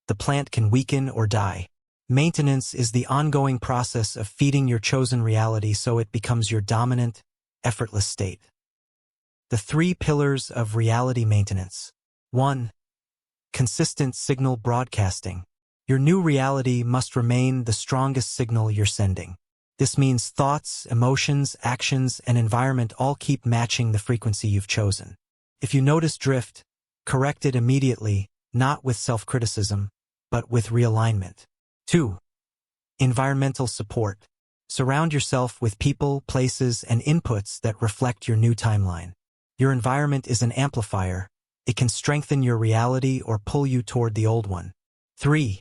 the plant can weaken or die. Maintenance is the ongoing process of feeding your chosen reality so it becomes your dominant, effortless state. The 3 pillars of reality maintenance. 1. Consistent signal broadcasting. Your new reality must remain the strongest signal you're sending. This means thoughts, emotions, actions, and environment all keep matching the frequency you've chosen. If you notice drift, correct it immediately, not with self-criticism, but with realignment. 2. Environmental support. Surround yourself with people, places, and inputs that reflect your new timeline. Your environment is an amplifier. It can strengthen your reality or pull you toward the old one. 3.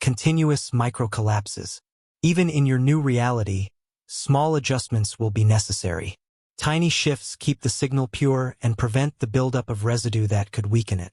Continuous micro-collapses. Even in your new reality, small adjustments will be necessary. Tiny shifts keep the signal pure and prevent the buildup of residue that could weaken it.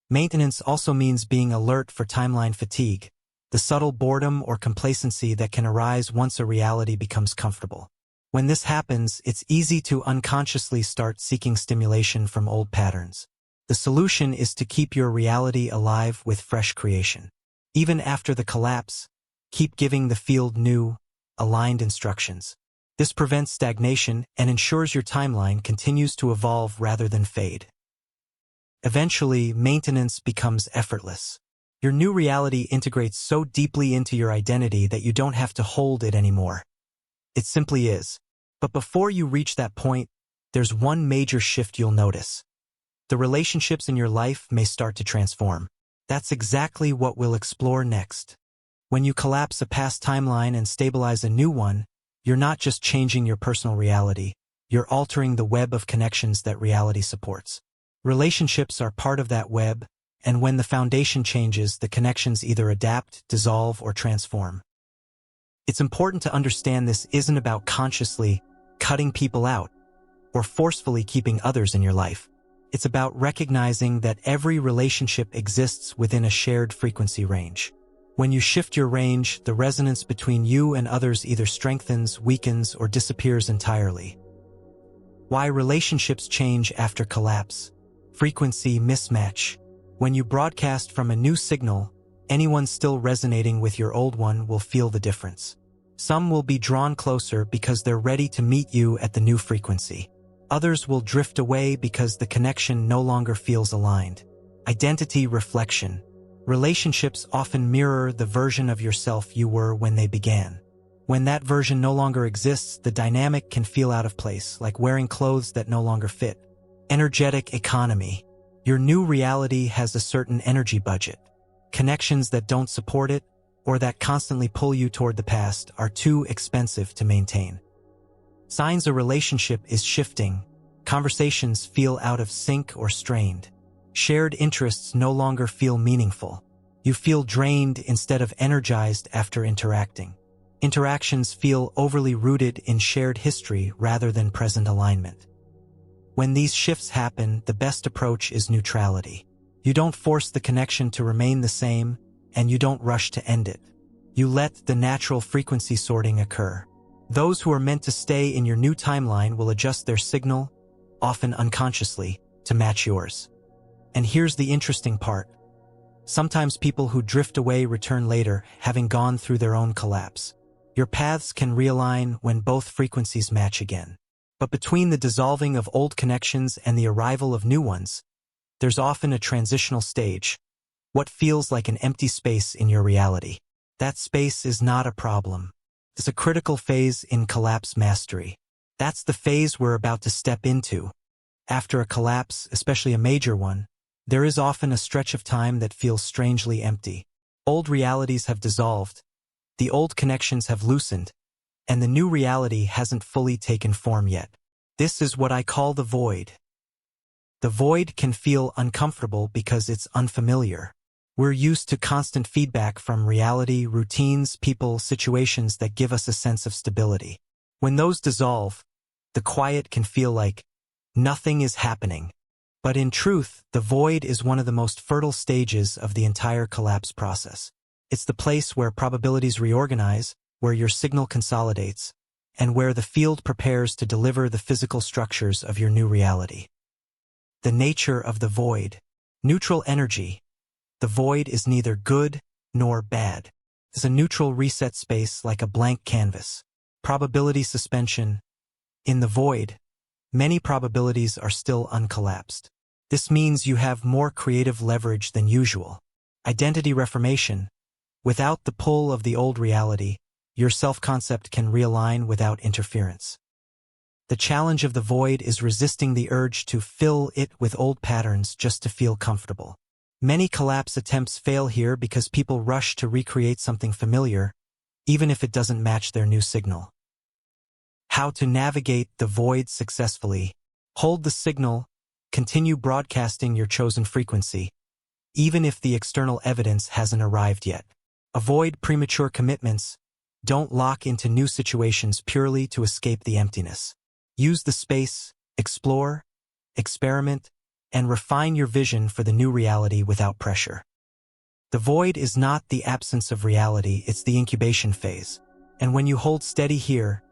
Maintenance also means being alert for timeline fatigue, the subtle boredom or complacency that can arise once a reality becomes comfortable. When this happens, it's easy to unconsciously start seeking stimulation from old patterns. The solution is to keep your reality alive with fresh creation. Even after the collapse, keep giving the field new, aligned instructions. This prevents stagnation and ensures your timeline continues to evolve rather than fade. Eventually, maintenance becomes effortless. Your new reality integrates so deeply into your identity that you don't have to hold it anymore. It simply is. But before you reach that point, there's one major shift you'll notice. The relationships in your life may start to transform. That's exactly what we'll explore next. When you collapse a past timeline and stabilize a new one, you're not just changing your personal reality, you're altering the web of connections that reality supports. Relationships are part of that web, and when the foundation changes, the connections either adapt, dissolve, or transform. It's important to understand this isn't about consciously cutting people out or forcefully keeping others in your life. It's about recognizing that every relationship exists within a shared frequency range. When you shift your range, the resonance between you and others either strengthens, weakens, or disappears entirely. Why relationships change after collapse. Frequency mismatch. When you broadcast from a new signal, anyone still resonating with your old one will feel the difference. Some will be drawn closer because they're ready to meet you at the new frequency. Others will drift away because the connection no longer feels aligned. Identity reflection. Relationships often mirror the version of yourself you were when they began. When that version no longer exists, the dynamic can feel out of place, like wearing clothes that no longer fit. Energetic economy. Your new reality has a certain energy budget. Connections that don't support it, or that constantly pull you toward the past, are too expensive to maintain. Signs a relationship is shifting. Conversations feel out of sync or strained. Shared interests no longer feel meaningful. You feel drained instead of energized after interacting. Interactions feel overly rooted in shared history rather than present alignment. When these shifts happen, the best approach is neutrality. You don't force the connection to remain the same, and you don't rush to end it. You let the natural frequency sorting occur. Those who are meant to stay in your new timeline will adjust their signal, often unconsciously, to match yours. And here's the interesting part. Sometimes people who drift away return later, having gone through their own collapse. Your paths can realign when both frequencies match again. But between the dissolving of old connections and the arrival of new ones, there's often a transitional stage, what feels like an empty space in your reality. That space is not a problem. It's a critical phase in collapse mastery. That's the phase we're about to step into. After a collapse, especially a major one, there is often a stretch of time that feels strangely empty. Old realities have dissolved, the old connections have loosened, and the new reality hasn't fully taken form yet. This is what I call the void. The void can feel uncomfortable because it's unfamiliar. We're used to constant feedback from reality, routines, people, situations that give us a sense of stability. When those dissolve, the quiet can feel like nothing is happening. But in truth, the void is one of the most fertile stages of the entire collapse process. It's the place where probabilities reorganize, where your signal consolidates, and where the field prepares to deliver the physical structures of your new reality. The nature of the void. Neutral energy. The void is neither good nor bad. It's a neutral reset space like a blank canvas. Probability suspension. In the void, many probabilities are still uncollapsed. This means you have more creative leverage than usual. Identity reformation. Without the pull of the old reality, your self-concept can realign without interference. The challenge of the void is resisting the urge to fill it with old patterns just to feel comfortable. Many collapse attempts fail here because people rush to recreate something familiar, even if it doesn't match their new signal. How to navigate the void successfully. Hold the signal, continue broadcasting your chosen frequency, even if the external evidence hasn't arrived yet. Avoid premature commitments. Don't lock into new situations purely to escape the emptiness. Use the space, explore, experiment, and refine your vision for the new reality without pressure. The void is not the absence of reality, it's the incubation phase. And when you hold steady here,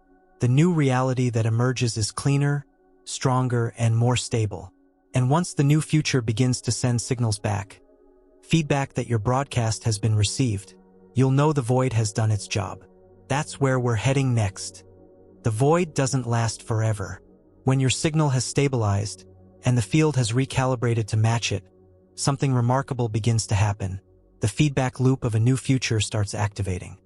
the new reality that emerges is cleaner, stronger, and more stable. And once the new future begins to send signals back, feedback that your broadcast has been received, you'll know the void has done its job. That's where we're heading next. The void doesn't last forever. When your signal has stabilized, and the field has recalibrated to match it, something remarkable begins to happen. The feedback loop of a new future starts activating.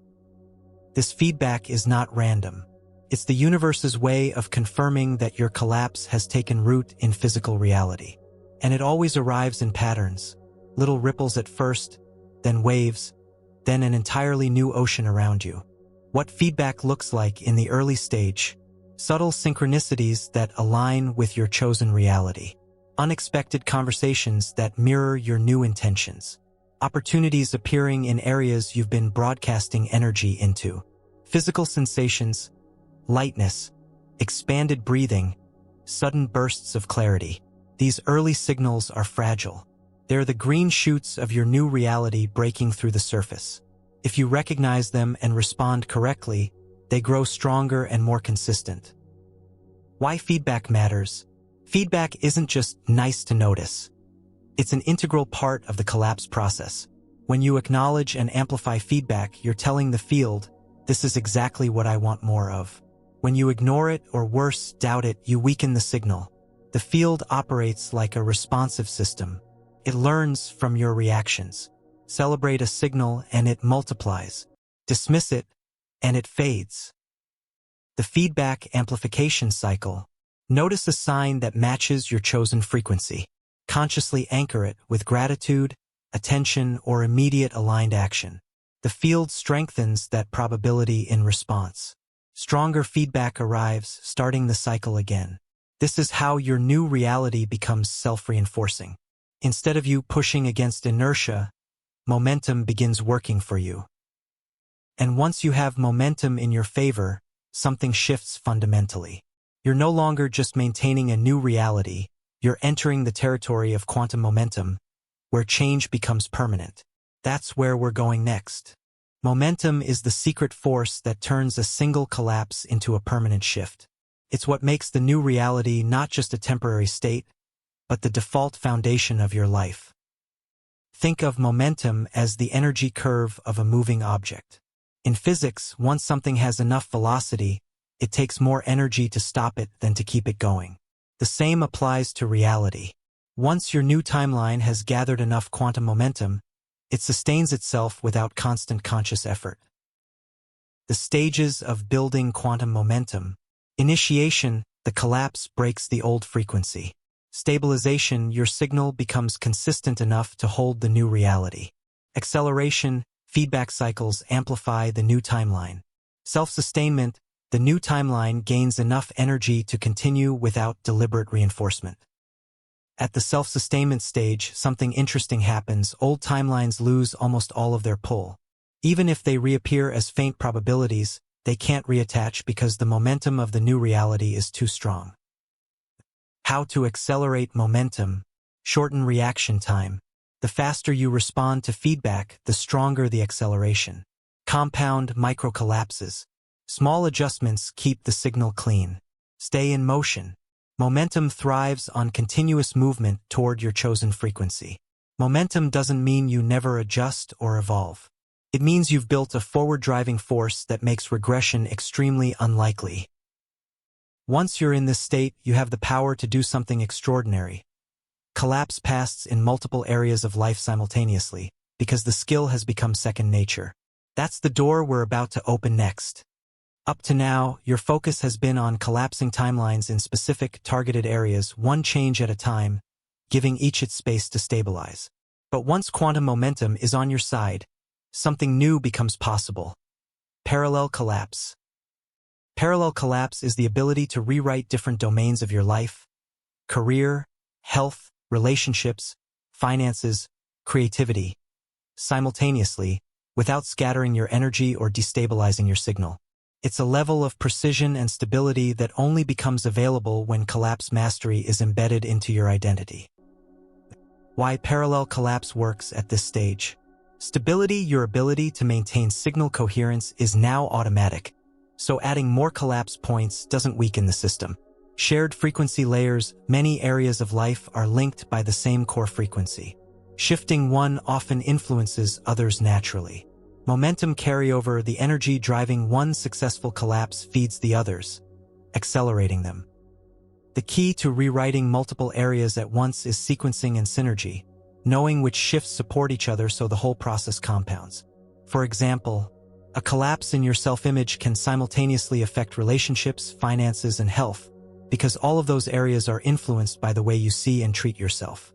This feedback is not random. It's the universe's way of confirming that your collapse has taken root in physical reality. And it always arrives in patterns. Little ripples at first, then waves, then an entirely new ocean around you. What feedback looks like in the early stage. Subtle synchronicities that align with your chosen reality. Unexpected conversations that mirror your new intentions. Opportunities appearing in areas you've been broadcasting energy into. Physical sensations, lightness, expanded breathing, sudden bursts of clarity. These early signals are fragile. They're the green shoots of your new reality breaking through the surface. If you recognize them and respond correctly, they grow stronger and more consistent. Why feedback matters? Feedback isn't just nice to notice. It's an integral part of the collapse process. When you acknowledge and amplify feedback, you're telling the field, this is exactly what I want more of. When you ignore it, or worse, doubt it, you weaken the signal. The field operates like a responsive system. It learns from your reactions. Celebrate a signal and it multiplies. Dismiss it and it fades. The feedback amplification cycle. Notice a sign that matches your chosen frequency. Consciously anchor it with gratitude, attention, or immediate aligned action. The field strengthens that probability in response. Stronger feedback arrives, starting the cycle again. This is how your new reality becomes self-reinforcing. Instead of you pushing against inertia, momentum begins working for you. And once you have momentum in your favor, something shifts fundamentally. You're no longer just maintaining a new reality, you're entering the territory of quantum momentum, where change becomes permanent. That's where we're going next. Momentum is the secret force that turns a single collapse into a permanent shift. It's what makes the new reality not just a temporary state, but the default foundation of your life. Think of momentum as the energy curve of a moving object. In physics, once something has enough velocity, it takes more energy to stop it than to keep it going. The same applies to reality. Once your new timeline has gathered enough quantum momentum, it sustains itself without constant conscious effort. The stages of building quantum momentum. Initiation, the collapse breaks the old frequency. Stabilization, your signal becomes consistent enough to hold the new reality. Acceleration, feedback cycles amplify the new timeline. Self-sustainment, the new timeline gains enough energy to continue without deliberate reinforcement. At the self-sustainment stage, something interesting happens. Old timelines lose almost all of their pull. Even if they reappear as faint probabilities, they can't reattach because the momentum of the new reality is too strong. How to accelerate momentum. Shorten reaction time. The faster you respond to feedback, the stronger the acceleration. Compound micro-collapses. Small adjustments keep the signal clean. Stay in motion. Momentum thrives on continuous movement toward your chosen frequency. Momentum doesn't mean you never adjust or evolve. It means you've built a forward-driving force that makes regression extremely unlikely. Once you're in this state, you have the power to do something extraordinary. Collapse pasts in multiple areas of life simultaneously, because the skill has become second nature. That's the door we're about to open next. Up to now, your focus has been on collapsing timelines in specific, targeted areas, one change at a time, giving each its space to stabilize. But once quantum momentum is on your side, something new becomes possible. Parallel collapse. Parallel collapse is the ability to rewrite different domains of your life, career, health, relationships, finances, creativity, simultaneously, without scattering your energy or destabilizing your signal. It's a level of precision and stability that only becomes available when collapse mastery is embedded into your identity. Why parallel collapse works at this stage. Stability, your ability to maintain signal coherence, is now automatic, so adding more collapse points doesn't weaken the system. Shared frequency layers, many areas of life are linked by the same core frequency. Shifting one often influences others naturally. Momentum carryover, the energy driving one successful collapse feeds the others, accelerating them. The key to rewriting multiple areas at once is sequencing and synergy, knowing which shifts support each other so the whole process compounds. For example, a collapse in your self-image can simultaneously affect relationships, finances, and health, because all of those areas are influenced by the way you see and treat yourself.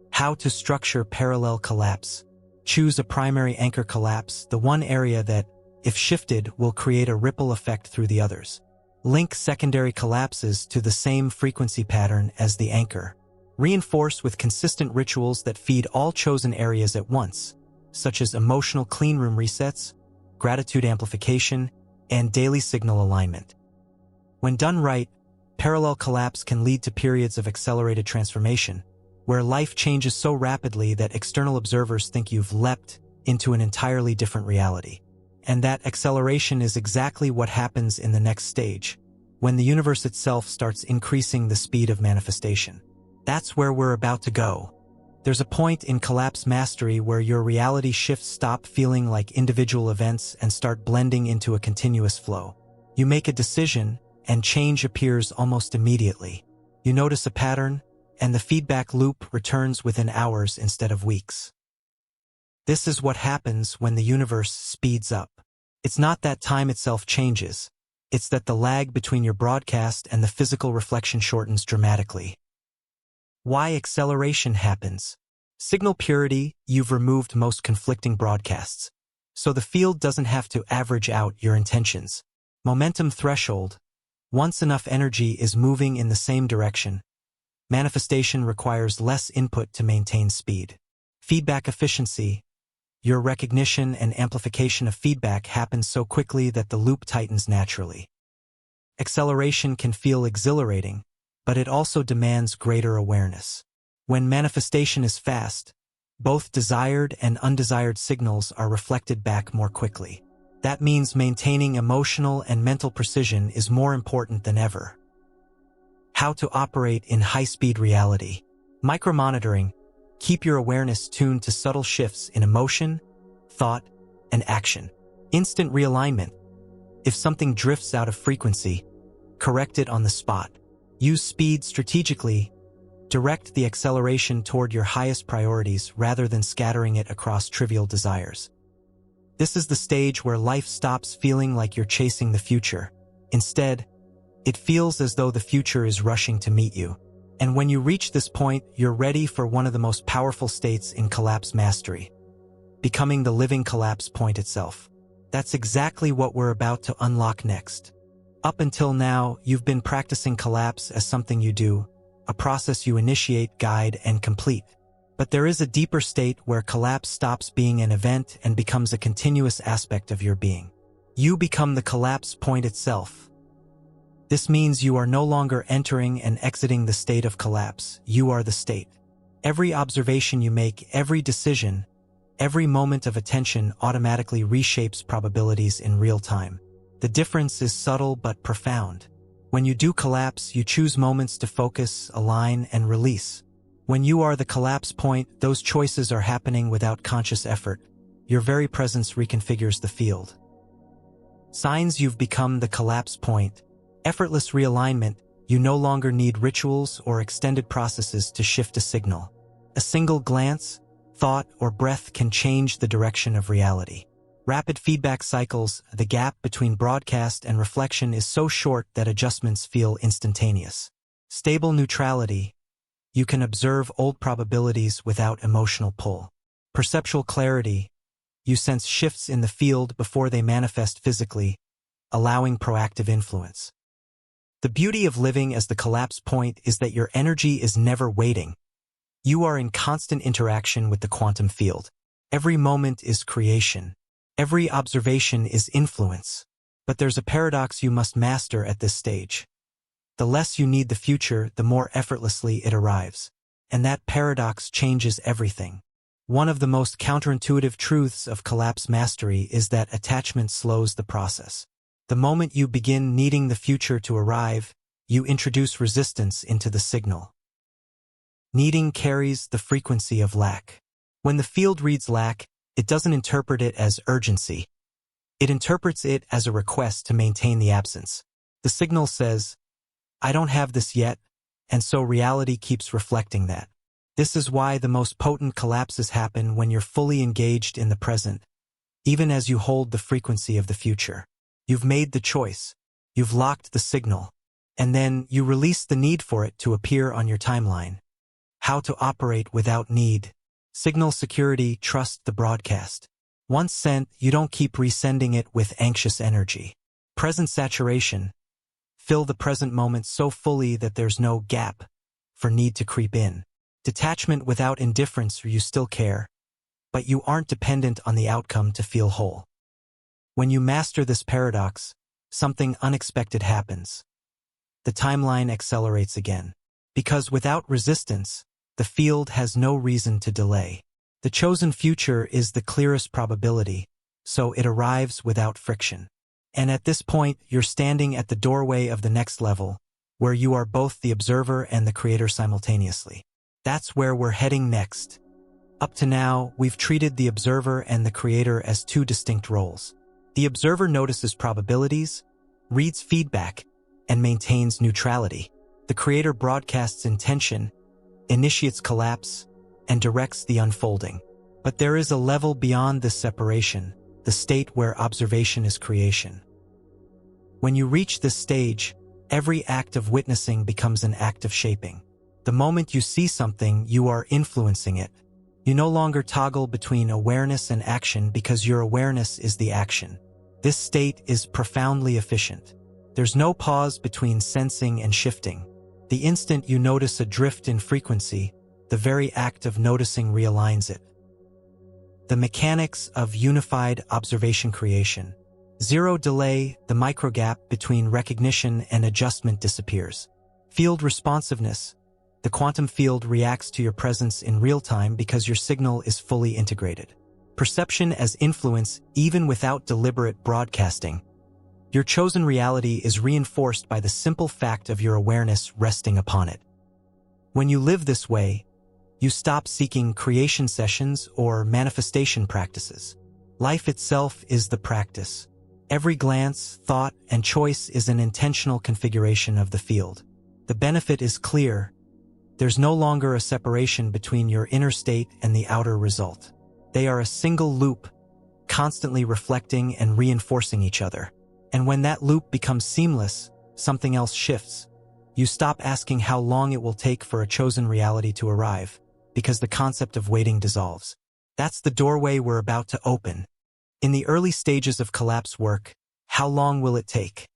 How to structure parallel collapse. Choose a primary anchor collapse, the one area that, if shifted, will create a ripple effect through the others. Link secondary collapses to the same frequency pattern as the anchor. Reinforce with consistent rituals that feed all chosen areas at once, such as emotional cleanroom resets, gratitude amplification, and daily signal alignment. When done right, Parallel collapse can lead to periods of accelerated transformation, where life changes so rapidly that external observers think you've leapt into an entirely different reality. And that acceleration is exactly what happens in the next stage, when the universe itself starts increasing the speed of manifestation. That's where we're about to go. There's a point in collapse mastery where your reality shifts stop feeling like individual events and start blending into a continuous flow. You make a decision, and change appears almost immediately. You notice a pattern, and the feedback loop returns within hours instead of weeks. This is what happens when the universe speeds up. It's not that time itself changes, it's that the lag between your broadcast and the physical reflection shortens dramatically. Why acceleration happens? Signal purity, you've removed most conflicting broadcasts, so the field doesn't have to average out your intentions. Momentum threshold, once enough energy is moving in the same direction, manifestation requires less input to maintain speed. Feedback efficiency, your recognition and amplification of feedback happens so quickly that the loop tightens naturally. Acceleration can feel exhilarating, but it also demands greater awareness. When manifestation is fast, both desired and undesired signals are reflected back more quickly. That means maintaining emotional and mental precision is more important than ever. How to operate in high-speed reality. Micromonitoring. Keep your awareness tuned to subtle shifts in emotion, thought, and action. Instant realignment. If something drifts out of frequency, correct it on the spot. Use speed strategically. Direct the acceleration toward your highest priorities rather than scattering it across trivial desires. This is the stage where life stops feeling like you're chasing the future. Instead, it feels as though the future is rushing to meet you. And when you reach this point, you're ready for one of the most powerful states in collapse mastery, becoming the living collapse point itself. That's exactly what we're about to unlock next. Up until now, you've been practicing collapse as something you do, a process you initiate, guide, and complete. But there is a deeper state where collapse stops being an event and becomes a continuous aspect of your being. You become the collapse point itself. This means you are no longer entering and exiting the state of collapse, you are the state. Every observation you make, every decision, every moment of attention automatically reshapes probabilities in real time. The difference is subtle but profound. When you do collapse, you choose moments to focus, align, and release. When you are the collapse point, those choices are happening without conscious effort. Your very presence reconfigures the field. Signs you've become the collapse point. Effortless realignment, you no longer need rituals or extended processes to shift a signal. A single glance, thought, or breath can change the direction of reality. Rapid feedback cycles, the gap between broadcast and reflection is so short that adjustments feel instantaneous. Stable neutrality, you can observe old probabilities without emotional pull. Perceptual clarity, you sense shifts in the field before they manifest physically, allowing proactive influence. The beauty of living as the collapse point is that your energy is never waiting. You are in constant interaction with the quantum field. Every moment is creation. Every observation is influence. But there's a paradox you must master at this stage. The less you need the future, the more effortlessly it arrives. And that paradox changes everything. One of the most counterintuitive truths of collapse mastery is that attachment slows the process. The moment you begin needing the future to arrive, you introduce resistance into the signal. Needing carries the frequency of lack. When the field reads lack, it doesn't interpret it as urgency. It interprets it as a request to maintain the absence. The signal says, I don't have this yet, and so reality keeps reflecting that. This is why the most potent collapses happen when you're fully engaged in the present, even as you hold the frequency of the future. You've made the choice. You've locked the signal. And then you release the need for it to appear on your timeline. How to operate without need. Signal security, trust the broadcast. Once sent, you don't keep resending it with anxious energy. Present saturation. Fill the present moment so fully that there's no gap for need to creep in. Detachment without indifference, you still care, but you aren't dependent on the outcome to feel whole. When you master this paradox, something unexpected happens. the timeline accelerates again. Because without resistance, the field has no reason to delay. The chosen future is the clearest probability, so it arrives without friction. And at this point, you're standing at the doorway of the next level, where you are both the observer and the creator simultaneously. That's where we're heading next. Up to now, we've treated the observer and the creator as two distinct roles. The observer notices probabilities, reads feedback, and maintains neutrality. The creator broadcasts intention, initiates collapse, and directs the unfolding. But there is a level beyond this separation, the state where observation is creation. When you reach this stage, every act of witnessing becomes an act of shaping. The moment you see something, you are influencing it. You no longer toggle between awareness and action because your awareness is the action. This state is profoundly efficient. There's no pause between sensing and shifting. The instant you notice a drift in frequency, the very act of noticing realigns it. The mechanics of unified observation creation. Zero delay, the microgap between recognition and adjustment disappears. Field responsiveness. The quantum field reacts to your presence in real time because your signal is fully integrated. Perception as influence even without deliberate broadcasting. Your chosen reality is reinforced by the simple fact of your awareness resting upon it. When you live this way, you stop seeking creation sessions or manifestation practices. Life itself is the practice. Every glance, thought, and choice is an intentional configuration of the field. The benefit is clear. There's no longer a separation between your inner state and the outer result. They are a single loop, constantly reflecting and reinforcing each other. And when that loop becomes seamless, something else shifts. You stop asking how long it will take for a chosen reality to arrive, because the concept of waiting dissolves. That's the doorway we're about to open. In the early stages of collapse work, how long will it take?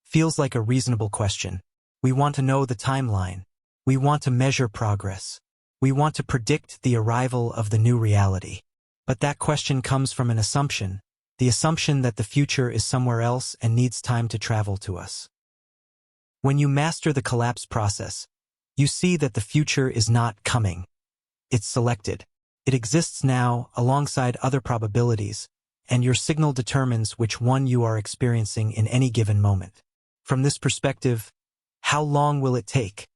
Feels like a reasonable question. We want to know the timeline. We want to measure progress. We want to predict the arrival of the new reality. But that question comes from an assumption, the assumption that the future is somewhere else and needs time to travel to us. When you master the collapse process, you see that the future is not coming. It's selected. It exists now alongside other probabilities, and your signal determines which one you are experiencing in any given moment. From this perspective, how long will it take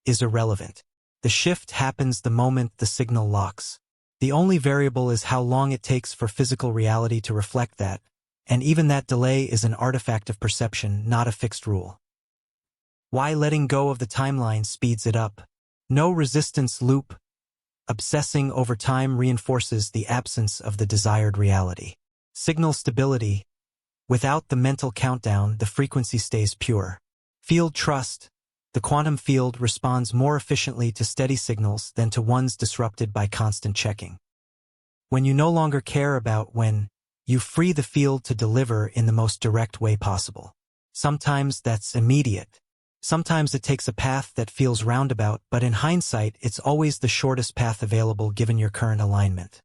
is irrelevant. The shift happens the moment the signal locks. The only variable is how long it takes for physical reality to reflect that, and even that delay is an artifact of perception, not a fixed rule. Why letting go of the timeline speeds it up? No resistance loop. Obsessing over time reinforces the absence of the desired reality. Signal stability. Without the mental countdown, the frequency stays pure. Field trust. The quantum field responds more efficiently to steady signals than to ones disrupted by constant checking. When you no longer care about when, you free the field to deliver in the most direct way possible. Sometimes that's immediate. Sometimes it takes a path that feels roundabout, but in hindsight, it's always the shortest path available given your current alignment.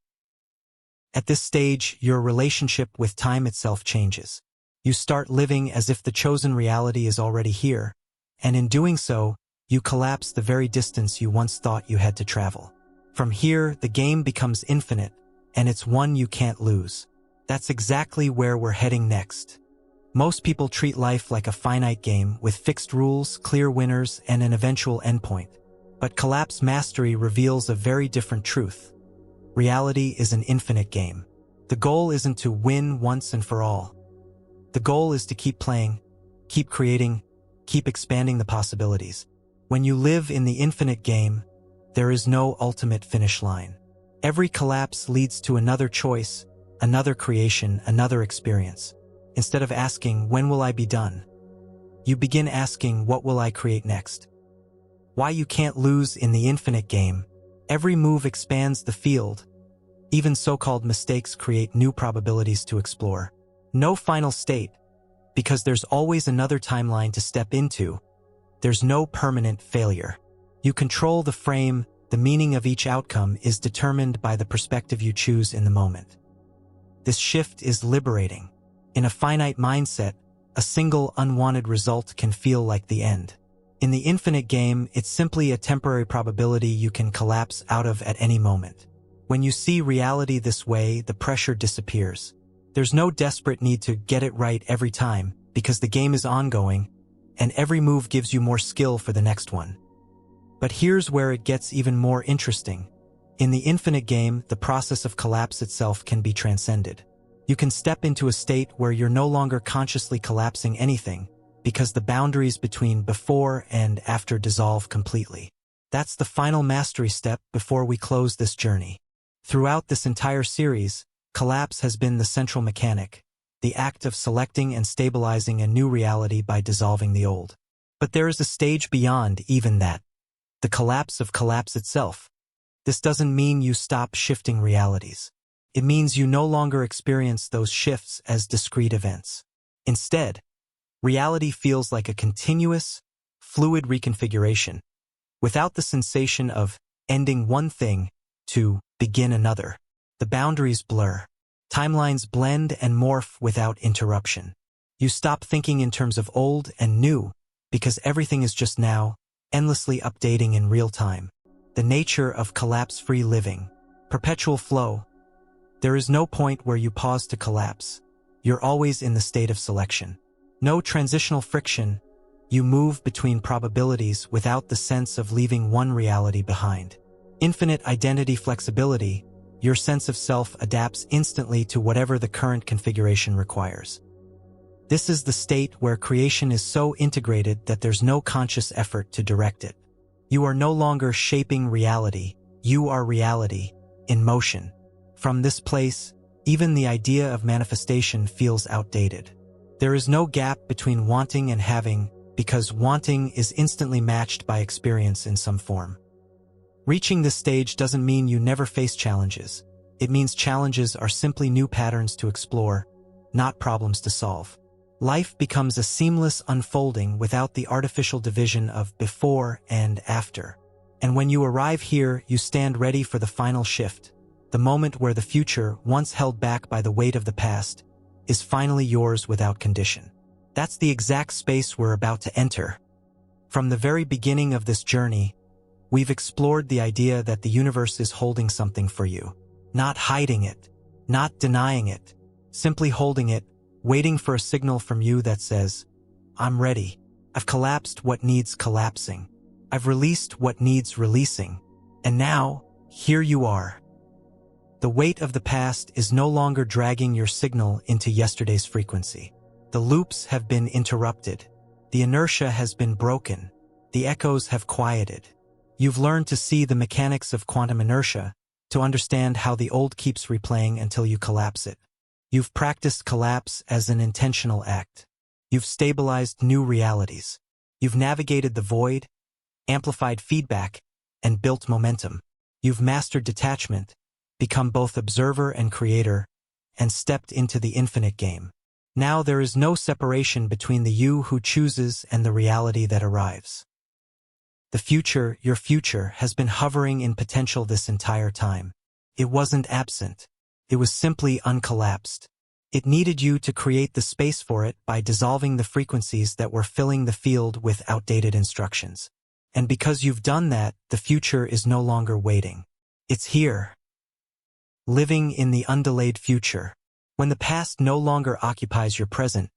At this stage, your relationship with time itself changes. You start living as if the chosen reality is already here, and in doing so, you collapse the very distance you once thought you had to travel. From here, the game becomes infinite, and it's one you can't lose. That's exactly where we're heading next. Most people treat life like a finite game with fixed rules, clear winners, and an eventual endpoint. But collapse mastery reveals a very different truth. Reality is an infinite game. The goal isn't to win once and for all. The goal is to keep playing, keep creating, keep expanding the possibilities. When you live in the infinite game, there is no ultimate finish line. Every collapse leads to another choice, another creation, another experience. Instead of asking, when will I be done? You begin asking, what will I create next? Why you can't lose in the infinite game. Every move expands the field. Even so-called mistakes create new probabilities to explore. No final state, because there's always another timeline to step into. There's no permanent failure. You control the frame, the meaning of each outcome is determined by the perspective you choose in the moment. This shift is liberating. In a finite mindset, A single unwanted result can feel like the end. In the infinite game, it's simply a temporary probability you can collapse out of at any moment. When you see reality this way, the pressure disappears. There's no desperate need to get it right every time, because the game is ongoing, and every move gives you more skill for the next one. But here's where it gets even more interesting. In the infinite game, the process of collapse itself can be transcended. You can step into a state where you're no longer consciously collapsing anything, because the boundaries between before and after dissolve completely. That's the final mastery step before we close this journey. Throughout this entire series, collapse has been the central mechanic, the act of selecting and stabilizing a new reality by dissolving the old. But there is a stage beyond even that, the collapse of collapse itself. This doesn't mean you stop shifting realities. It means you no longer experience those shifts as discrete events. Instead, reality feels like a continuous, fluid reconfiguration, without the sensation of ending one thing to begin another. The boundaries blur. Timelines blend and morph without interruption. You stop thinking in terms of old and new, because everything is just now, endlessly updating in real time. The nature of collapse-free living. Perpetual flow. There is no point where you pause to collapse. You're always in the state of selection. No transitional friction. You move between probabilities without the sense of leaving one reality behind. Infinite identity flexibility. Your sense of self adapts instantly to whatever the current configuration requires. This is the state where creation is so integrated that there's no conscious effort to direct it. You are no longer shaping reality. You are reality, in motion. From this place, even the idea of manifestation feels outdated. There is no gap between wanting and having, because wanting is instantly matched by experience in some form. Reaching this stage doesn't mean you never face challenges. It means challenges are simply new patterns to explore, not problems to solve. Life becomes a seamless unfolding without the artificial division of before and after. And when you arrive here, you stand ready for the final shift, the moment where the future, once held back by the weight of the past, is finally yours without condition. That's the exact space we're about to enter. From the very beginning of this journey, we've explored the idea that the universe is holding something for you. Not hiding it, not denying it, simply holding it, waiting for a signal from you that says, I'm ready. I've collapsed what needs collapsing. I've released what needs releasing. And now, here you are. The weight of the past is no longer dragging your signal into yesterday's frequency. The loops have been interrupted. The inertia has been broken. The echoes have quieted. You've learned to see the mechanics of quantum inertia, to understand how the old keeps replaying until you collapse it. You've practiced collapse as an intentional act. You've stabilized new realities. You've navigated the void, amplified feedback, and built momentum. You've mastered detachment, become both observer and creator, and stepped into the infinite game. Now there is no separation between the you who chooses and the reality that arrives. The future, your future, has been hovering in potential this entire time. It wasn't absent. It was simply uncollapsed. It needed you to create the space for it by dissolving the frequencies that were filling the field with outdated instructions. And because you've done that, the future is no longer waiting. It's here. Living in the undelayed future. When the past no longer occupies your present,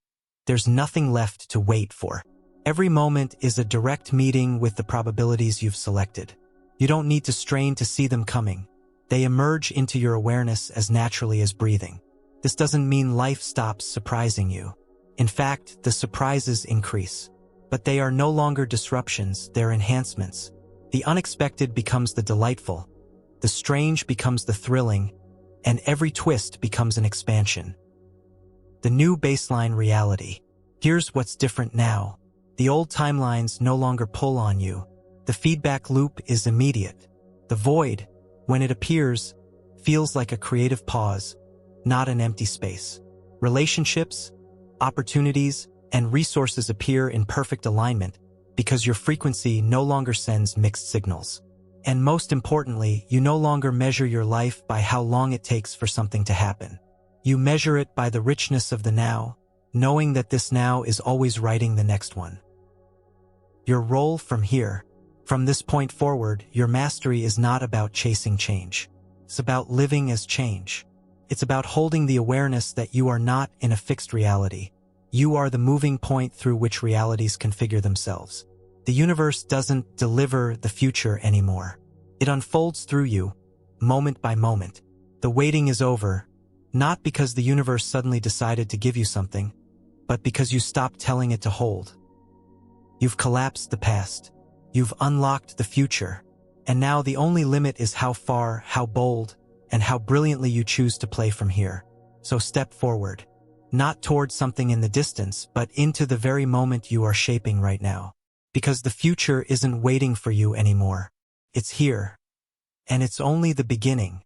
there's nothing left to wait for. Every moment is a direct meeting with the probabilities you've selected. You don't need to strain to see them coming. They emerge into your awareness as naturally as breathing. This doesn't mean life stops surprising you. In fact, the surprises increase. But they are no longer disruptions, they're enhancements. The unexpected becomes the delightful, the strange becomes the thrilling, and every twist becomes an expansion. The new baseline reality. Here's what's different now. The old timelines no longer pull on you. The feedback loop is immediate. The void, when it appears, feels like a creative pause, not an empty space. Relationships, opportunities, and resources appear in perfect alignment because your frequency no longer sends mixed signals. And most importantly, you no longer measure your life by how long it takes for something to happen. You measure it by the richness of the now, knowing that this now is always writing the next one. Your role from here, from this point forward, your mastery is not about chasing change. It's about living as change. It's about holding the awareness that you are not in a fixed reality. You are the moving point through which realities configure themselves. The universe doesn't deliver the future anymore. It unfolds through you, moment by moment. The waiting is over, not because the universe suddenly decided to give you something, but because you stopped telling it to hold. You've collapsed the past. You've unlocked the future. And now the only limit is how far, how bold, and how brilliantly you choose to play from here. So step forward. Not towards something in the distance, but into the very moment you are shaping right now. Because the future isn't waiting for you anymore. It's here. And it's only the beginning.